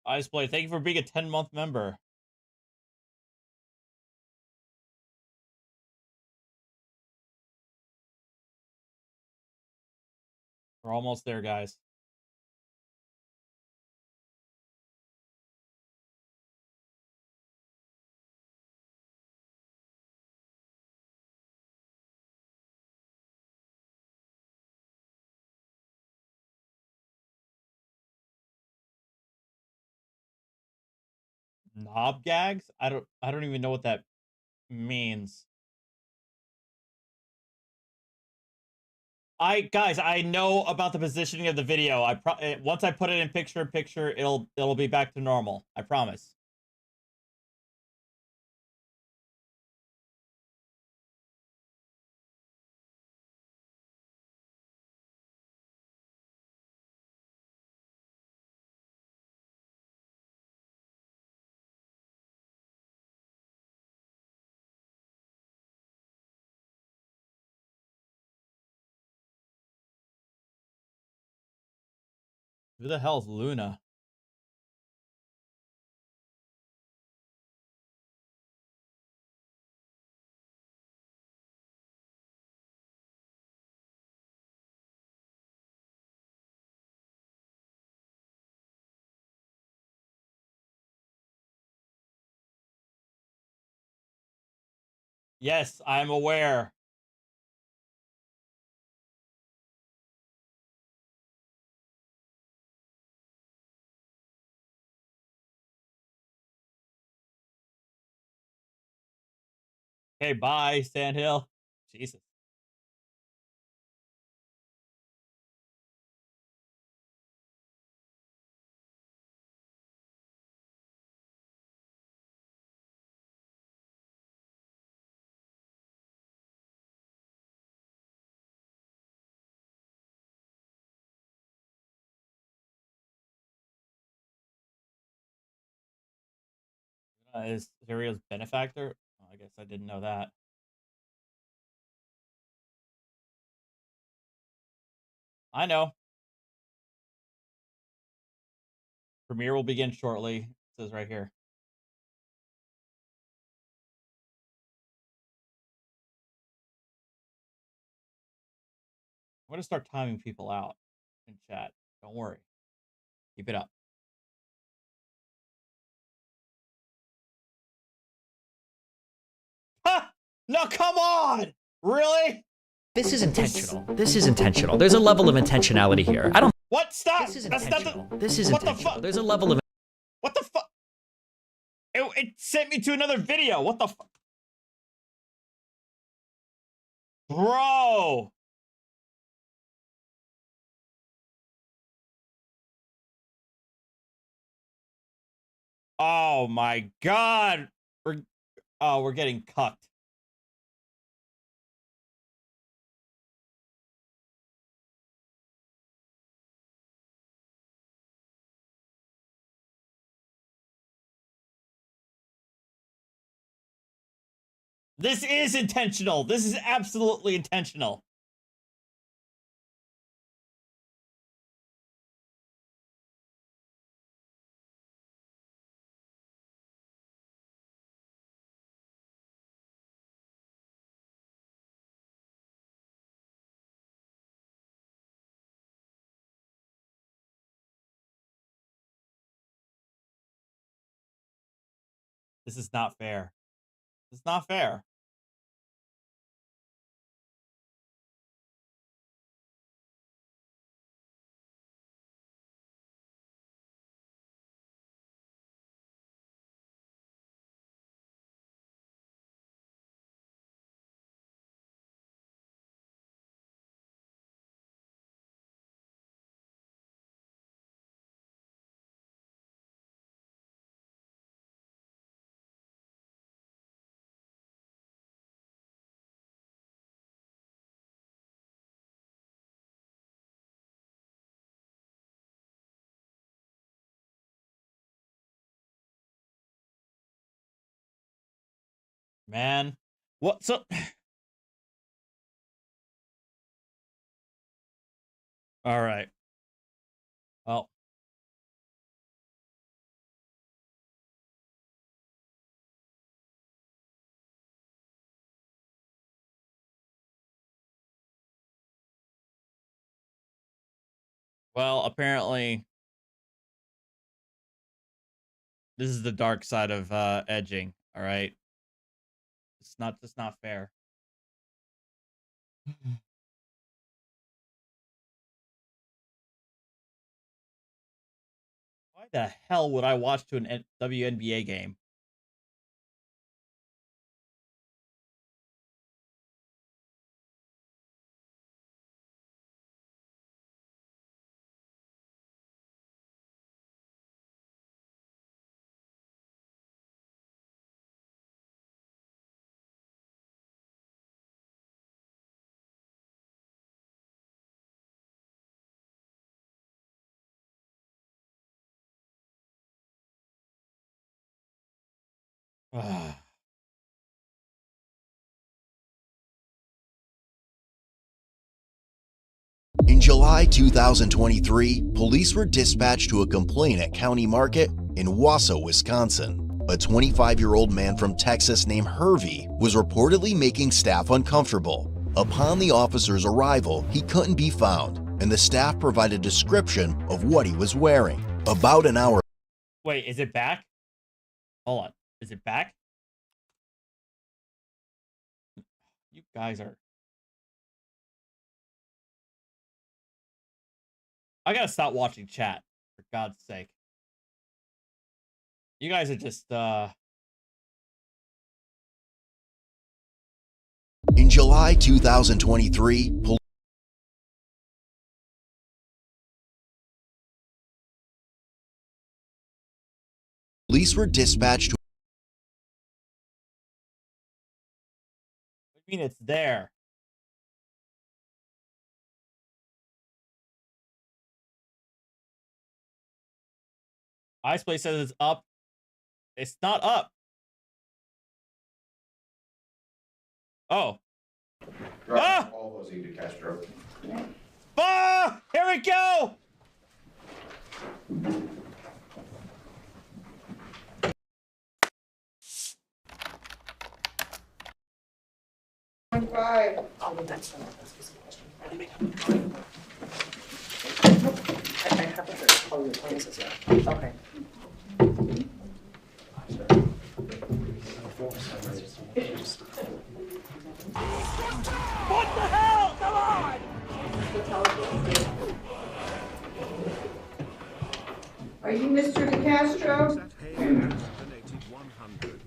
Iceblade, thank you for being a 10-month member. We're almost there, guys. Knob gags? I don't even know what that means. Guys, I know about the positioning of the video. Once I put it in picture-in-picture, it'll be back to normal. I promise. Who the hell's Luna? Yes, I'm aware. Okay, bye, Sandhill. Jesus. Is Serio's benefactor? Oh, I guess I didn't know that. I know. Premiere will begin shortly. It says right here. I'm gonna start timing people out in chat. Don't worry. Keep it up. Ha! No, come on! Really? This is intentional. This is intentional. There's a level of intentionality here. I don't. What? Stop! This is That's intentional. not the. This is What intentional. the fuck? There's a level of. What the fuck? It sent me to another video. What the fuck? Bro! Oh my god! We're getting cucked. This is intentional. This is absolutely intentional. This is not fair. This is not fair. Man. What? So... All right. Well. Well, apparently... This is the dark side of edging, all right? It's not fair. Why the hell would I watch to an WNBA game? In July 2023, police were dispatched to a complaint at County Market in Wausau, Wisconsin. A 25-year-old man from Texas named Hervey was reportedly making staff uncomfortable. Upon the officer's arrival, he couldn't be found, and the staff provided a description of what he was wearing. About an hour. Wait, is it back? Hold on. Is it back? You guys are... I gotta stop watching chat, for God's sake. You guys are just, In July 2023, police were dispatched to... I mean, it's there. Iceplay says it's up. It's not up. Oh. Ah! All those E. DeCastro. Ah! Here we go! Five. Okay. What the hell? Come on! Are you Mr. DeCastro?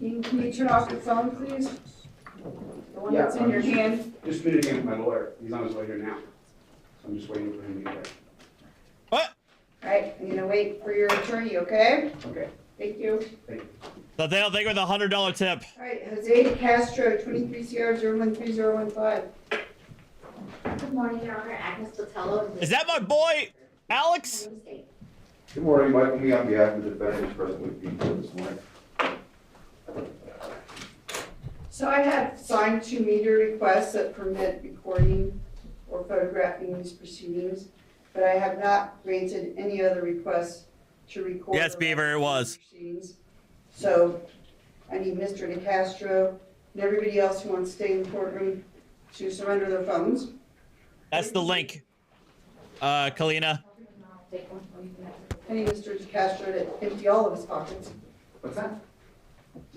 Can you turn off your phone, please? The one that's in your hand? Just communicating with my lawyer. He's on his way here now. So I'm just waiting for him to get there. What? All right, I'm gonna wait for your attorney, okay? Okay. Thank you. Thank you. So they'll take with a $100 tip. All right, Jose DeCastro, 23 CR 013015. Good morning, Your Honor. Agnes Botello. Is that my boy, Alex? Good morning, Michael. Me on behalf of the defendant is present with me this morning. So I have signed 2 media requests that permit recording or photographing these proceedings, but I have not granted any other requests to record. Yes, Beaver, it was. Proceedings. So I need Mr. DeCastro and everybody else who wants to stay in the courtroom to surrender their phones. That's the link. Kalina. I need Mr. DeCastro to empty all of his pockets. What's that?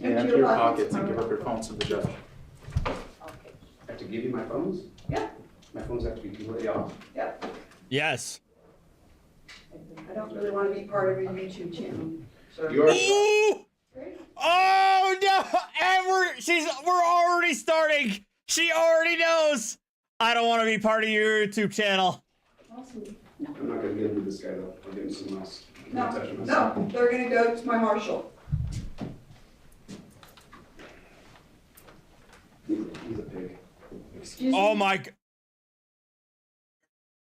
Empty your pockets and give up your phones to the judge. I have to give you my phones? Yeah. My phones have to be completely off? Yep. Yes. I don't really want to be part of your YouTube channel. So Ooh! Oh no! And we're already starting. She already knows. I don't want to be part of your YouTube channel. Awesome. I'm not going to get into this guy though. I'll give him someone else. No, they're going to go to my marshal. He's a pig. Excuse me? Oh my god.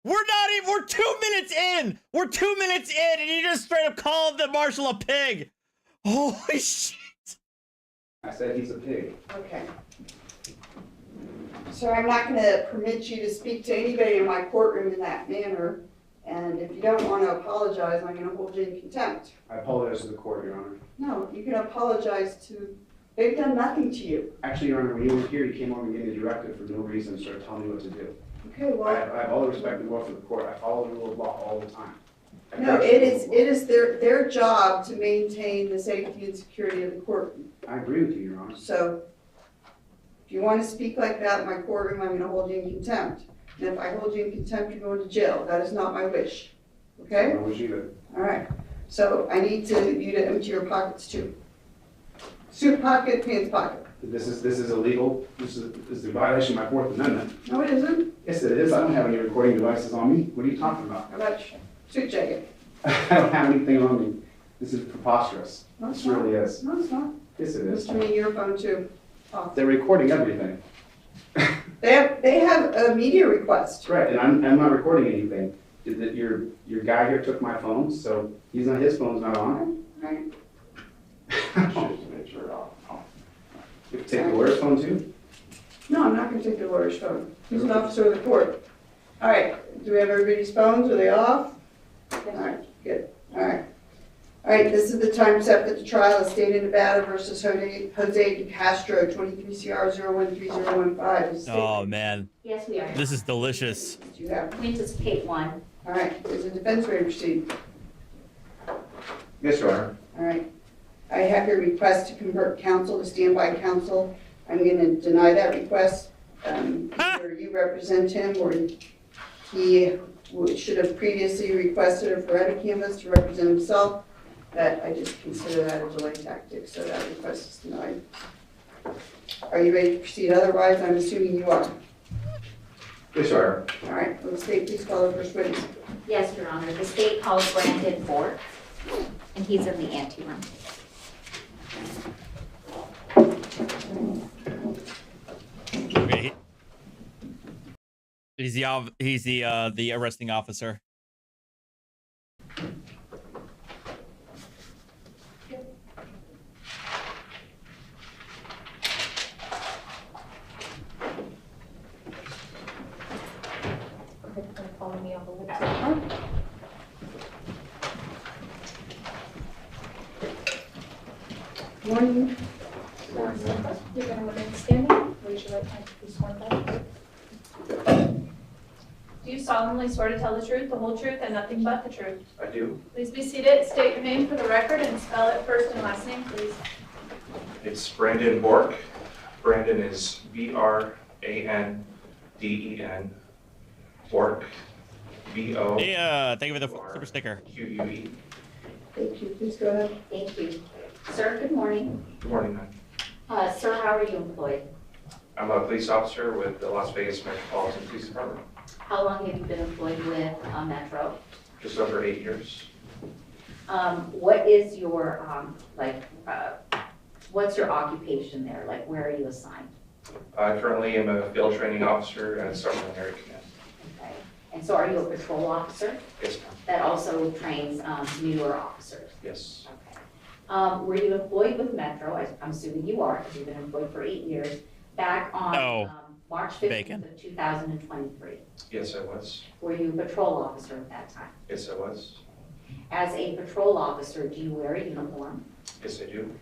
We're not even, we're 2 minutes in! We're 2 minutes in and you just straight up called the marshal a pig! Holy shit! I said he's a pig. Okay. So I'm not going to permit you to speak to anybody in my courtroom in that manner. And if you don't want to apologize, I'm going to hold you in contempt. I apologize to the court, Your Honor. No, you can apologize to, they've done nothing to you. Actually, Your Honor, when you were here, you came over and gave me a directive for no reason and started telling me what to do. Okay, well. I have all the respect in the world for the court. I follow the rule of law all the time. No, it is their job to maintain the safety and security of the courtroom. I agree with you, Your Honor. So, if you want to speak like that in my courtroom, I'm going to hold you in contempt. And if I hold you in contempt, you're going to jail. That is not my wish. Okay? I wish you would. All right. So I need you to empty your pockets too. Suit pocket, pants pocket. This is illegal. This is a violation of my Fourth Amendment. No, it isn't. Yes, it is. I don't have any recording devices on me. What are you talking about? How about suit jacket? I don't have anything on me. This is preposterous. No, it's This really not. is. No, it's not. Yes, it is. Mr. Me, your phone too. Off. They're recording everything. They have a media request. Right, and I'm not recording anything. Your guy here took my phone, so his phone's not on. Right. Should make sure off. You can take the lawyer's phone too? No, I'm not going to take the lawyer's phone. He's an officer of the court. All right. Do we have everybody's phones? Are they off? All right. Good. All right. All right. This is the time set for the trial of State of Nevada versus Jose DeCastro, 23 CR 013015. Oh man. Yes, we are. This is delicious. Do you have? We anticipate one. All right. Is the defense ready to proceed? Yes, Your Honor. All right. I have your request to convert counsel to standby counsel. I'm going to deny that request. Either you represent him or he should have previously requested a Faretta canvas to represent himself. That I just consider that a delay tactic, so that request is denied. Are you ready to proceed? Otherwise, I'm assuming you are. Yes, Your Honor. All right. Will the state please call the first witness? Yes, Your Honor. The state calls Brandon Ford, and he's in the anteroom. Okay. He's the arresting officer. join me on the loop camera. Morning. You're going to remain standing. Raise your right hand to be sworn back. Do you solemnly swear to tell the truth, the whole truth, and nothing but the truth? I do. Please be seated. State your name for the record and spell it first and last name, please. It's Brandon Bork. Brandon is Branden. Bork. BO. Yeah, thank you for the super sticker. QUE. Thank you. Please go ahead. Thank you. Sir, good morning. Good morning, ma'am. Sir, how are you employed? I'm a police officer with the Las Vegas Metropolitan Police Department. How long have you been employed with Metro? Just over 8 years. What is your, what's your occupation there? Like, where are you assigned? I currently am a field training officer at Sergeant Area Command. Okay. And so are you a patrol officer? Yes, ma'am. That also trains newer officers? Yes. Okay. Were you employed with Metro? I'm assuming you are, because you've been employed for 8 years. Back on March 15th of 2023. Yes, I was. Were you a patrol officer at that time? Yes, I was. As a patrol officer, do you wear a uniform? Yes, I do.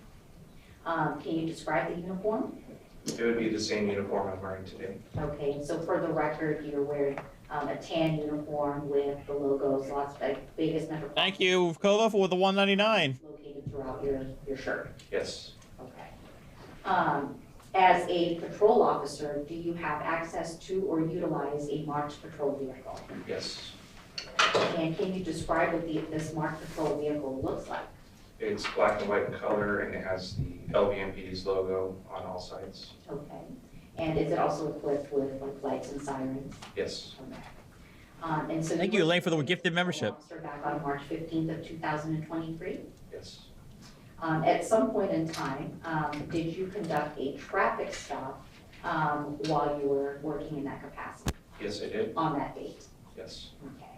Can you describe the uniform? It would be the same uniform I'm wearing today. Okay, so for the record, you're wearing a tan uniform with the logos, Las Vegas Metropolitan. Thank you, Kova, for the $1.99. Located throughout your shirt. Yes. Okay. As a patrol officer, do you have access to or utilize a marked patrol vehicle? Yes. And can you describe what this marked patrol vehicle looks like? It's black and white in color, and it has the LVMPD's logo on all sides. Okay. And is it also equipped with like lights and sirens? Yes. Okay. And so Thank you, Elaine, for the gifted membership. Officer back on March 15th of 2023. Yes. At some point in time, did you conduct a traffic stop while you were working in that capacity? Yes, I did. On that date? Yes. Okay.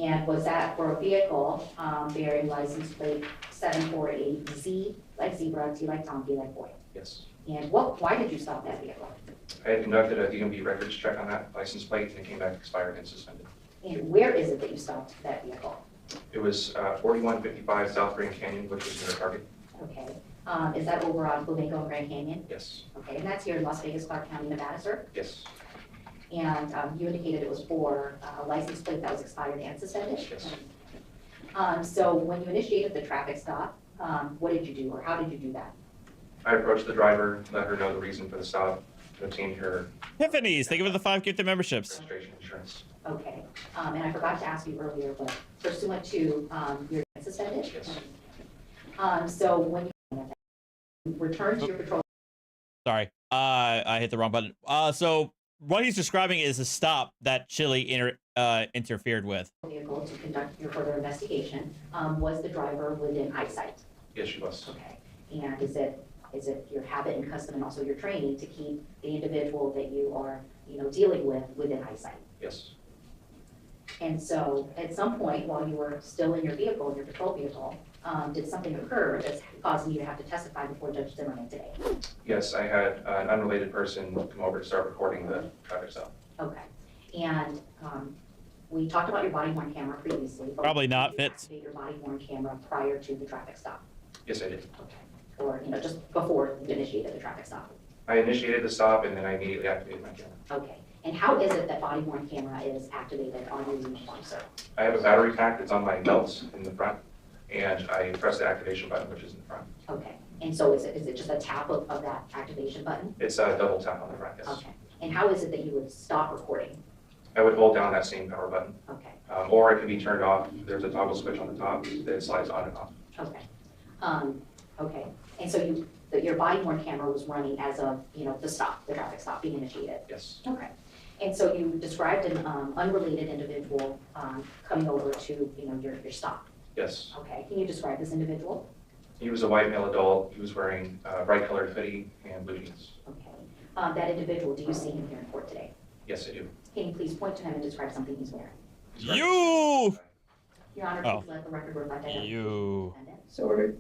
And was that for a vehicle bearing license plate 748Z, like zebra, T like Tom, B like boy? Yes. And why did you stop that vehicle? I had conducted a DMV records check on that license plate, and it came back expired and suspended. And where is it that you stopped that vehicle? It was 4155 South Grand Canyon, which was near Target. Okay. Is that over on Flamingo and Grand Canyon? Yes. Okay, and that's here in Las Vegas, Clark County, Nevada, sir? Yes. And you indicated it was for a license plate that was expired and suspended? Yes. So when you initiated the traffic stop, what did you do, or how did you do that? I approached the driver, let her know the reason for the stop, to obtain her Tiffany's, thank you for the 5 gifted memberships. registration insurance. Okay, and I forgot to ask you earlier, but pursuant to your suspended? Yes. So when you returned to your patrol. Sorry, I hit the wrong button. So what he's describing is a stop that Chili interfered with. Vehicle to conduct your further investigation, was the driver within eyesight? Yes, she was. Okay, and is it your habit and custom and also your training to keep the individual that you are, dealing with within eyesight? Yes. And so at some point while you were still in your vehicle, in your patrol vehicle, did something occur that's causing you to have to testify before Judge Zimmerman today? Yes, I had an unrelated person come over to start recording the traffic stop. Okay, and we talked about your body worn camera previously. Probably not, Did you Fitz. activate your body worn camera prior to the traffic stop? Yes, I did. Okay. Or, just before you initiated the traffic stop? I initiated the stop, and then I immediately activated my camera. Okay, and how is it that body worn camera is activated on your uniform, sir? I have a battery pack that's on my belt in the front, and I press the activation button, which is in the front. Okay, and so is it just a tap of that activation button? It's a double tap on the front, yes. Okay, and how is it that you would stop recording? I would hold down that same power button. Okay. Or it can be turned off. There's a toggle switch on the top that slides on and off. Okay. Okay, and so your body worn camera was running as of, the traffic stop being initiated? Yes. Okay, and so you described an unrelated individual coming over to, your stop? Yes. Okay, can you describe this individual? He was a white male adult. He was wearing a bright colored hoodie and blue jeans. Okay, that individual, do you see him here in court today? Yes, I do. Can you please point to him and describe something he's wearing? You! Your Honor, please let the record reflect that. You. So ordered.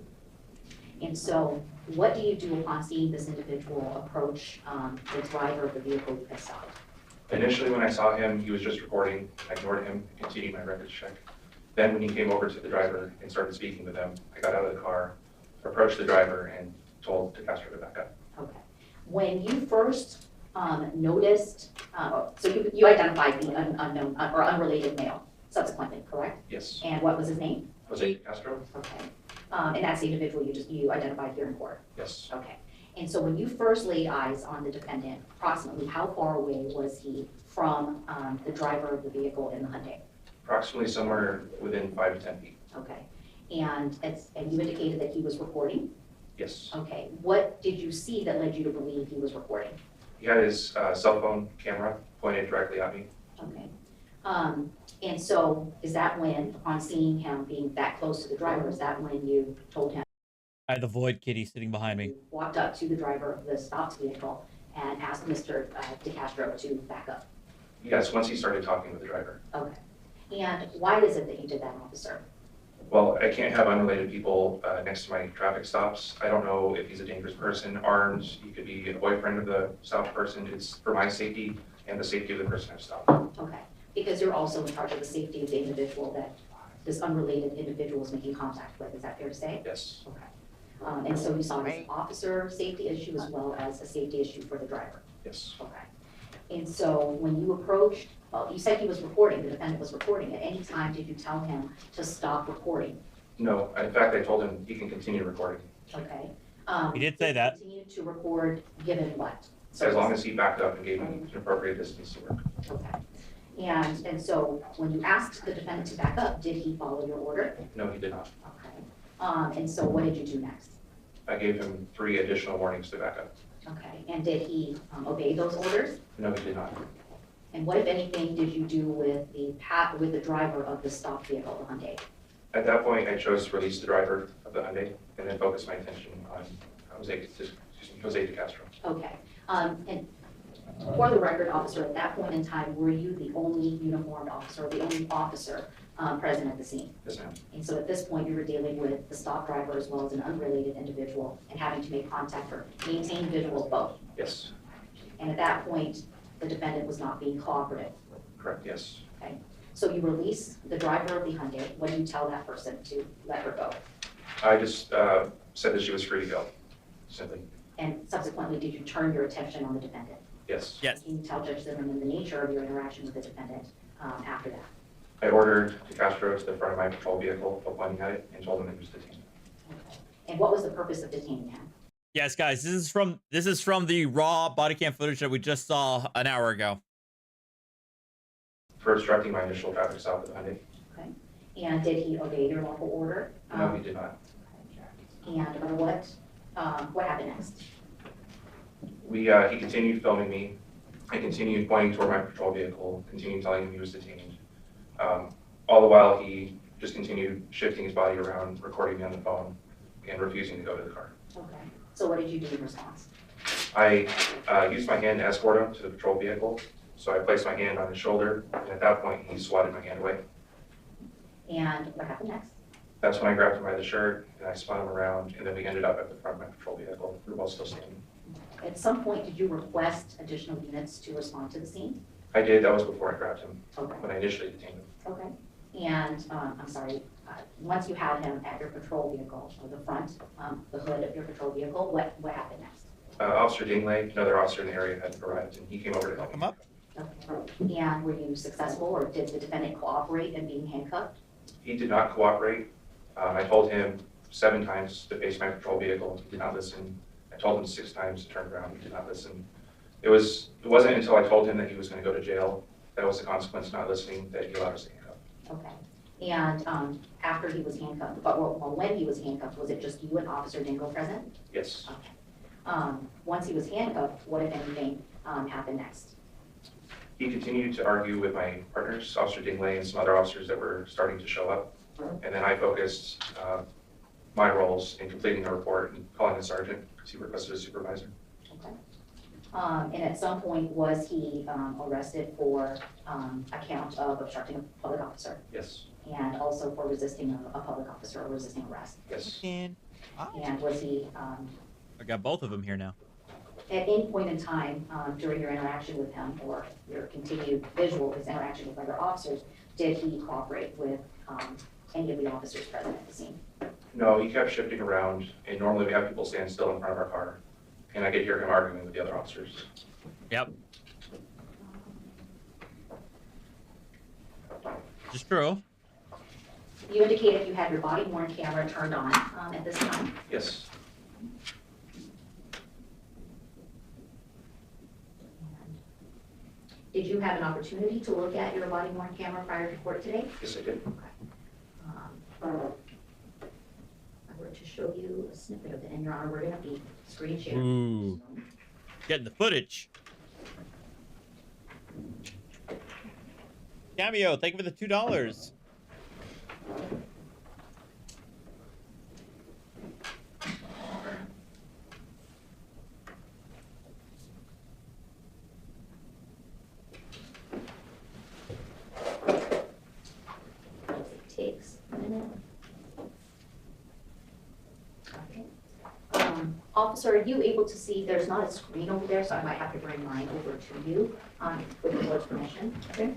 And so, what do you do upon seeing this individual approach the driver of the vehicle you have stopped? Initially, when I saw him, he was just recording. I ignored him and continued my records check. Then when he came over to the driver and started speaking with them, I got out of the car, approached the driver, and told DeCastro to back up. Okay. When you first noticed, so you identified the unknown or unrelated male subsequently, correct? Yes. And what was his name? Jose DeCastro? Okay. And that's the individual you identified here in court? Yes. Okay. And so when you first laid eyes on the defendant, approximately how far away was he from the driver of the vehicle in the Hyundai? Approximately somewhere within 5 to 10 feet. Okay. And you indicated that he was recording? Yes. Okay. What did you see that led you to believe he was recording? He had his cell phone camera pointed directly at me. Okay. And so is that when, upon seeing him being that close to the driver, is that when you told him? I had the void kitty sitting behind me. Walked up to the driver of the stopped vehicle and asked Mr. DeCastro to back up? Yes, once he started talking with the driver. Okay. And why is it that you did that, officer? Well, I can't have unrelated people next to my traffic stops. I don't know if he's a dangerous person, armed. He could be a boyfriend of the stopped person. It's for my safety and the safety of the person I've stopped. Okay. Because you're also in charge of the safety of the individual that this unrelated individual is making contact with. Is that fair to say? Yes. Okay. And so you saw it as an officer safety issue as well as a safety issue for the driver? Yes. Okay. And so when you approached, well, you said he was recording, the defendant was recording. At any time, did you tell him to stop recording? No. In fact, I told him he can continue recording. Okay. He did say that. Continue to record given what? As long as he backed up and gave me an appropriate distance to work. Okay. And so when you asked the defendant to back up, did he follow your order? No, he did not. Okay. And so what did you do next? I gave him 3 additional warnings to back up. Okay. And did he obey those orders? No, he did not. And what, if anything, did you do with the driver of the stopped vehicle, the Hyundai? At that point, I chose to release the driver of the Hyundai and then focus my attention on Jose DeCastro. Okay. And for the record, officer, at that point in time, were you the only uniformed officer, the only officer present at the scene? Yes, ma'am. And so at this point, you were dealing with the stop driver as well as an unrelated individual and having to make contact or maintain visual of both? Yes. And at that point, the defendant was not being cooperative? Correct, yes. Okay. So you release the driver of the Hyundai. What do you tell that person to let her go? I just said that she was free to go, simply. And subsequently, did you turn your attention on the defendant? Yes. Yes. Can you tell Judge Zimmerman the nature of your interaction with the defendant after that? I ordered DeCastro to the front of my patrol vehicle, pointing at it, and told him he was detained. Okay. And what was the purpose of detaining him? Yes, guys, this is from the raw body cam footage that we just saw an hour ago. For obstructing my initial traffic stop with Hyundai. Okay. And did he obey your lawful order? No, he did not. And what happened next? He continued filming me. I continued pointing toward my patrol vehicle, continued telling him he was detained. All the while, he just continued shifting his body around, recording me on the phone, and refusing to go to the car. Okay. So what did you do in response? I used my hand to escort him to the patrol vehicle. So I placed my hand on his shoulder, and at that point, he swatted my hand away. And what happened next? That's when I grabbed him by the shirt, and I spun him around, and then we ended up at the front of my patrol vehicle. We were both still standing. At some point, did you request additional units to respond to the scene? I did. That was before I grabbed him, Okay. when I initially detained him. Okay. And, I'm sorry, once you had him at your patrol vehicle, or the front, the hood of your patrol vehicle, what happened next? Officer Dingley, another officer in the area, had arrived, and he came over to help him up. Okay. And were you successful, or did the defendant cooperate in being handcuffed? He did not cooperate. I told him 7 times to face my patrol vehicle. He did not listen. I told him 6 times to turn around. He did not listen. It wasn't until I told him that he was going to go to jail, that was the consequence of not listening, that he allowed us to handcuff. Okay. And after he was handcuffed, when he was handcuffed, was it just you and Officer Dingle present? Yes. Okay. Once he was handcuffed, what, if anything, happened next? He continued to argue with my partners, Officer Dingley and some other officers that were starting to show up. And then I focused my roles in completing the report and calling the sergeant because he requested a supervisor. Okay. And at some point, was he arrested for account of obstructing a public officer? Yes. And also for resisting a public officer or resisting arrest? Yes. And was he, I got both of them here now. at any point in time during your interaction with him or your continued visual of his interaction with other officers, did he cooperate with any of the officers present at the scene? No, he kept shifting around, and normally we have people stand still in front of our car, and I could hear him arguing with the other officers. Yep. Just true. You indicated you had your body worn camera turned on at this time. Yes. Did you have an opportunity to look at your body worn camera prior to court today? Yes, I did. I were to show you a snippet of it, and Your Honor, we're going to be screen sharing. Ooh. Getting the footage. Cameo, thank you for the $2. Takes a minute. Okay. Officer, are you able to see, there's not a screen over there, so I might have to bring mine over to you with the board's permission. Okay.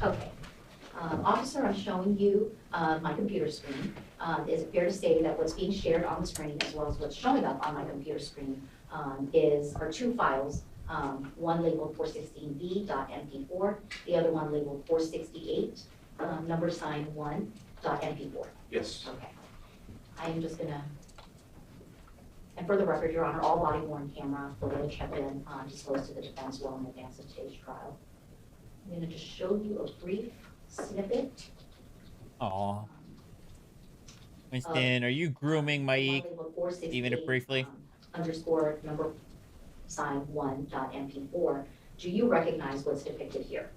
Okay. Officer, I'm showing you my computer screen. Is it fair to say that what's being shared on the screen, as well as what's showing up on my computer screen, are two files, one labeled 416b.mp4, the other one labeled 468, number sign 1.mp4? Yes. Okay. I am just gonna, and for the record, Your Honor, all body-worn camera footage have been disclosed to the defense well in advance of today's trial. I'm gonna just show you a brief snippet. Aw. Winston, are you grooming Mike, even if briefly? Underscore number sign 1.mp4. Do you recognize what's depicted here?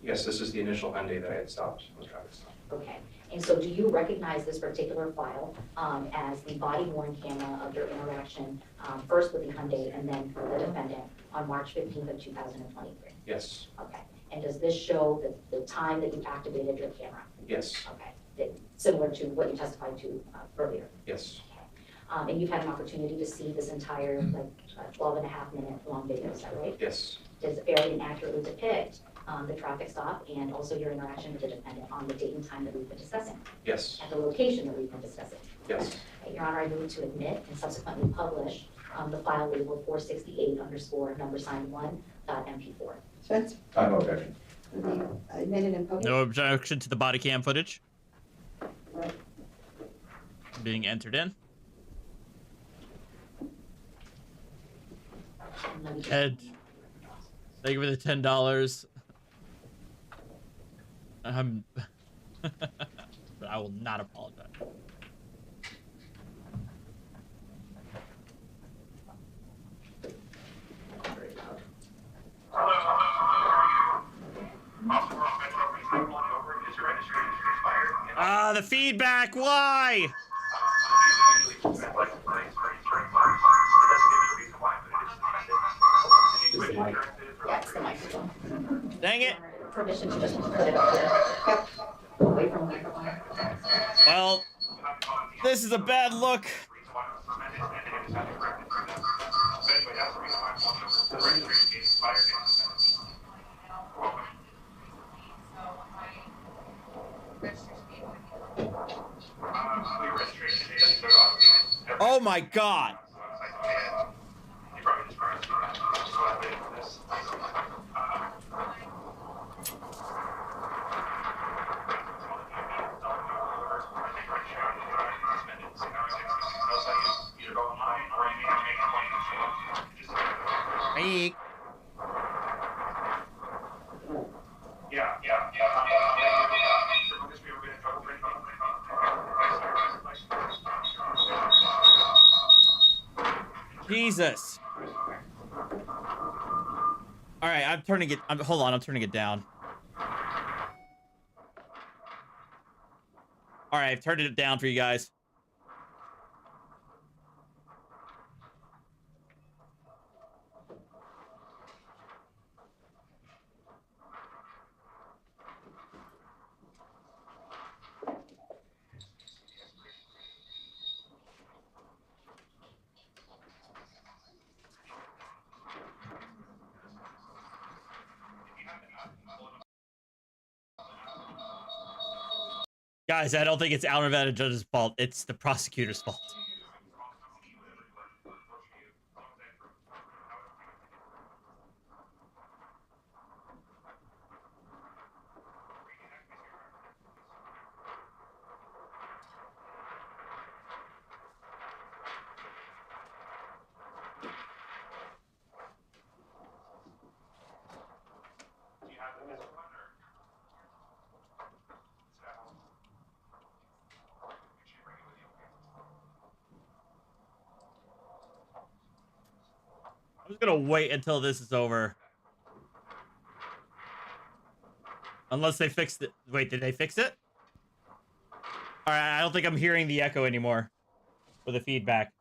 Yes, this is the initial Hyundai that I had stopped on the traffic stop. Okay. And so do you recognize this particular file as the body-worn camera of your interaction first with the Hyundai and then the defendant on March 15th of 2023? Yes. Okay. And does this show the time that you activated your camera? Yes. Okay. Similar to what you testified to earlier? Yes. And you've had an opportunity to see this entire 12 and a half minute long video, is that right? Yes. Does it fairly and accurately depict the traffic stop and also your interaction with the defendant on the date and time that we've been discussing? Yes. At the location that we've been discussing? Yes. Your Honor, I move to admit and subsequently publish the file labeled 468 underscore number sign 1.mp4. Spence? No objection. Admitted in public? No objection to the body cam footage being entered in. Ed, thank you for the $10. But I will not apologize. The feedback, why? Yeah, it's the microphone. Dang it. Permission to just put it up there. Away from the microphone. Well, this is a bad look. Oh my God. Hey. Jesus. All right, I'm turning it. Hold on, I'm turning it down. All right, I've turned it down for you guys. Guys, I don't think it's our Nevada judge's fault. It's the prosecutor's fault. I'm just gonna wait until this is over. Unless they fixed it. Wait, did they fix it? Alright, I don't think I'm hearing the echo anymore. For the feedback.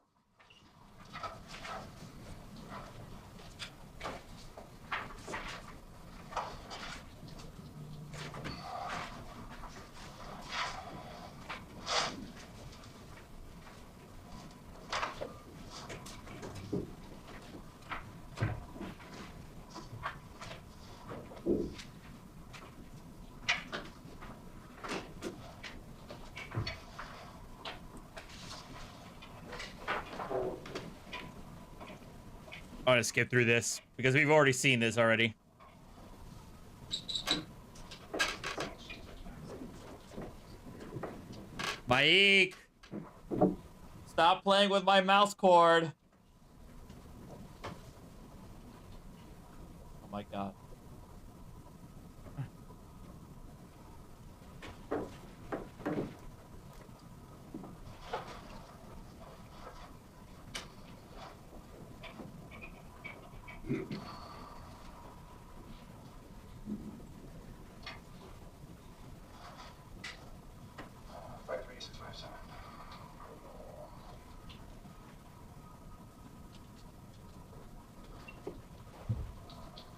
I'm gonna skip through this because we've already seen this already. Mike, stop playing with my mouse cord. Oh my god.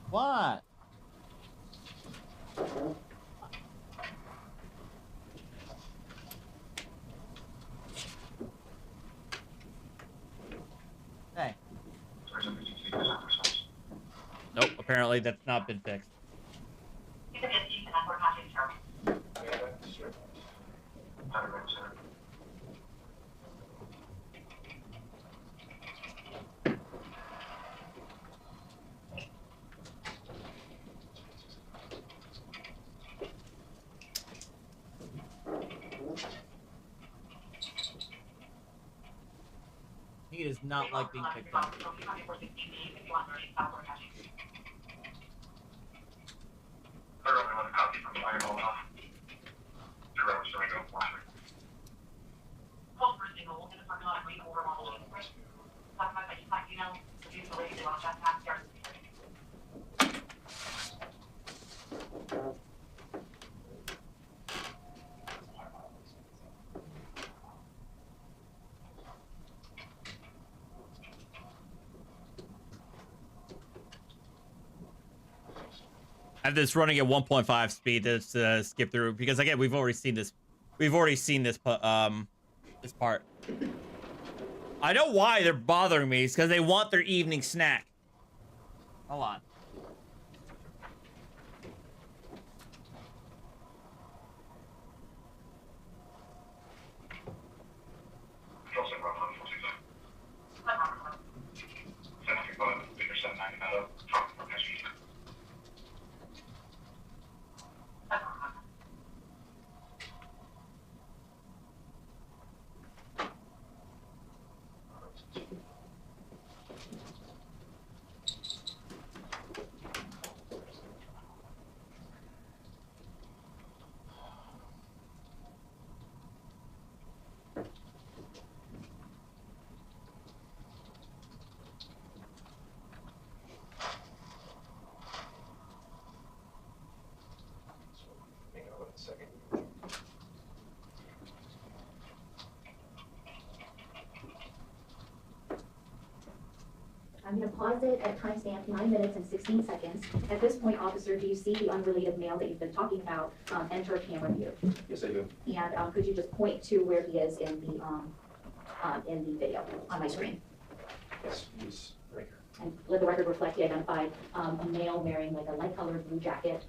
What? Hey. Nope, apparently that's not been fixed. He does not like being picked up. I have this running at 1.5 speed to skip through because again we've already seen this. We've already seen this this part. I know why they're bothering me. It's because they want their evening snack. Hold on. I'm going to pause it at timestamp 9 minutes and 16 seconds. At this point, officer, do you see the unrelated male that you've been talking about enter camera view? Yes, I do. And could you just point to where he is in the video on my screen? Yes, he's right here. And let the record reflect he identified a male wearing like a light colored blue jacket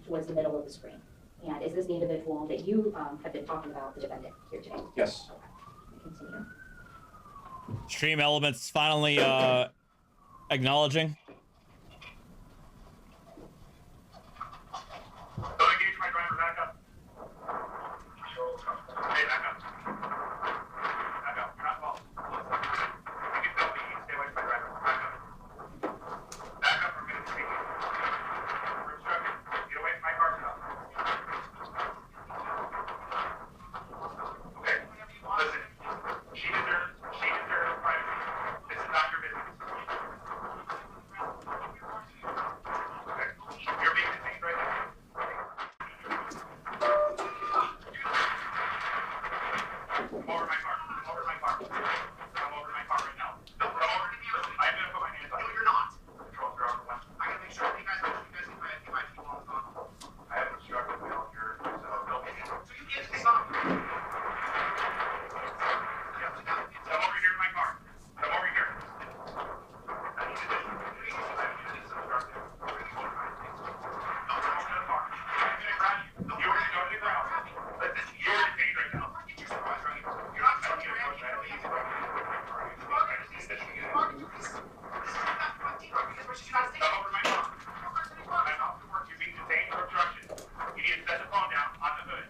towards the middle of the screen. And is this the individual that you have been talking about, the defendant here today? Yes. Continue. Stream elements finally acknowledging. Don't engage my driver, back up. Hey, back up. Back up, you're not involved. You can tell me, you can stay away from my driver. Back up. Back up for a minute, please. We're obstructed. Get away from my car now. Okay, listen. She deserves privacy. This is not your business. Okay, you're being detained right now. Come over to my car. Come over to my car. Come over to my car right now. No, come over to me. I'm gonna put my hands on you. No, you're not. Control through our one. I gotta make sure you guys get my people on the phone. I have obstructed my own here, so no. So you can't just stop. Come over here to my car. Come over here. I need to do this. I need to do this obstructive. No, come over to the car. I'm gonna grab you. You're gonna go to the ground. Listen, you're detained right now. You're not going to get a push. Come over to my car. I'm off to work. You're being detained for obstruction. You need to set the phone down on the hood.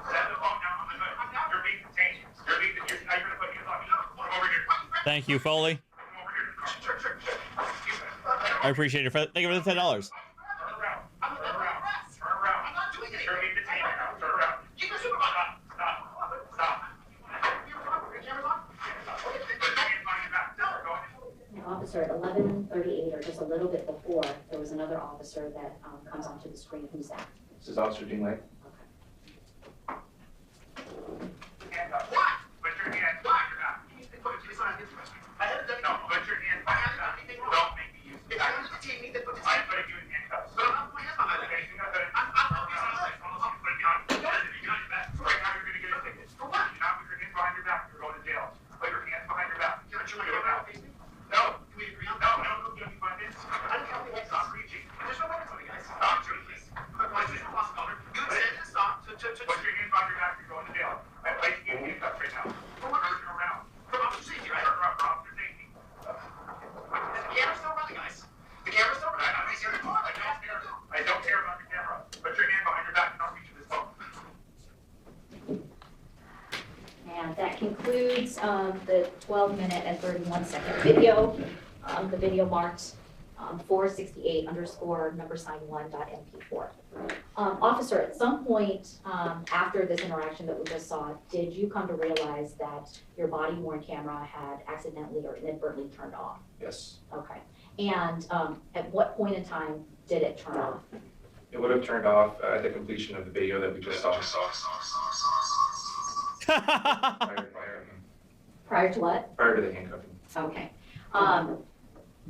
Set the phone down on the hood. You're being detained. Now you're going to put hands on me. Come over here. Thank you, Foley. I appreciate it. Thank you for the $10. Turn around. Turn around. Turn around. I'm not doing anything. You're being detained right now. Turn around. Keep your supervisor. Stop. Your camera's on? Put your hands behind your back. Go ahead. Officer, at 11:38, or just a little bit before, there was another officer that comes onto the screen. Who's that? This is Officer Dean Lake. Hands up. What? Put your hands behind your back. I haven't done no. Put your hands behind your back. Don't make me use it. If I want to detain me, then put your hands. I'm putting you in handcuffs. But I'm not putting hands behind my back. I'm putting you on. Put your hands behind your back. Right now you're going to get a ticket. For what? You're not put your hands behind your back. You're going to jail. Put your hands behind your back. You're not showing your back. No. Can we agree on that? No, I don't know if you have my hands. I don't have the stop reaching. There's no weapons on you guys. Stop shooting. You said to stop. Put your hands behind your back. You're going to jail. I'm placing you in handcuffs right now. Turn around. For officer safety, right? Turn around for officer safety. The camera's still running, guys. The camera's still running. I don't care about the camera. Put your hand behind your back and I'll reach you this phone. And that concludes the 12-minute and 31-second video. The video marked 468_number sign 1.mp4. Officer, at some point after this interaction that we just saw, did you come to realize that your body-worn camera had accidentally or inadvertently turned off? Yes. Okay. And at what point in time did it turn off? It would have turned off at the completion of the video that we just saw. Prior to what? Prior to the handcuffing. Okay.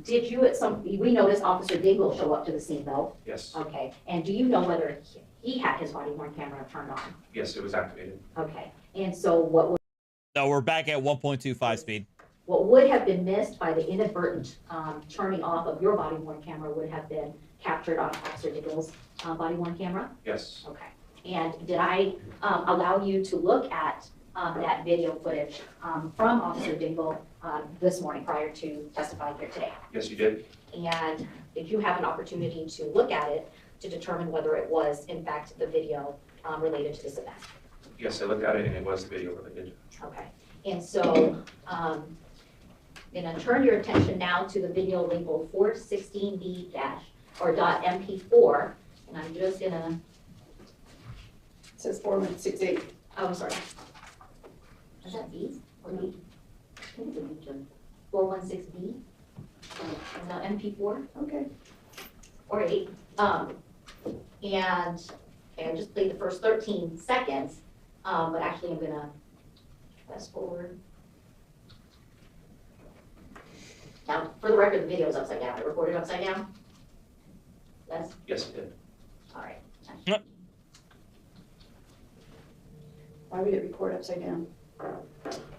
Did you we noticed Officer Dingle show up to the scene though? Yes. Okay. And do you know whether he had his body-worn camera turned on? Yes, it was activated. Okay. And so what would No, we're back at 1.25 speed. What would have been missed by the inadvertent turning off of your body-worn camera would have been captured on Officer Dingle's body-worn camera? Yes. Okay. And did I allow you to look at that video footage from Officer Dingle this morning prior to testifying here today? Yes, you did. And did you have an opportunity to look at it to determine whether it was, in fact, the video related to this event? Yes, I looked at it and it was the video related. Okay. And so I'm going to turn your attention now to the video labeled 416B- or .mp4, and I'm just going to. It says 4168. Oh, I'm sorry. Is that B or B? I think it's a B, Jim. 416B. No, MP4. Okay. Or 8. And okay, I just played the first 13 seconds, but actually I'm going to fast forward. Now, for the record, the video is upside down. I recorded upside down? Yes? Yes, it did. All right. Why would it record upside down?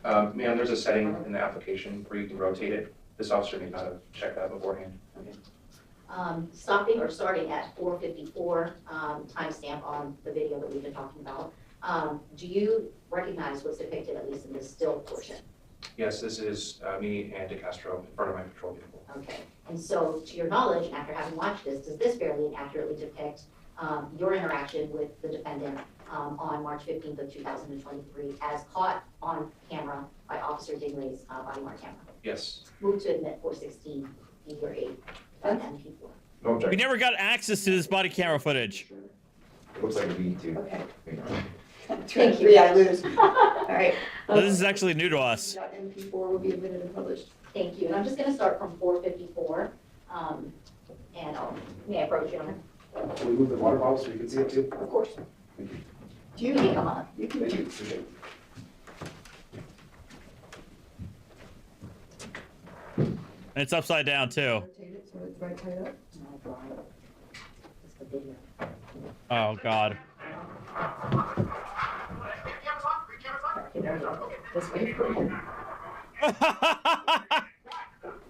Ma'am, there's a setting in the application where you can rotate it. This officer may not have checked that beforehand. Okay. Stopping or starting at 4:54, timestamp on the video that we've been talking about. Do you recognize what's depicted, at least in the still portion? Yes, this is me and DeCastro in front of my patrol vehicle. Okay, and so to your knowledge, and after having watched this, does this fairly and accurately depict your interaction with the defendant on March 15th of 2023 as caught on camera by Officer Dingley's body worn camera? Yes. Move to admit 416 B or 8 MP4. No objection. We never got access to this body camera footage. It looks like a V too. Okay. Thank you. 3, I lose. All right. So this is actually new to us. MP4 will be admitted and published. Thank you, and I'm just gonna start from 4:54, and may I approach you? Can we move the water bottle so you can see it too? Of course. Thank you. Do you can come on. You can Thank you. Appreciate it. And it's upside down too. rotate it so it's right side up. It's the video. Oh God. This way for you.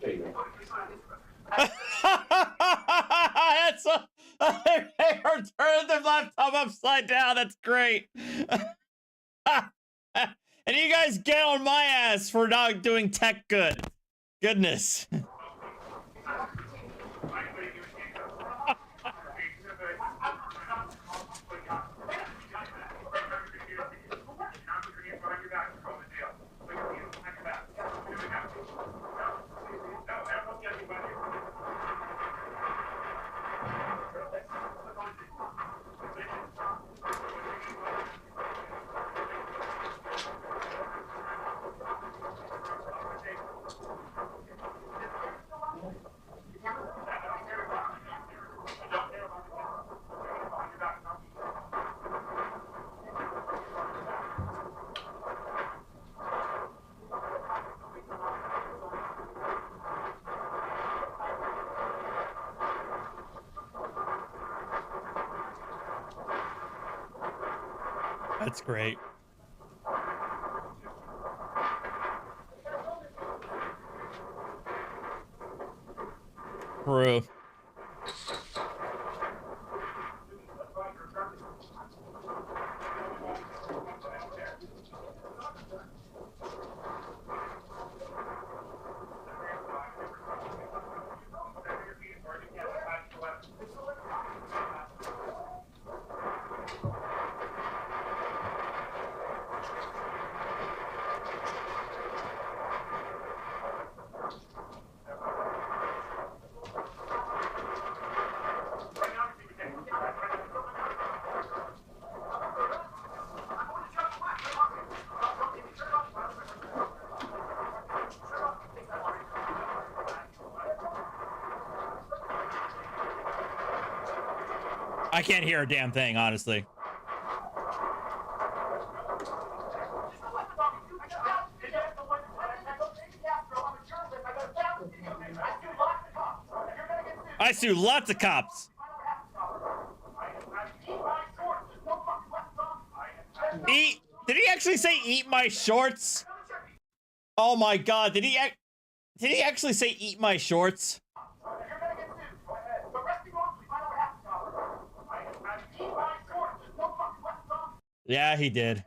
There you go. That's they are turning the laptop upside down. That's great. And you guys get on my ass for not doing tech good. Goodness. That's great. True. I can't hear a damn thing, honestly. I sue lots of cops. Eat? Did he actually say eat my shorts? Oh my God! Did he actually say eat my shorts? Yeah, he did.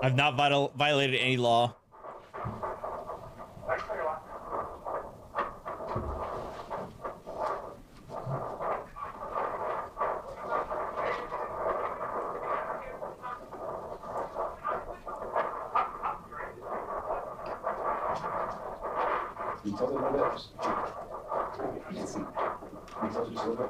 I've not violated any law. Can you tell us a little bit? Can you tell us just a little bit?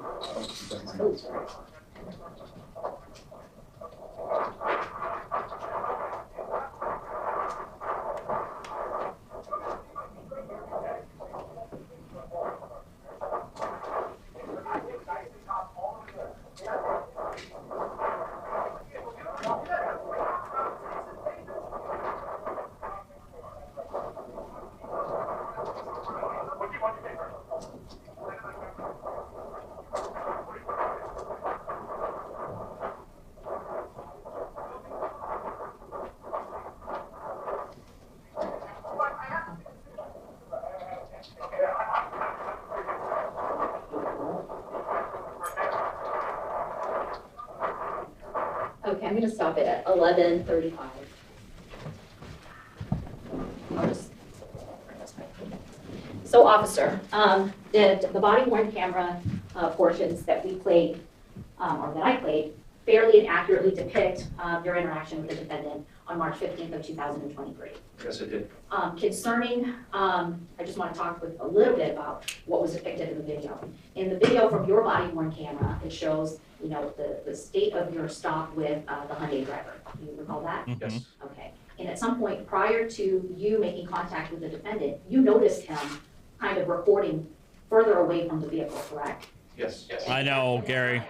Okay, I'm gonna stop it at 11:35. So officer, the body worn camera portions that we played, or that I played, fairly and accurately depict your interaction with the defendant on March 15th of 2023. Yes, it did. Concerning, I just want to talk with a little bit about what was depicted in the video. In the video from your body worn camera, it shows, you know, the state of your stop with the Hyundai driver. You recall that? Yes. Okay. And at some point prior to you making contact with the defendant, you noticed him kind of recording further away from the vehicle, correct? Yes. Yes. I know, Gary.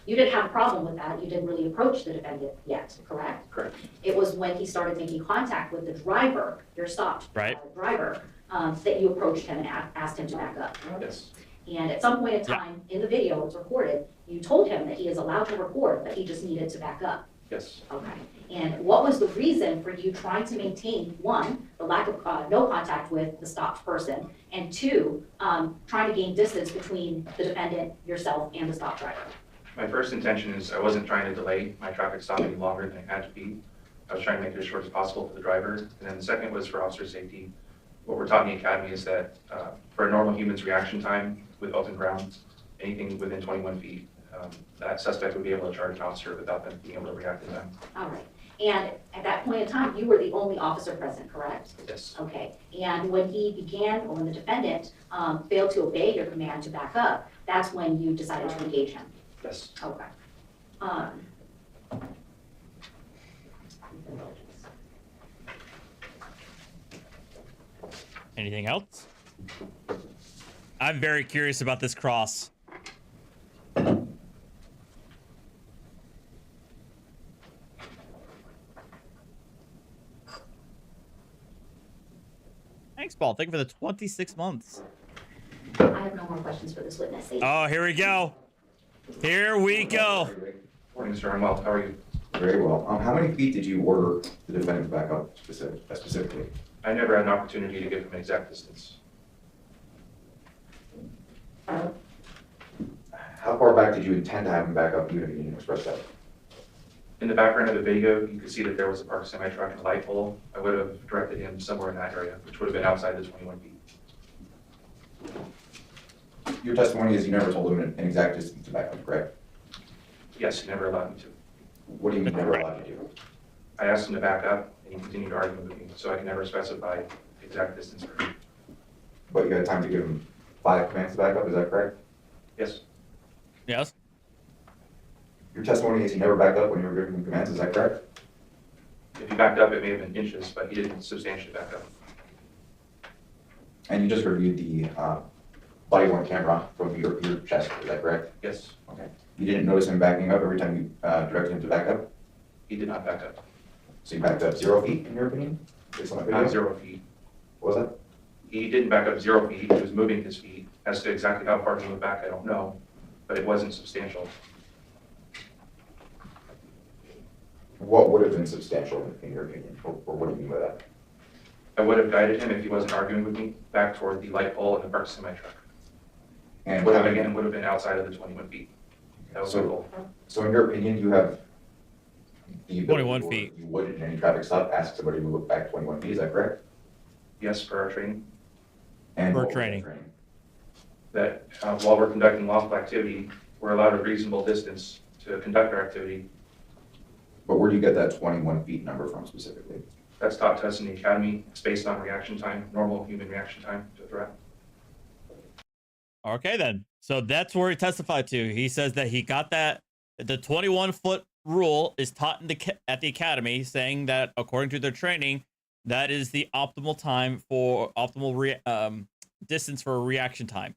You didn't have a problem with that. You didn't really approach the defendant yet, correct? Correct. It was when he started making contact with the driver, your stopped driver, that you approached him and asked him to back up. Yes. And at some point in time in the video, it's recorded, you told him that he is allowed to record, but he just needed to back up. Yes. Okay. And what was the reason for you trying to maintain, one, the lack of no contact with the stopped person, and two, trying to gain distance between the defendant, yourself, and the stopped driver? My first intention is I wasn't trying to delay my traffic stop any longer than it had to be. I was trying to make it as short as possible for the driver. And then the second was for officer safety. What we're taught in the academy is that for a normal human's reaction time with open ground, anything within 21 feet, that suspect would be able to charge an officer without them being able to react to them. All right. And at that point in time, you were the only officer present, correct? Yes. Okay. And when he began, or when the defendant failed to obey your command to back up, that's when you decided to engage him? Yes. Okay. Anything else? I'm very curious about this cross. Thanks, Paul. Thank you for the 26 months. I have no more questions for this witness. Oh, here we go. Here we go. Morning, sir. I'm well. How are you? Very well. How many feet did you order the defendant to back up specifically? I never had an opportunity to give him an exact distance. How far back did you intend to have him back up, even if you didn't express that? In the background of the video, you could see that there was a parked semi-truck and a light pole. I would have directed him somewhere in that area, which would have been outside the 21 feet. Your testimony is you never told him an exact distance to back up, correct? Yes, he never allowed me to. What do you mean never allowed you to? I asked him to back up, and he continued to argue with me, so I can never specify the exact distance for him. But you had time to give him 5 commands to back up, is that correct? Yes. Yes. Your testimony is he never backed up when you were giving him commands, is that correct? If he backed up, it may have been inches, but he didn't substantially back up. And you just reviewed the body-worn camera from your chest, is that correct? Yes. Okay. You didn't notice him backing up every time you directed him to back up? He did not back up. So you backed up 0 feet, in your opinion? Based on the video? Not 0 feet. What was that? He didn't back up 0 feet. He was moving his feet. As to exactly how far he went back, I don't know, but it wasn't substantial. What would have been substantial in your opinion, or what do you mean by that? I would have guided him if he wasn't arguing with me back toward the light pole and the parked semi-truck. And would have, again, would have been outside of the 21 feet. That was the goal. So in your opinion, you have You 21 feet. You would, in any traffic stop, ask somebody to move back 21 feet, is that correct? Yes, for our training. And For what was that training. That while we're conducting lawful activity, we're allowed a reasonable distance to conduct our activity. But where do you get that 21 feet number from specifically? That's taught to us in the academy. It's based on reaction time, normal human reaction time to a threat. Okay, then. So that's where he testified to. He says that he got that the 21-foot rule is taught in at the academy, saying that according to their training, that is the optimal time for optimal distance for a reaction time,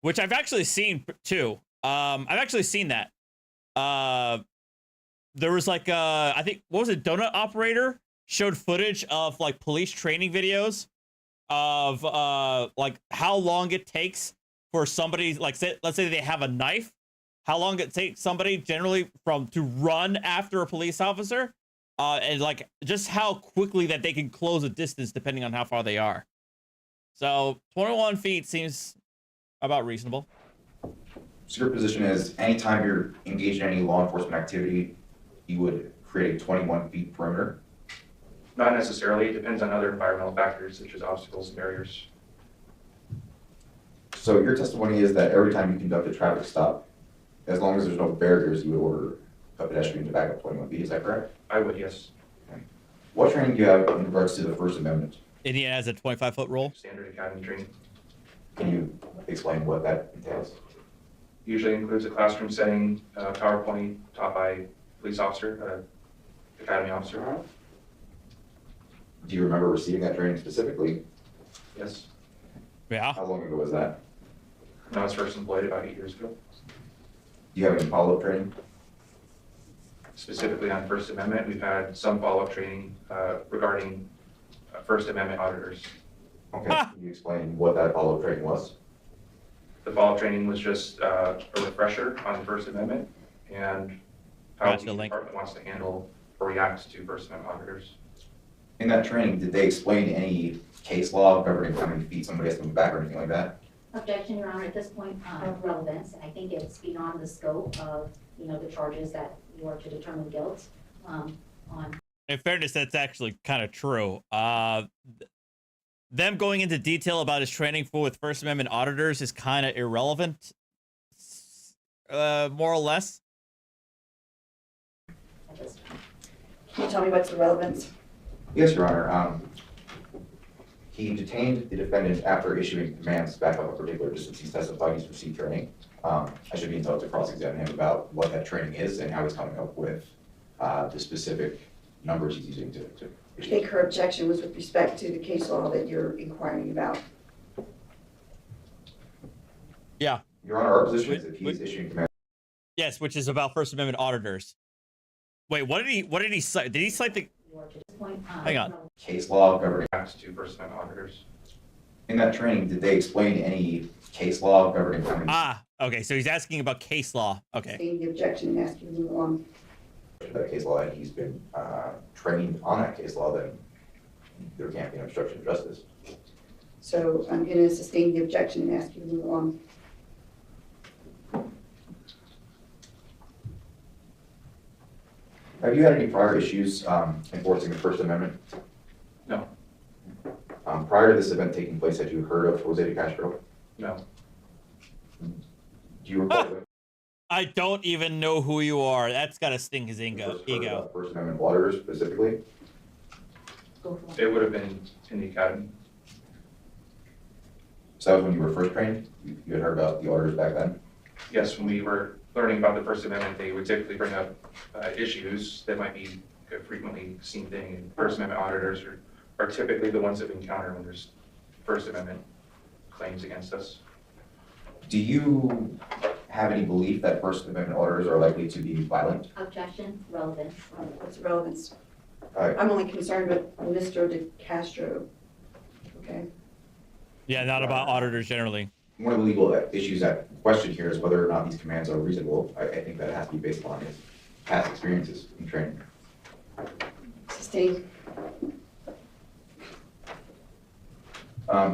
which I've actually seen too. I've actually seen that. There was like I think what was it? Donut Operator showed footage of like police training videos of like how long it takes for somebody, like let's say they have a knife, how long it takes somebody generally to run after a police officer, and like just how quickly that they can close a distance depending on how far they are. So 21 feet seems about reasonable. So your position is anytime you're engaged in any law enforcement activity, you would create a 21 feet perimeter? Not necessarily. It depends on other environmental factors such as obstacles and barriers. So your testimony is that every time you conduct a traffic stop, as long as there's no barriers, you would order a pedestrian to back up 21 feet, is that correct? I would, yes. Okay. What training do you have in regards to the First Amendment? Indiana has a 25-foot rule. Standard academy training. Can you explain what that entails? Usually includes a classroom setting, PowerPoint taught by a police officer, academy officer. Do you remember receiving that training specifically? Yes. Yeah. How long ago was that? When I was first employed about 8 years ago. Do you have any follow-up training? Specifically on First Amendment, we've had some follow-up training regarding First Amendment auditors. Okay, can you explain what that follow-up training was? The follow-up training was just a refresher on the First Amendment and how the department wants to handle or react to First Amendment auditors. In that training, did they explain any case law governing how many feet somebody has to move back or anything like that? Objection, Your Honor, at this point of relevance, I think it's beyond the scope of, the charges that you are to determine guilt on. In fairness, that's actually kind of true. Them going into detail about his training with First Amendment auditors is kind of irrelevant, more or less. Can you tell me what's the relevance? Yes, Your Honor. He detained the defendant after issuing commands to back up a particular distance. He testified he's received training. I should be entitled to cross-examine him about what that training is and how he's coming up with the specific numbers he's using to I think her objection was with respect to the case law that you're inquiring about. Yeah. Your Honor, our position is that he's issuing commands. Yes, which is about First Amendment auditors. Wait, what did he cite? Did he cite the... Hang on. Case law governing to First Amendment auditors. In that training, did they explain any case law governing how many... Okay, so he's asking about case law. Okay. Sustain the objection and ask you to move on. That case law, and he's been trained on that case law, then there can't be an obstruction of justice. So I'm going to sustain the objection and ask you to move on. Have you had any prior issues enforcing the First Amendment? No. Prior to this event taking place, had you heard of Jose de Castro? No. Do you recall I don't even know who you are. That's got to sting his ego. First Amendment auditors specifically? It would have been in the academy. So that was when you were first trained? You had heard about the auditors back then? Yes, when we were learning about the First Amendment, they would typically bring up issues that might be a frequently seen thing. And First Amendment auditors are typically the ones that we encounter when there's First Amendment claims against us. Do you have any belief that First Amendment auditors are likely to be violent? Objection, relevance. What's the relevance? Right. I'm only concerned with Mr. de Castro. Okay. Yeah, not about auditors generally. One of the legal issues at question here is whether or not these commands are reasonable. I think that has to be based upon his past experiences in training. Sustain.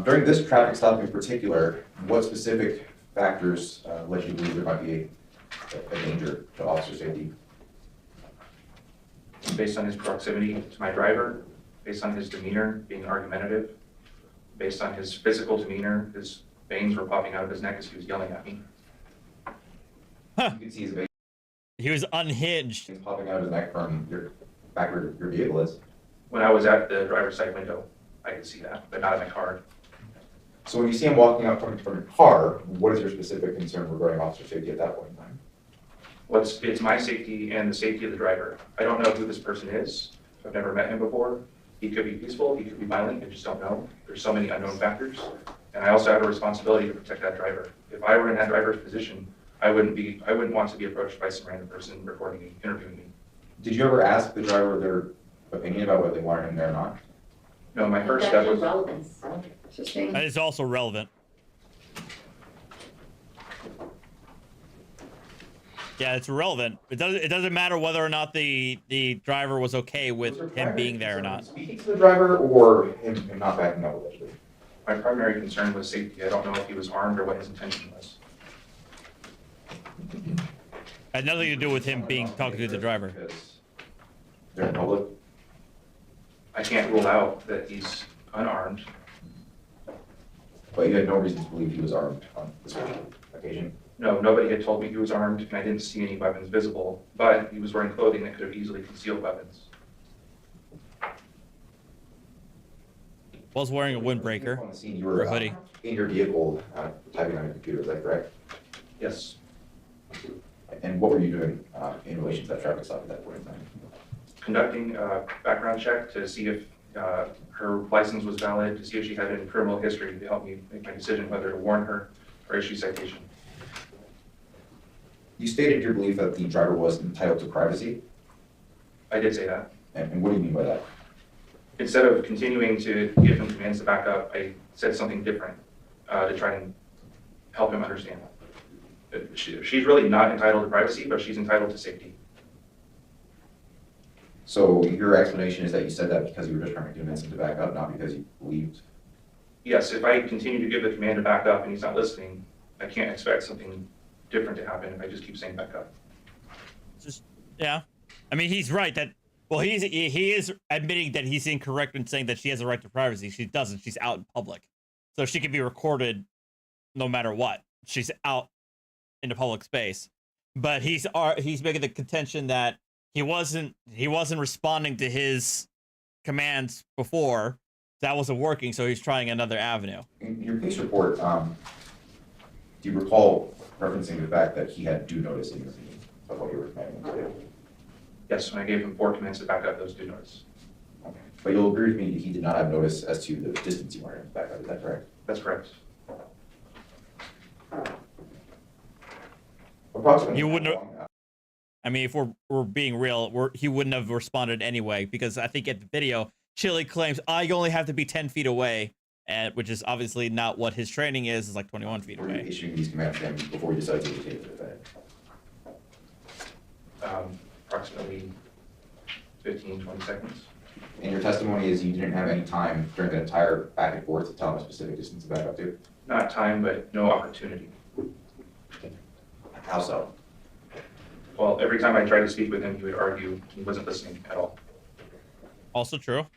During this traffic stop in particular, what specific factors led you to believe there might be a danger to officer safety? based on his proximity to my driver, based on his demeanor being argumentative, based on his physical demeanor. His veins were popping out of his neck as he was yelling at me. You can see his veins He was unhinged. popping out of his neck from your back where your vehicle is. When I was at the driver's side window, I could see that, but not in my car. So when you see him walking out from your car, what is your specific concern regarding officer safety at that point in time? Well, it's my safety and the safety of the driver. I don't know who this person is. I've never met him before. He could be peaceful, he could be violent, I just don't know. There's so many unknown factors. And I also have a responsibility to protect that driver. If I were in that driver's position, I wouldn't want to be approached by some random person recording me, interviewing me. Did you ever ask the driver their opinion about whether they wanted him there or not? No, my first step was... That is also relevant. Yeah, it's relevant. It doesn't matter whether or not the driver was okay with him being there or not. Speaking to the driver or him not backing up with it? My primary concern was safety. I don't know if he was armed or what his intention was. Had nothing to do with him talking to the driver. They're in public. I can't rule out that he's unarmed. But you had no reason to believe he was armed on this occasion? No, nobody had told me he was armed, and I didn't see any weapons visible, but he was wearing clothing that could have easily concealed weapons. Was wearing a windbreaker On the scene, you or were a hoodie. in your vehicle typing on your computer, is that correct? Yes. And what were you doing in relation to that traffic stop at that point in time? Conducting a background check to see if her license was valid, to see if she had any criminal history to help me make my decision whether to warn her or issue citation. You stated your belief that the driver was entitled to privacy. I did say that. And what do you mean by that? Instead of continuing to give him commands to back up, I said something different to try and help him understand. She's really not entitled to privacy, but she's entitled to safety. So your explanation is that you said that because you were just trying to convince him to back up, not because you believed? Yes, if I continue to give the command to back up and he's not listening, I can't expect something different to happen if I just keep saying back up. Yeah. I mean, he's right that, well, he is admitting that he's incorrect in saying that she has a right to privacy. She doesn't. She's out in public. So she can be recorded no matter what. She's out in the public space. But he's making the contention that he wasn't responding to his commands before. That wasn't working, so he's trying another avenue. In your police report, do you recall referencing the fact that he had due notice in your opinion of what you were commanding him to do? Yes, when I gave him 4 commands to back up, those due notice. Okay. But you'll agree with me that he did not have notice as to the distance you wanted him to back up, is that correct? That's correct. Approximately. You wouldn't have, I mean, if we're being real, he wouldn't have responded anyway, because I think at the video, Chili claims, I only have to be 10 feet away, which is obviously not what his training is. It's like 21 feet Were away. you issuing these commands to him before you decided to detain the defendant? Approximately 15, 20 seconds. And your testimony is you didn't have any time during the entire back and forth to tell him a specific distance to back up to? Not time, but no opportunity. How so? Well, every time I tried to speak with him, he would argue he wasn't listening at all. Also true.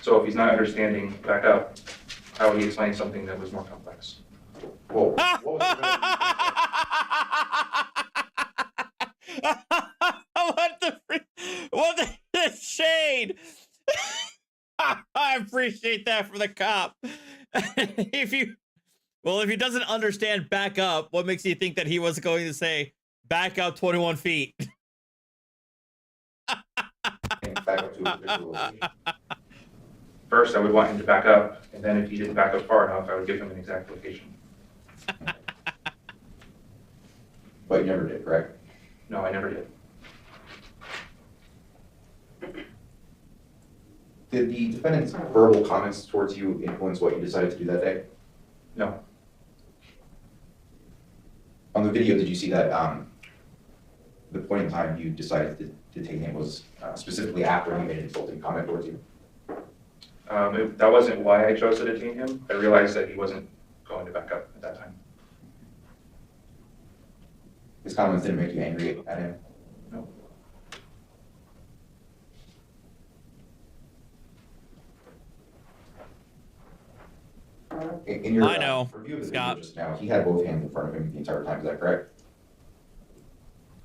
So if he's not understanding back up, how would he explain something that was more complex? Whoa. What the shade? I appreciate that for the cop. If he doesn't understand back up, what makes you think that he was going to say back up 21 feet? First, I would want him to back up, and then if he didn't back up far enough, I would give him an exact location. But you never did, correct? No, I never did. Did the defendant's verbal comments towards you influence what you decided to do that day? No. On the video, did you see that the point in time you decided to detain him was specifically after he made an insulting comment towards you? That wasn't why I chose to detain him. I realized that he wasn't going to back up at that time. His comments didn't make you angry at him? No. in your I know, review of the Scott. video just now, he had both hands in front of him the entire time. Is that correct?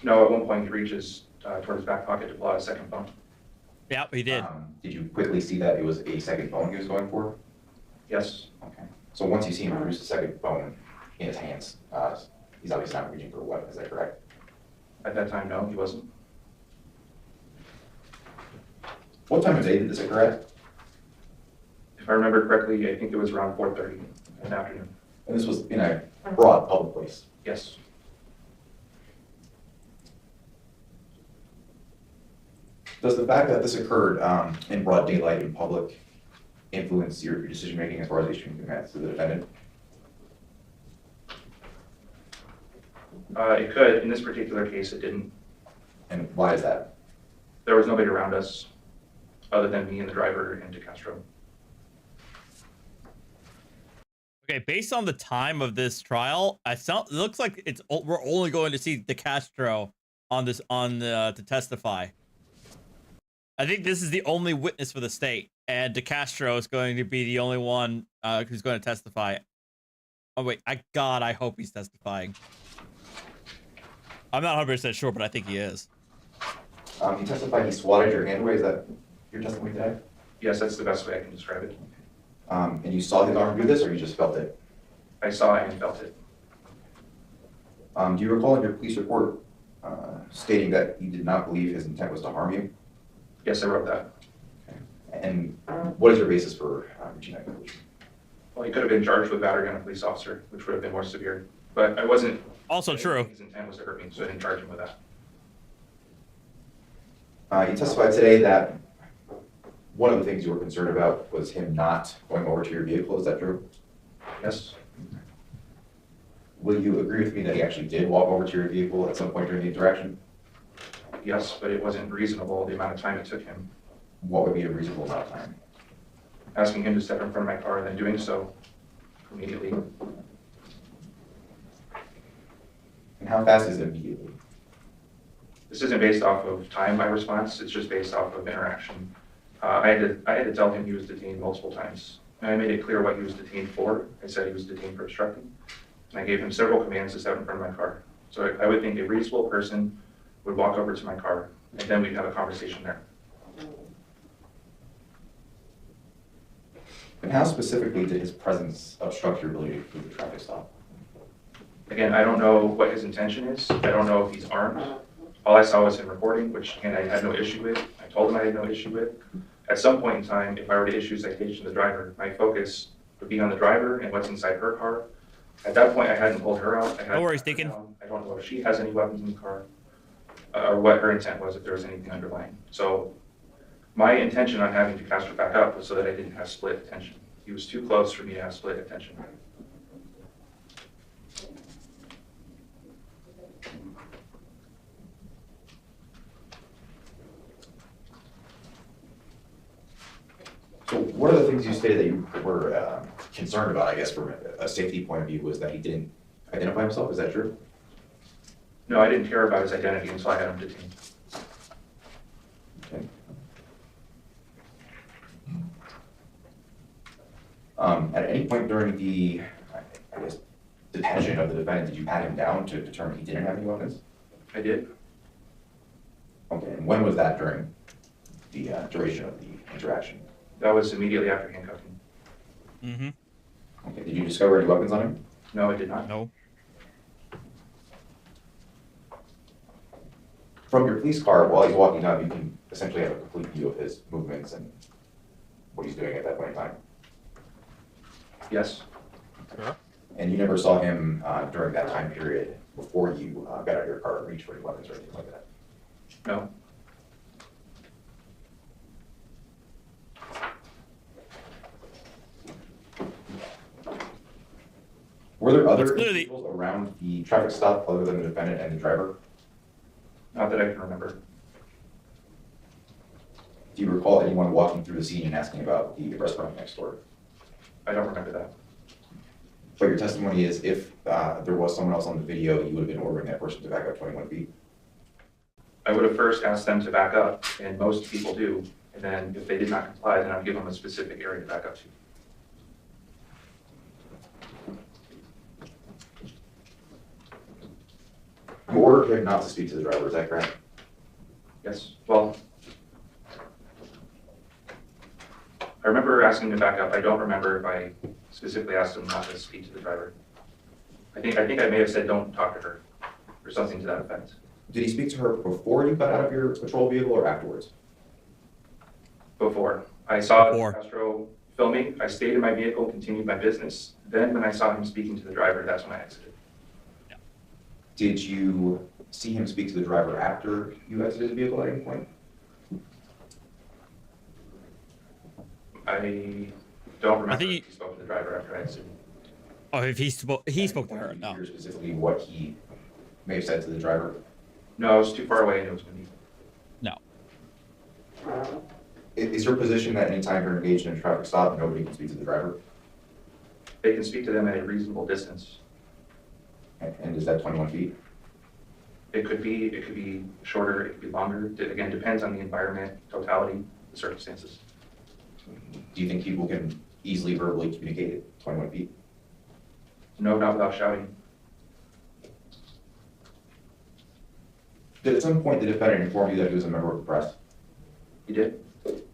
No, at one point he reaches toward his back pocket to pull out a second phone. Yep, he did. Did you quickly see that it was a second phone he was going for? Yes. Okay. So once you see him produce the second phone in his hands, he's obviously not reaching for a weapon. Is that correct? At that time, no, he wasn't. What time of day did this occur at? If I remember correctly, I think it was around 4:30 in the afternoon. And this was in a broad public place? Yes. Does the fact that this occurred in broad daylight in public influence your decision making as far as issuing commands to the defendant? It could. In this particular case, it didn't. And why is that? There was nobody around us other than me and the driver and DeCastro. Okay, based on the time of this trial, it looks like we're only going to see DeCastro on this to testify. I think this is the only witness for the state, and DeCastro is going to be the only one who's going to testify. Oh wait, I hope he's testifying. I'm not 100% sure, but I think he is. You testified he swatted your hand away. Is that your testimony today? Yes, that's the best way I can describe it. And you saw his arm do this, or you just felt it? I saw it and felt it. Do you recall in your police report stating that you did not believe his intent was to harm you? Yes, I wrote that. Okay. And what is your basis for reaching that conclusion? Well, he could have been charged with battery on a police officer, which would have been more severe. But I wasn't. Also true. His intent was to hurt me, so I didn't charge him with that. You testified today that one of the things you were concerned about was him not going over to your vehicle. Is that true? Yes. Will you agree with me that he actually did walk over to your vehicle at some point during the interaction? Yes, but it wasn't reasonable the amount of time it took him. What would be a reasonable amount of time? Asking him to step in front of my car and then doing so immediately. And how fast is it immediately? This isn't based off of time, my response. It's just based off of interaction. I had to tell him he was detained multiple times. And I made it clear what he was detained for. I said he was detained for obstructing. And I gave him several commands to step in front of my car. So I would think a reasonable person would walk over to my car, and then we'd have a conversation there. And how specifically did his presence obstruct your ability to complete the traffic stop? Again, I don't know what his intention is. I don't know if he's armed. All I saw was him recording, which again, I had no issue with. I told him I had no issue with. At some point in time, if I were to issue a citation to the driver, my focus would be on the driver and what's inside her car. At that point, I hadn't pulled her out. No worries, Deacon. I don't know if she has any weapons in the car or what her intent was, if there was anything underlying. So my intention on having DeCastro back up was so that I didn't have split attention. He was too close for me to have split attention. So one of the things you stated that you were concerned about, I guess, from a safety point of view, was that he didn't identify himself. Is that true? No, I didn't care about his identity until I had him detained. Okay. At any point during the, I guess, detention of the defendant, did you pat him down to determine he didn't have any weapons? I did. Okay, and when was that during the duration of the interaction? That was immediately after handcuffing. Mm-hmm. Okay, did you discover any weapons on him? No, I did not. No. From your police car, while he's walking up, you can essentially have a complete view of his movements and what he's doing at that point in time. Yes. Sure. And you never saw him during that time period before you got out of your car and reached for any weapons or anything like that? No. Were there other individuals around the traffic stop other than the defendant and the driver? Not that I can remember. Do you recall anyone walking through the scene and asking about the restaurant next door? I don't remember that. But your testimony is if there was someone else on the video, you would have been ordering that person to back up 21 feet? I would have first asked them to back up, and most people do. And then if they did not comply, then I'd give them a specific area to back up to. You ordered him not to speak to the driver, is that correct? Yes, well, I remember asking him to back up. I don't remember if I specifically asked him not to speak to the driver. I think I may have said, don't talk to her, or something to that effect. Did he speak to her before you got out of your patrol vehicle or afterwards? Before. I saw Castro filming, I stayed in my vehicle, continued my business. Then when I saw him speaking to the driver, that's when I exited. Did you see him speak to the driver after you exited the vehicle at any point? I don't remember if he spoke to the driver after I exited. Oh, if he spoke to her, no. Specifically what he may have said to the driver? No, I was too far away and it was windy. No. Is your position that anytime you're engaged in a traffic stop, nobody can speak to the driver? They can speak to them at a reasonable distance. And is that 21 feet? It could be shorter, it could be longer. Again, depends on the environment, totality, the circumstances. Do you think people can easily verbally communicate at 21 feet? No, not without shouting. Did at some point the defendant inform you that he was a member of the press? He did?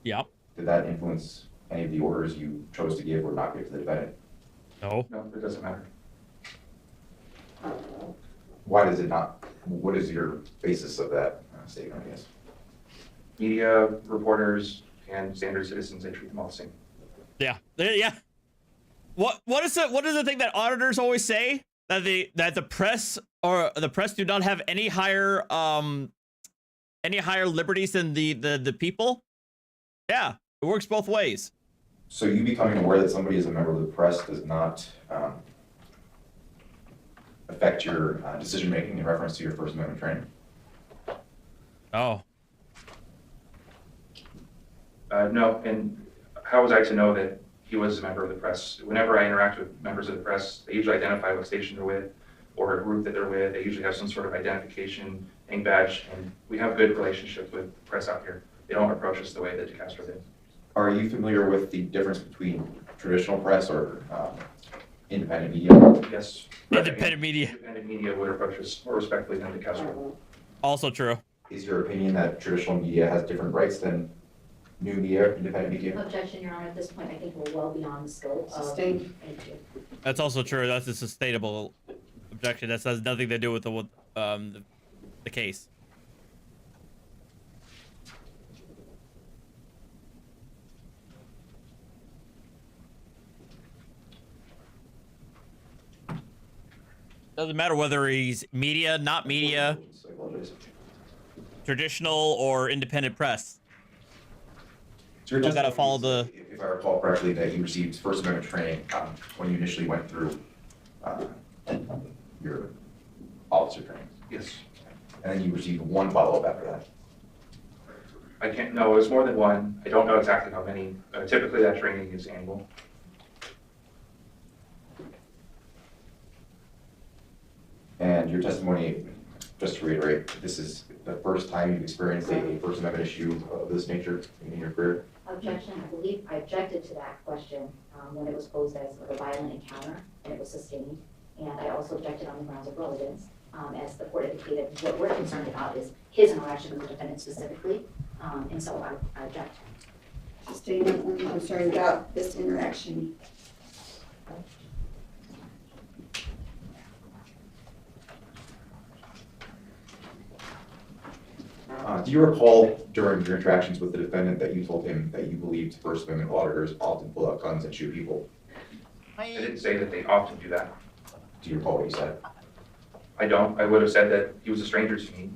Yep. Did that influence any of the orders you chose to give or not give to the defendant? No. No, it doesn't matter. Why does it not? What is your basis of that statement, I guess? Media, reporters, and standard citizens, they treat them all the same. Yeah. Yeah. What is the thing that auditors always say? That the press do not have any higher liberties than the people? Yeah, it works both ways. So you becoming aware that somebody is a member of the press does not affect your decision making in reference to your First Amendment training? Oh. No, and how was I to know that he was a member of the press? Whenever I interact with members of the press, they usually identify what station they're with or a group that they're with. They usually have some sort of identification, name badge, and we have good relationships with the press out here. They don't approach us the way that Castro did. Are you familiar with the difference between traditional press or independent media? Yes. Independent media. Independent media would approach us more respectfully than Castro. Also true. Is your opinion that traditional media has different rights than new media, independent media? Objection, Your Honor. At this point, I think we're well beyond the scope of. Sustained. Thank you. That's also true. That's a sustainable objection. That has nothing to do with the case. Doesn't matter whether he's media, not media, traditional or independent press. So you gotta follow the. If I recall correctly, that you received First Amendment training when you initially went through your officer training. Yes. And then you received one follow-up after that. I can't, no, it was more than one. I don't know exactly how many. Typically that training is annual. And your testimony, just to reiterate, this is the first time you've experienced a First Amendment issue of this nature in your career? Objection. I believe I objected to that question when it was posed as a violent encounter and it was sustained. And I also objected on the grounds of relevance. As the court indicated, what we're concerned about is his interaction with the defendant specifically. And so I object. Sustained, I'm only concerned about this interaction. Do you recall during your interactions with the defendant that you told him that you believed First Amendment auditors often pull out guns and shoot people? I didn't say that they often do that. Do you recall what you said? I don't. I would have said that he was a stranger to me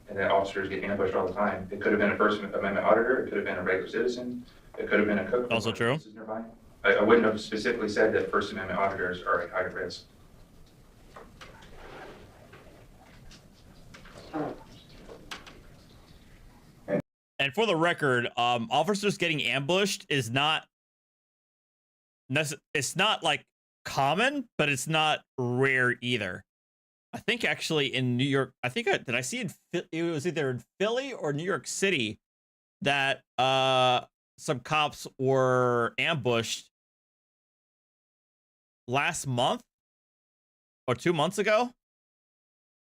and that officers get ambushed all the time. It could have been a First Amendment auditor. It could have been a regular citizen. It could have been a cook. Also true. Nearby. I wouldn't have specifically said that First Amendment auditors are at higher risk. And for the record, officers getting ambushed is not it's not like common, but it's not rare either. I think actually in New York, did I see it was either in Philly or New York City that some cops were ambushed last month or 2 months ago.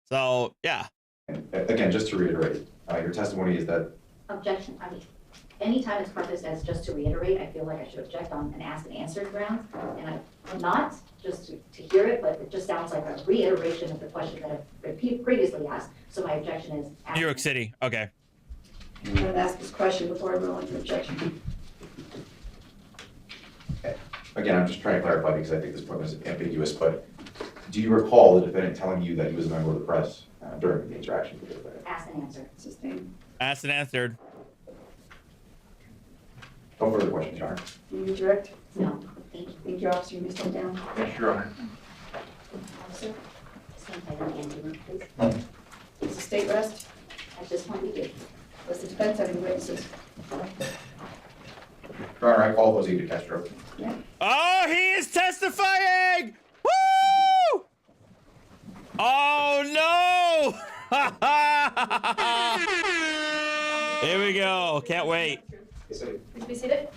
So, yeah. Again, just to reiterate, your testimony is that. Objection, I mean, anytime it's prefaced as just to reiterate, I feel like I should object on an asked and answered ground. And I'm not, just to hear it, but it just sounds like a reiteration of the question that I've been previously asked. So my objection is. New York City. Okay. I'm going to ask this question before I rule into objection. Again, I'm just trying to clarify because I think this point is ambiguous, but do you recall the defendant telling you that he was a member of the press during the interaction with the defendant? Asked and answered. Sustained. Asked and answered. No further questions, Your Honor. Can you direct? No, thank you. Thank you, officer. You may step down. Yes, Your Honor. Officer, stand by the ambulance, please. Is the state rest? At this point, we do. Does the defense have any witnesses? Your Honor, I call Jose de Castro. Yeah. Oh, he is testifying! Woo! Oh, no! Here we go. Can't wait. Please be seated.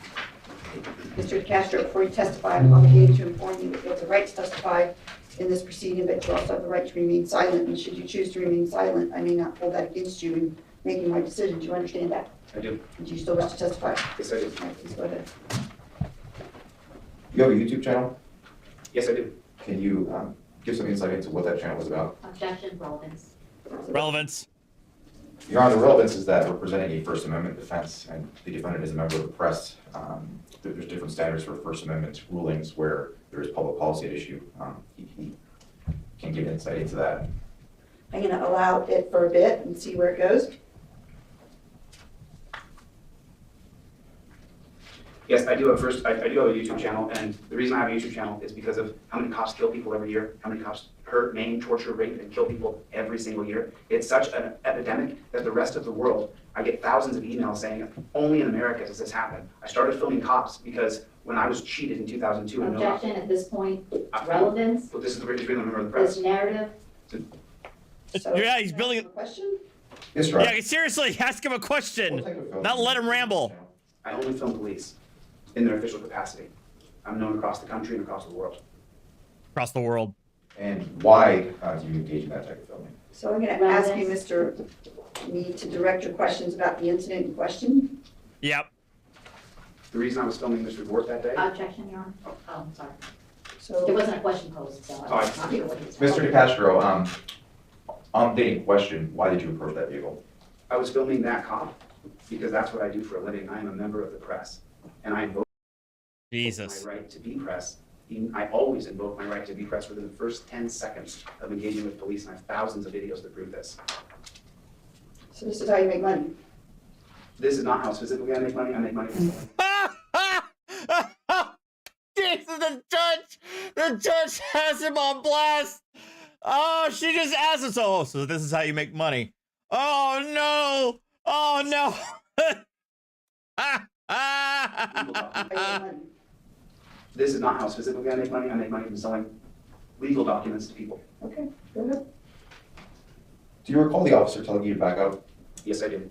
Mr. Castro, before you testify, I'm obligated to inform you that you have the right to testify in this proceeding, but you also have the right to remain silent. And should you choose to remain silent, I may not hold that against you in making my decision. Do you understand that? I do. Do you still wish to testify? Yes, I do. All right, please go ahead. You have a YouTube channel? Yes, I do. Can you give some insight into what that channel was about? Objection, relevance. Relevance. Your Honor, the relevance is that we're presenting a First Amendment defense, and the defendant is a member of the press. There's different standards for First Amendment rulings where there is public policy at issue. He can give insight into that. I'm going to allow it for a bit and see where it goes. Yes, I do have I do have a YouTube channel, and the reason I have a YouTube channel is because of how many cops kill people every year, how many cops hurt, maim, torture, rape, and kill people every single year. It's such an epidemic that the rest of the world, I get thousands of emails saying, only in America does this happen. I started filming cops because when I was cheated in 2002, Objection at this point, relevance. But this is the reason I'm a member of the press. This narrative. So, Yeah, he's building. Question? Yes, Your Honor. Yeah, seriously, ask him a question. Not let him ramble. I only film police in their official capacity. I'm known across the country and across the world. Across the world. And why do you engage in that type of filming? So I'm going to ask you, Mr. Mead, to direct your questions about the incident in question. Yep. The reason I was filming this report that day. Objection, Your Honor. Oh, I'm sorry. So There wasn't a question posed, so I'm not sure what he was. Mr. DeCastro, on the question, why did you approach that vehicle? I was filming that cop because that's what I do for a living. I am a member of the press, and I invoke Jesus. my right to be press. I always invoke my right to be press within the first 10 seconds of engaging with police, and I have thousands of videos that prove this. So this is how you make money. This is not how specifically I make money. I make money from Jesus, the judge has him on blast. Oh, she just asked him. So this is how you make money. Oh no! Oh no! This is not how specifically I make money. I make money from selling legal documents to people. Okay, go ahead. Do you recall the officer telling you to back up? Yes, I do.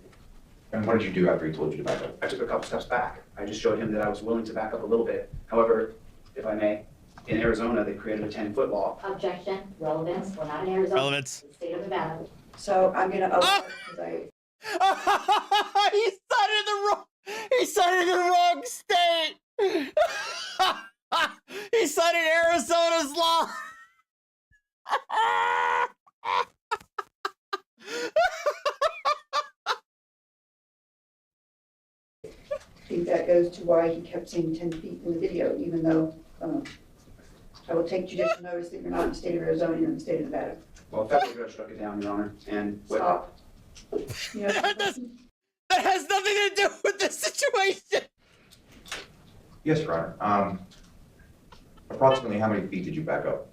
And what did you do after he told you to back up? I took a couple steps back. I just showed him that I was willing to back up a little bit. However, if I may, in Arizona, they created a 10-foot law. Objection, relevance. We're not in Arizona. Relevance. It's the state of Nevada. So I'm going to allow He cited the wrong state. He cited Arizona's law. I think that goes to why he kept saying 10 feet in the video, even though I will take judicial notice that you're not in the state of Arizona, you're in the state of Nevada. Well, a federal judge struck it down, Your Honor, and Stop. You know, That has nothing to do with the situation. Yes, Your Honor. Approximately how many feet did you back up?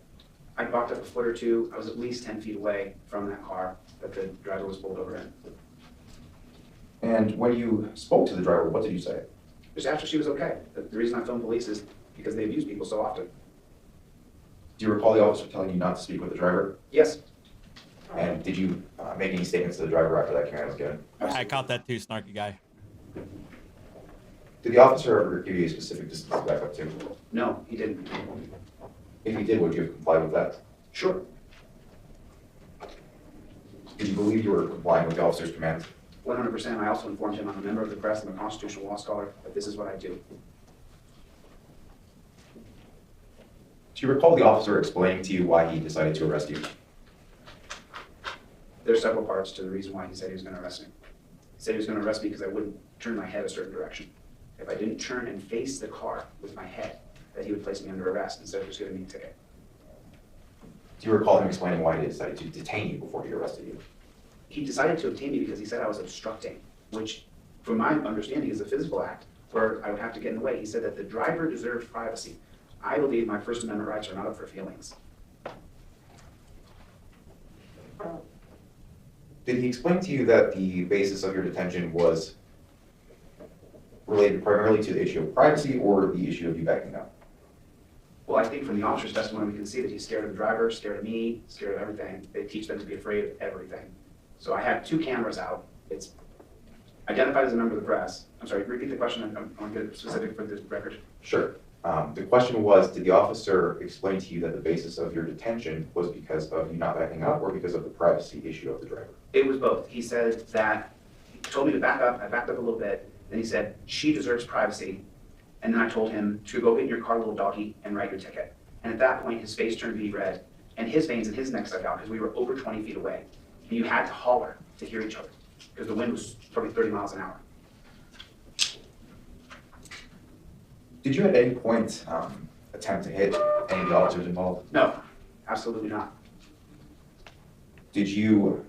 I backed up a foot or two. I was at least 10 feet away from that car that the driver was pulled over in. And when you spoke to the driver, what did you say? Just after she was okay. The reason I film police is because they abuse people so often. Do you recall the officer telling you not to speak with the driver? Yes. And did you make any statements to the driver after that command was given? I caught that too, snarky guy. Did the officer ever give you a specific distance to back up to? No, he didn't. If he did, would you have complied with that? Sure. Did you believe you were complying with the officer's commands? 100%. I also informed him I'm a member of the press, I'm a constitutional law scholar, that this is what I do. Do you recall the officer explaining to you why he decided to arrest you? There's several parts to the reason why he said he was going to arrest me. He said he was going to arrest me because I wouldn't turn my head a certain direction. If I didn't turn and face the car with my head, that he would place me under arrest instead of just giving me a ticket. Do you recall him explaining why he decided to detain you before he arrested you? He decided to detain me because he said I was obstructing, which, from my understanding, is a physical act where I would have to get in the way. He said that the driver deserves privacy. I believe my First Amendment rights are not up for feelings. Did he explain to you that the basis of your detention was related primarily to the issue of privacy or the issue of you backing up? Well, I think from the officer's testimony, we can see that he's scared of the driver, scared of me, scared of everything. They teach them to be afraid of everything. So I had 2 cameras out. It's identified as a member of the press. I'm sorry, repeat the question. I want to get it specific for the record. Sure. The question was, did the officer explain to you that the basis of your detention was because of you not backing up or because of the privacy issue of the driver? It was both. He said that, he told me to back up. I backed up a little bit. Then he said, she deserves privacy. And then I told him to go get in your car, little doggy, and write your ticket. And at that point, his face turned bead red, and his veins in his neck stuck out because we were over 20 feet away. And you had to holler to hear each other because the wind was probably 30 miles an hour. Did you at any point attempt to hit any of the officers involved? No, absolutely not. Did you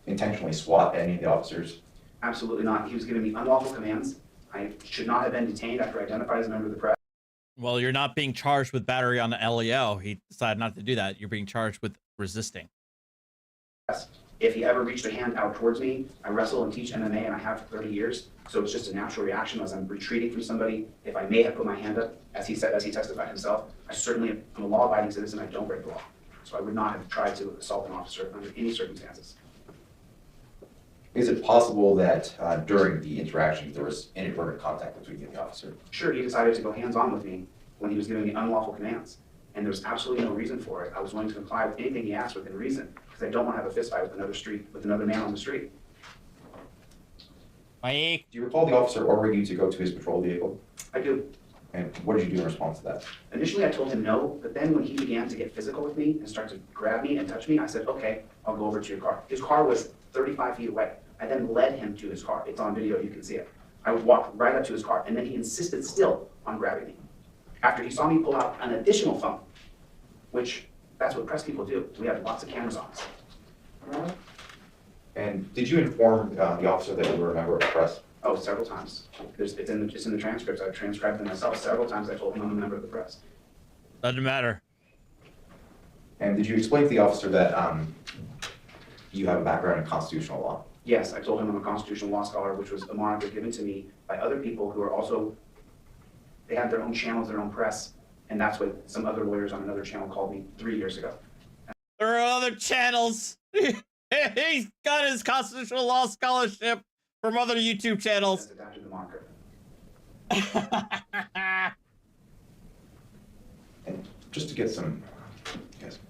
intentionally swat at any of the officers? Absolutely not. He was giving me unlawful commands. I should not have been detained after identified as a member of the press. Well, you're not being charged with battery on the LEO. He decided not to do that. You're being charged with resisting. If he ever reached a hand out towards me, I wrestle and teach MMA, and I have for 30 years. So it's just a natural reaction as I'm retreating from somebody. If I may have put my hand up, as he said, as he testified himself, I certainly am a law-abiding citizen. I don't break the law. So I would not have tried to assault an officer under any circumstances. Is it possible that during the interaction there was inadvertent contact between you and the officer? Sure, he decided to go hands-on with me when he was giving me unlawful commands. And there was absolutely no reason for it. I was willing to comply with anything he asked within reason, because I don't want to have a fist fight with another man on the street. Mike. Do you recall the officer ordering you to go to his patrol vehicle? I do. And what did you do in response to that? Initially, I told him no, but then when he began to get physical with me and start to grab me and touch me, I said, okay, I'll go over to your car. His car was 35 feet away. I then led him to his car. It's on video, you can see it. I walked right up to his car, and then he insisted still on grabbing me. After he saw me pull out an additional phone, which that's what press people do. We have lots of cameras on us. And did you inform the officer that you were a member of the press? Oh, several times. It's in the transcripts. I've transcribed them myself. Several times I told him I'm a member of the press. Doesn't matter. And did you explain to the officer that you have a background in constitutional law? Yes, I told him I'm a constitutional law scholar, which was a moniker given to me by other people who are also, they have their own channels, their own press, and that's what some other lawyers on another channel called me 3 years ago. There are other channels. He's got his constitutional law scholarship from other YouTube channels. That's adapted the moniker. And just to get some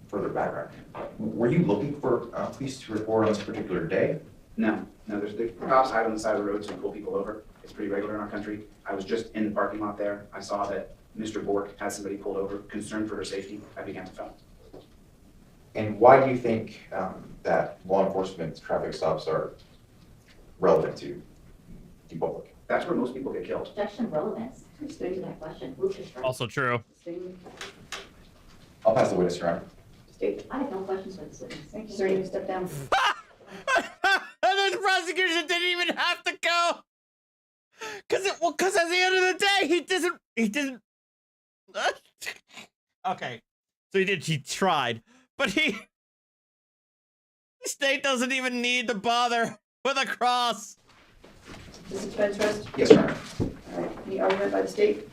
further background, were you looking for police to report on this particular day? No, there's cops hide on the side of the road to pull people over. It's pretty regular in our country. I was just in the parking lot there. I saw that Mr. Bork had somebody pulled over, concerned for her safety. I began to film. And why do you think that law enforcement traffic stops are relevant to the public? That's where most people get killed. Objection relevance. Respect to that question. Move to strike. Also true. I'll pass the witness around. I have no questions for this witness. Thank you, sir. You step down. And the prosecution didn't even have to go. Because at the end of the day, he didn't. Okay. So he tried. But the state doesn't even need to bother with a cross. This is Fed's rest? Yes, Your Honor. All right. Any argument by the state?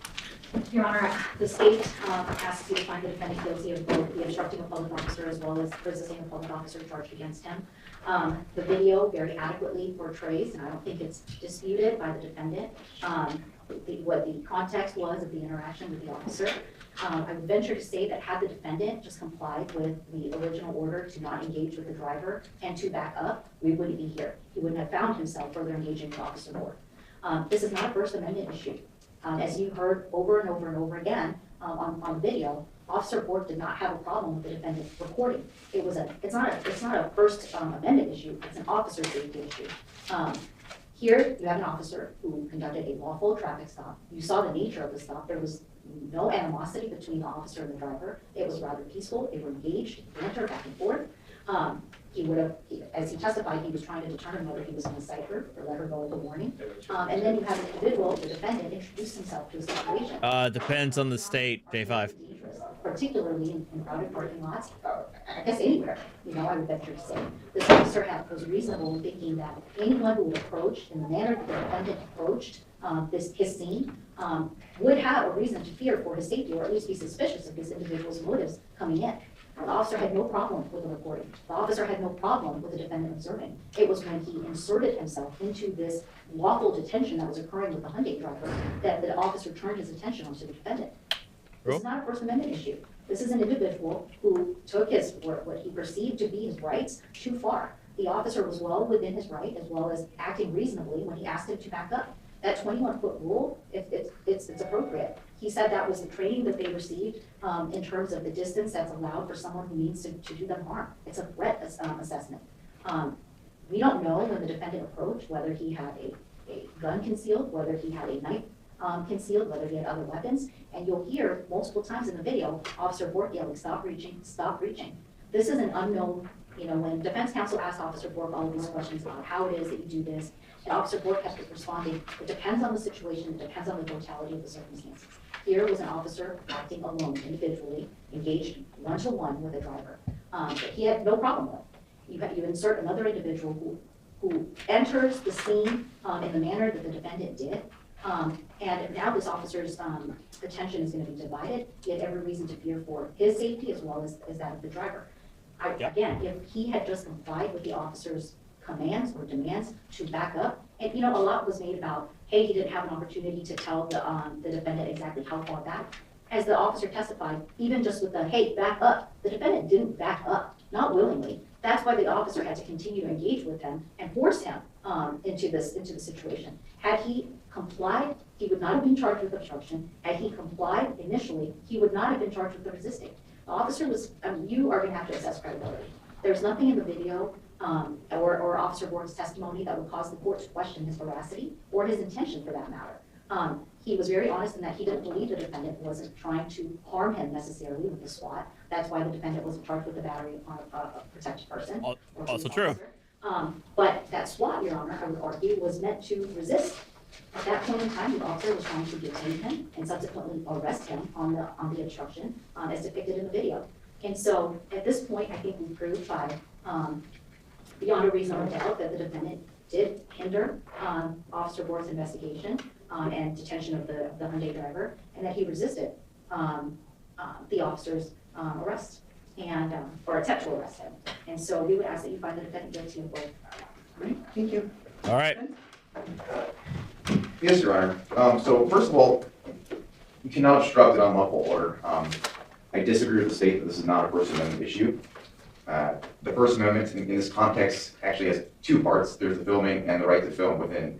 Your Honor, the state asks you to find the defendant guilty of both the obstructing a public officer as well as resisting a public officer charged against him. The video very adequately portrays, and I don't think it's disputed by the defendant, what the context was of the interaction with the officer. I would venture to say that had the defendant just complied with the original order to not engage with the driver and to back up, we wouldn't be here. He wouldn't have found himself further engaging with Officer Moore. This is not a First Amendment issue. As you heard over and over and over again on video, Officer Bork did not have a problem with the defendant recording. It's not a First Amendment issue. It's an officer safety issue. Here you have an officer who conducted a lawful traffic stop. You saw the nature of the stop. There was no animosity between the officer and the driver. It was rather peaceful. They were engaged, banter back and forth. He would have, as he testified, he was trying to determine whether he was going to cite her or let her go with a warning. And then you have an individual, the defendant, introduce himself to a situation. Depends on the state, J5. Particularly in crowded parking lots, I guess anywhere, I would venture to say. This officer was reasonable in thinking that anyone who would approach in the manner that the defendant approached his scene would have a reason to fear for his safety, or at least be suspicious of this individual's motives coming in. The officer had no problem with the recording. The officer had no problem with the defendant observing. It was when he inserted himself into this lawful detention that was occurring with the Hyundai driver that the officer turned his attention onto the defendant. This is not a First Amendment issue. This is an individual who took what he perceived to be his rights too far. The officer was well within his right, as well as acting reasonably when he asked him to back up. That 21-foot rule, it's appropriate. He said that was the training that they received in terms of the distance that's allowed for someone who needs to do them harm. It's a threat assessment. We don't know when the defendant approached whether he had a gun concealed, whether he had a knife concealed, whether he had other weapons. And you'll hear multiple times in the video, Officer Bork yelling, "Stop reaching, stop reaching." This is an unknown, when defense counsel asked Officer Bork all of these questions about how it is that you do this, and Officer Bork kept responding, it depends on the situation, it depends on the totality of the circumstances. Here was an officer acting alone, individually, engaged one-to-one with a driver. That he had no problem with. You insert another individual who enters the scene in the manner that the defendant did, and now this officer's attention is going to be divided. He had every reason to fear for his safety as well as that of the driver. Again, if he had just complied with the officer's commands or demands to back up, and a lot was made about, hey, he didn't have an opportunity to tell the defendant exactly how far back. As the officer testified, even just with the, hey, back up, the defendant didn't back up, not willingly. That's why the officer had to continue to engage with him and force him into the situation. Had he complied, he would not have been charged with obstruction. Had he complied initially, he would not have been charged with resisting. The officer was, you are going to have to assess credibility. There's nothing in the video or Officer Bork's testimony that would cause the court to question his veracity or his intention for that matter. He was very honest in that he didn't believe the defendant wasn't trying to harm him necessarily with the SWAT. That's why the defendant wasn't charged with the battery upon a protected person. Also true. But that SWAT, Your Honor, I would argue, was meant to resist. At that point in time, the officer was trying to detain him and subsequently arrest him on the obstruction as depicted in the video. And so at this point, I think we proved by beyond a reasonable doubt that the defendant did hinder Officer Bork's investigation and detention of the Hyundai driver, and that he resisted the officer's arrest and or attempt to arrest him. And so we would ask that you find the defendant guilty of both. Right, thank you. All right. Yes, Your Honor. So first of all, you cannot obstruct an unlawful order. I disagree with the state that this is not a First Amendment issue. The First Amendment in this context actually has two parts. There's the filming and the right to film within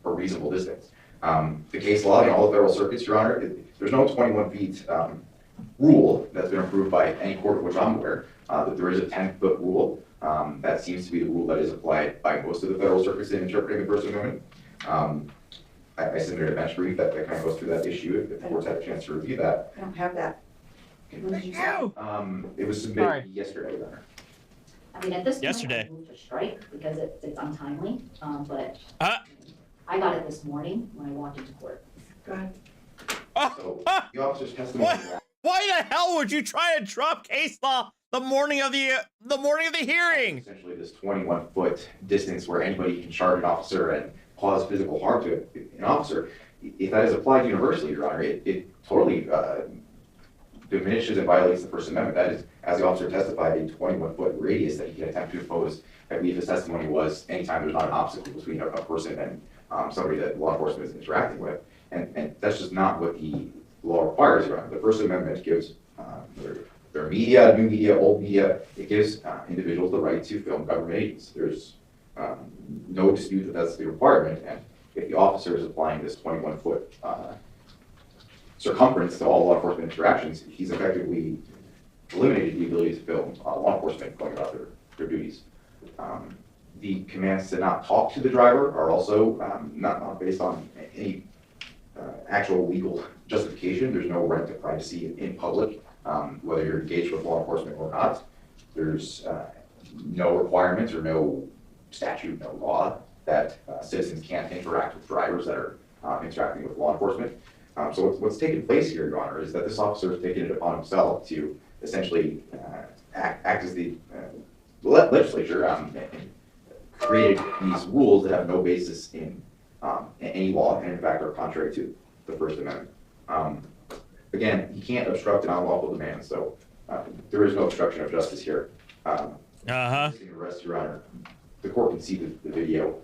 a reasonable distance. The case law in all the federal circuits, Your Honor, there's no 21 feet rule that's been approved by any court of which I'm aware. That there is a 10-foot rule. That seems to be the rule that is applied by most of the federal circuits in interpreting the First Amendment. I submitted a bench brief that kind of goes through that issue if the court's had a chance to review that. I don't have that. When did you say? It was submitted yesterday, Your Honor. I mean, at this point, Yesterday. I moved to strike because it's untimely, but I got it this morning when I walked into court. Go ahead. So the officer's testimony. Why the hell would you try to drop case law the morning of the hearing? Essentially, this 21-foot distance where anybody can charge an officer and cause physical harm to an officer. If that is applied universally, Your Honor, it totally diminishes and violates the First Amendment. That is, as the officer testified, a 21-foot radius that he can attempt to impose. I believe his testimony was anytime there's not an obstacle between a person and somebody that law enforcement is interacting with. And that's just not what the law requires, Your Honor. The First Amendment gives their media, new media, old media, it gives individuals the right to film government agents. There's no dispute that that's the requirement, and if the officer is applying this 21-foot circumference to all law enforcement interactions, he's effectively eliminated the ability to film law enforcement going about their duties. The commands to not talk to the driver are also not based on any actual legal justification. There's no right to privacy in public, whether you're engaged with law enforcement or not. There's no requirements or no statute, no law that citizens can't interact with drivers that are interacting with law enforcement. So what's taken place here, Your Honor, is that this officer has taken it upon himself to essentially act as the legislature and created these rules that have no basis in any law and in fact are contrary to the First Amendment. Again, he can't obstruct an unlawful demand, so there is no obstruction of justice here. Arrest, Your Honor. The court can see the video.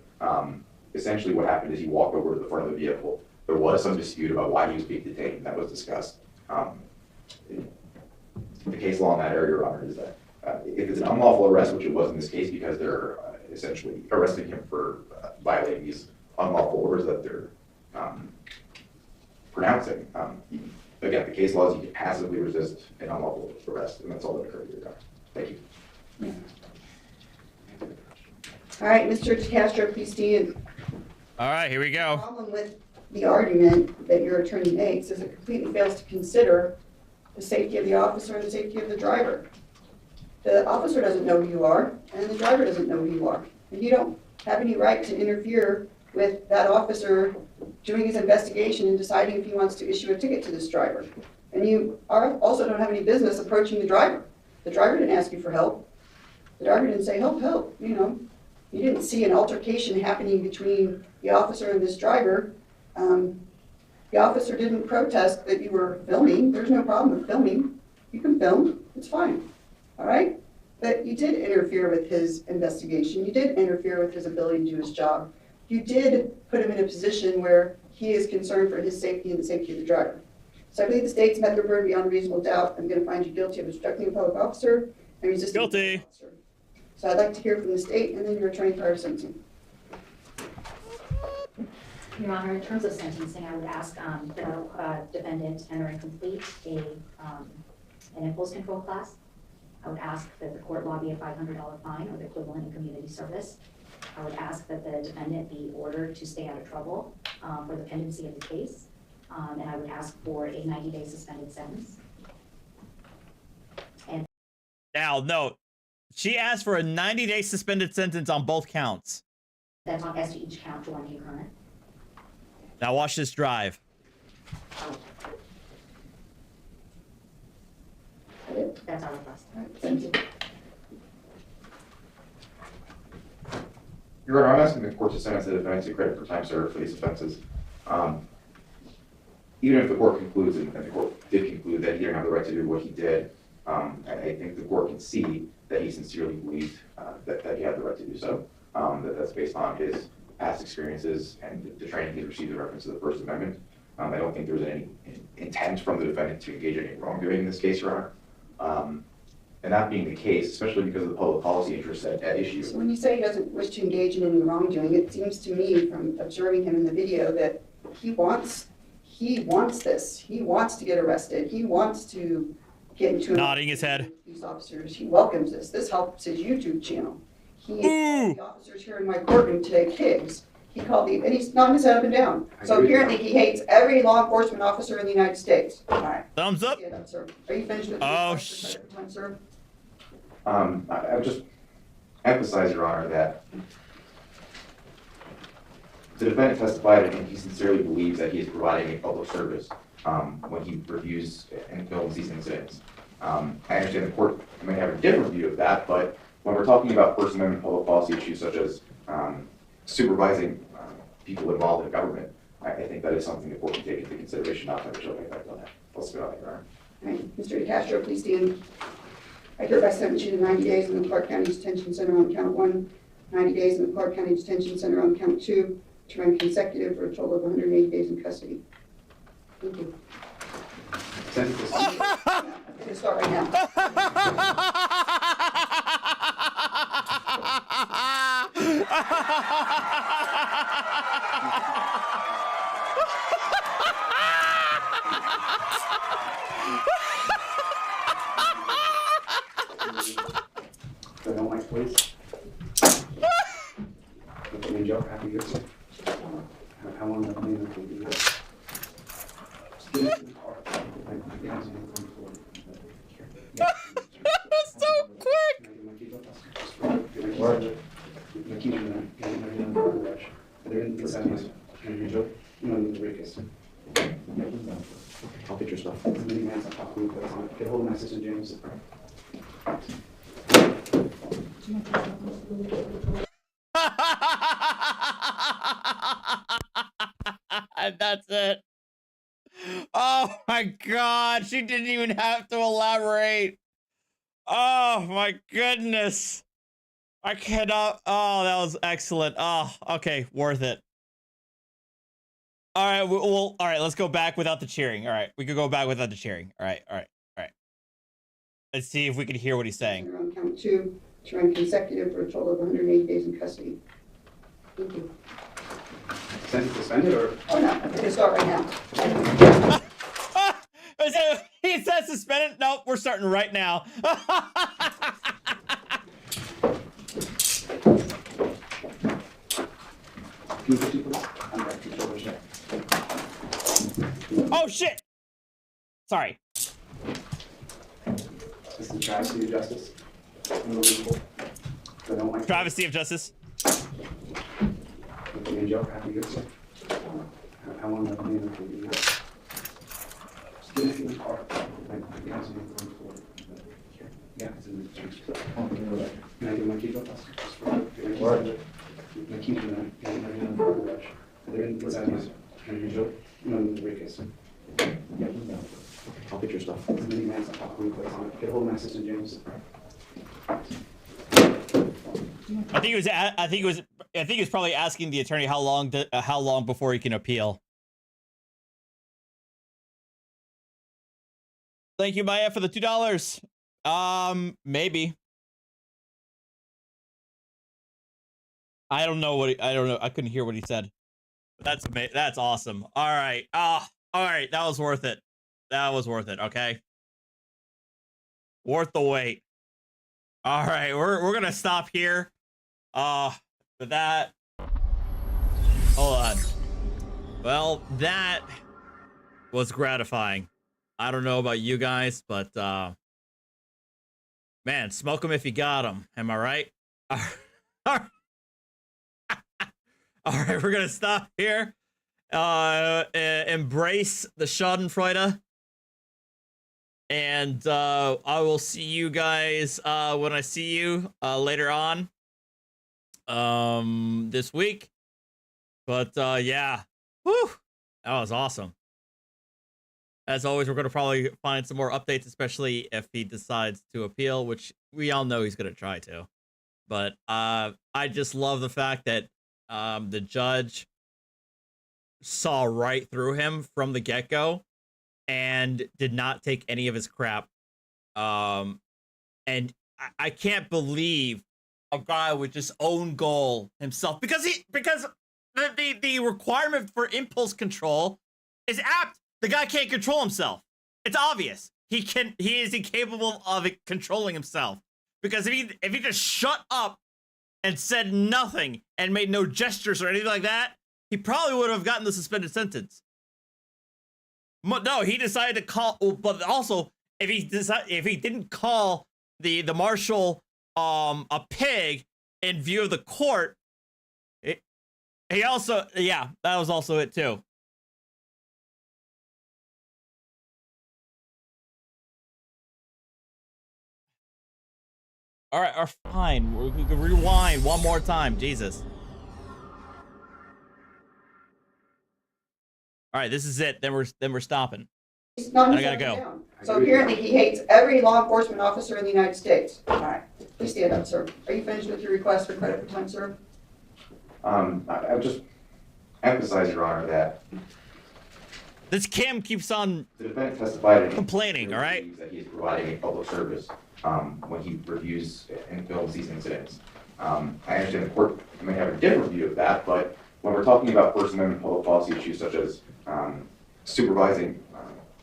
Essentially what happened is he walked over to the front of the vehicle. There was some dispute about why he was being detained. That was discussed. The case law in that area, Your Honor, is that if it's an unlawful arrest, which it was in this case because they're essentially arresting him for violating these unlawful orders that they're pronouncing. Again, the case law is you can passively resist an unlawful arrest, and that's all that occurred here, Your Honor. Thank you. All right, Mr. DeCastro, please stand. All right, here we go. The problem with the argument that your attorney makes is it completely fails to consider the safety of the officer and the safety of the driver. The officer doesn't know who you are, and the driver doesn't know who you are. And you don't have any right to interfere with that officer doing his investigation and deciding if he wants to issue a ticket to this driver. And you also don't have any business approaching the driver. The driver didn't ask you for help. The driver didn't say, help, help, you know. You didn't see an altercation happening between the officer and this driver. The officer didn't protest that you were filming. There's no problem with filming. You can film, it's fine, all right? But you did interfere with his investigation. You did interfere with his ability to do his job. You did put him in a position where he is concerned for his safety and the safety of the driver. So I believe the state's met their burden beyond reasonable doubt. I'm going to find you guilty of obstructing a public officer and resisting. Guilty. So I'd like to hear from the state and then your attorney prior to sentencing. Your Honor, in terms of sentencing, I would ask the defendant enter and complete an impulse control class. I would ask that the court levy a $500 fine or the equivalent in community service. I would ask that the defendant be ordered to stay out of trouble for the pendency of the case. And I would ask for a 90-day suspended sentence. And Now, note, she asked for a 90-day suspended sentence on both counts. that's on as to each count to one concurrent. Now watch this drive. That's our request. Thank you. Your Honor, I'm asking the court to sentence the defendant to credit for time served for these offenses. Even if the court concludes, and the court did conclude that he didn't have the right to do what he did, I think the court can see that he sincerely believed that he had the right to do so. That's based on his past experiences and the training he's received in reference to the First Amendment. I don't think there was any intent from the defendant to engage in any wrongdoing in this case, Your Honor. And that being the case, especially because of the public policy interests at issue. So when you say he doesn't wish to engage in any wrongdoing, it seems to me from observing him in the video that he wants this. He wants to get arrested. He wants to get into nodding his head. These officers. He welcomes this. This helps his YouTube channel. He called the officers here in my courtroom today pigs. He called the, and he's nodding his head up and down. So apparently he hates every law enforcement officer in the United States. All right. Thumbs up. Stand up, sir. Are you finished with time, sir? I would just emphasize, Your Honor, that the defendant testified and he sincerely believes that he is providing a public service when he reviews and films these incidents. I understand the court may have a different view of that, but when we're talking about First Amendment public policy issues such as supervising people involved in government, I think that is something the court can take into consideration, not have a chilling effect on that. I'll spit out, Your Honor. All right. Mr. DeCastro, please stand. I hereby sentence you to 90 days in the Clark County Detention Center on count 1, 90 days in the Clark County Detention Center on count 2, to run consecutive for a total of 180 days in custody. Thank you. Send this. You can start right now. I don't like police. Put me in jail for half a year. How long have I been in the police? So quick! I'll get your stuff. As many mans on top of me, put it on. Get hold of my assistant, James. And that's it. Oh my god, she didn't even have to elaborate. Oh my goodness. I cannot. Oh, that was excellent. Oh, okay, worth it. All right, well, all right, let's go back without the cheering. All right, we could go back without the cheering. All right, all right, all right. Let's see if we can hear what he's saying. On count 2, to run consecutive for a total of 180 days in custody. Thank you. Suspended or? Oh no, I'm gonna start right now. He said suspended. Nope, we're starting right now. Oh shit! Sorry. This is the travesty of justice. Travesty of justice. Put me in jail for half a year. How long have I been in the police? Just get it in the car. Yeah, it's in the can I get my keys off? My keys are in the garage. They're in the side. Can you show? No, in the briefcase. I'll get your stuff. As many mans on top of me, put it on. Get hold of my assistant, James. I think he was probably asking the attorney how long before he can appeal. Thank you, Maya, for the $2. Maybe. I don't know what I don't know. I couldn't hear what he said. But that's amazing. That's awesome. All right. All right. That was worth it. That was worth it. Okay. Worth the wait. All right. We're gonna stop here. For that. Hold on. Well, that was gratifying. I don't know about you guys, but man, smoke them if you got them. Am I right? All right, we're gonna stop here. Embrace the Schadenfreude. And I will see you guys when I see you later on this week. But yeah, whew, that was awesome. As always, we're going to probably find some more updates, especially if he decides to appeal, which we all know he's going to try to. But I just love the fact that the judge saw right through him from the get-go and did not take any of his crap. And I can't believe a guy with just own goal himself, because the requirement for impulse control is apt. The guy can't control himself. It's obvious. He is incapable of controlling himself. Because if he just shut up and said nothing and made no gestures or anything like that, he probably would have gotten the suspended sentence. No, he decided to call. But also, if he didn't call the marshal a pig in view of the court, he also, yeah, that was also it too. All right, fine. We can rewind one more time. Jesus. All right, this is it. Then we're stopping. I gotta go. Down. So apparently he hates every law enforcement officer in the United States. All right, please stand up, sir. Are you finished with your request for credit for time, sir? I would just emphasize, Your Honor, that This Kim keeps on The defendant testified complaining, all right? that he is providing a public service when he reviews and films these incidents. I understand the court may have a different view of that, but when we're talking about First Amendment public policy issues such as supervising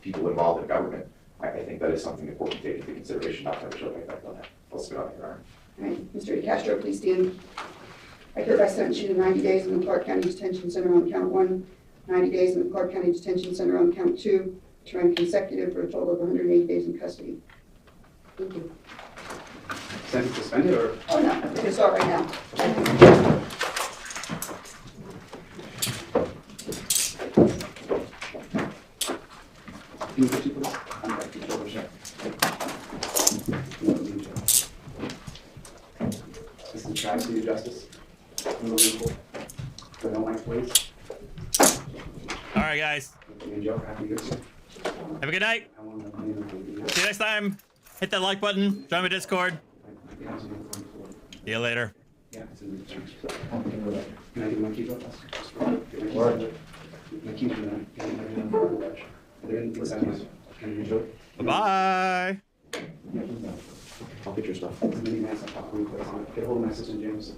people involved in government, I think that is something the court can take into consideration, not to have a show effect on that. Let's go on, Your Honor. All right, Mr. DeCastro, please stand. I hereby sentence you to 90 days in the Clark County Detention Center on count 1, 90 days in the Clark County Detention Center on count 2, to run consecutive for a total of 180 days in custody. Thank you. Sentence suspended or? Oh, no, I think it's all right now. Can you put you please? I'm back to Joe Rochelle. This is Tri-City Justice. So no mic, please. All right, guys. And Joe, have a good day. Have a good night. See you next time. Hit that like button. Join my Discord. See you later. Yeah, it's in the return. Can I get my keys off? Get my keys for that. Get my keys. Are there anything else? Can you enjoy? Bye-bye. I'll get your stuff. It's a mini mask. I'll pop replays on it. Get a hold of my assistant, James.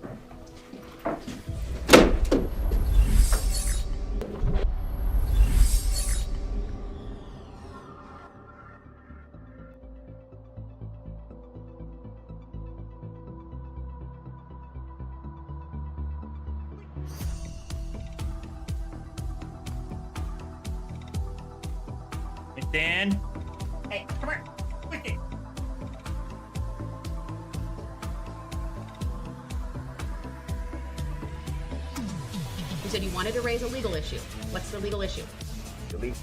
Hey, Dan. Hey, come here. Quickly. You said you wanted to raise a legal issue. What's the legal issue? Delete.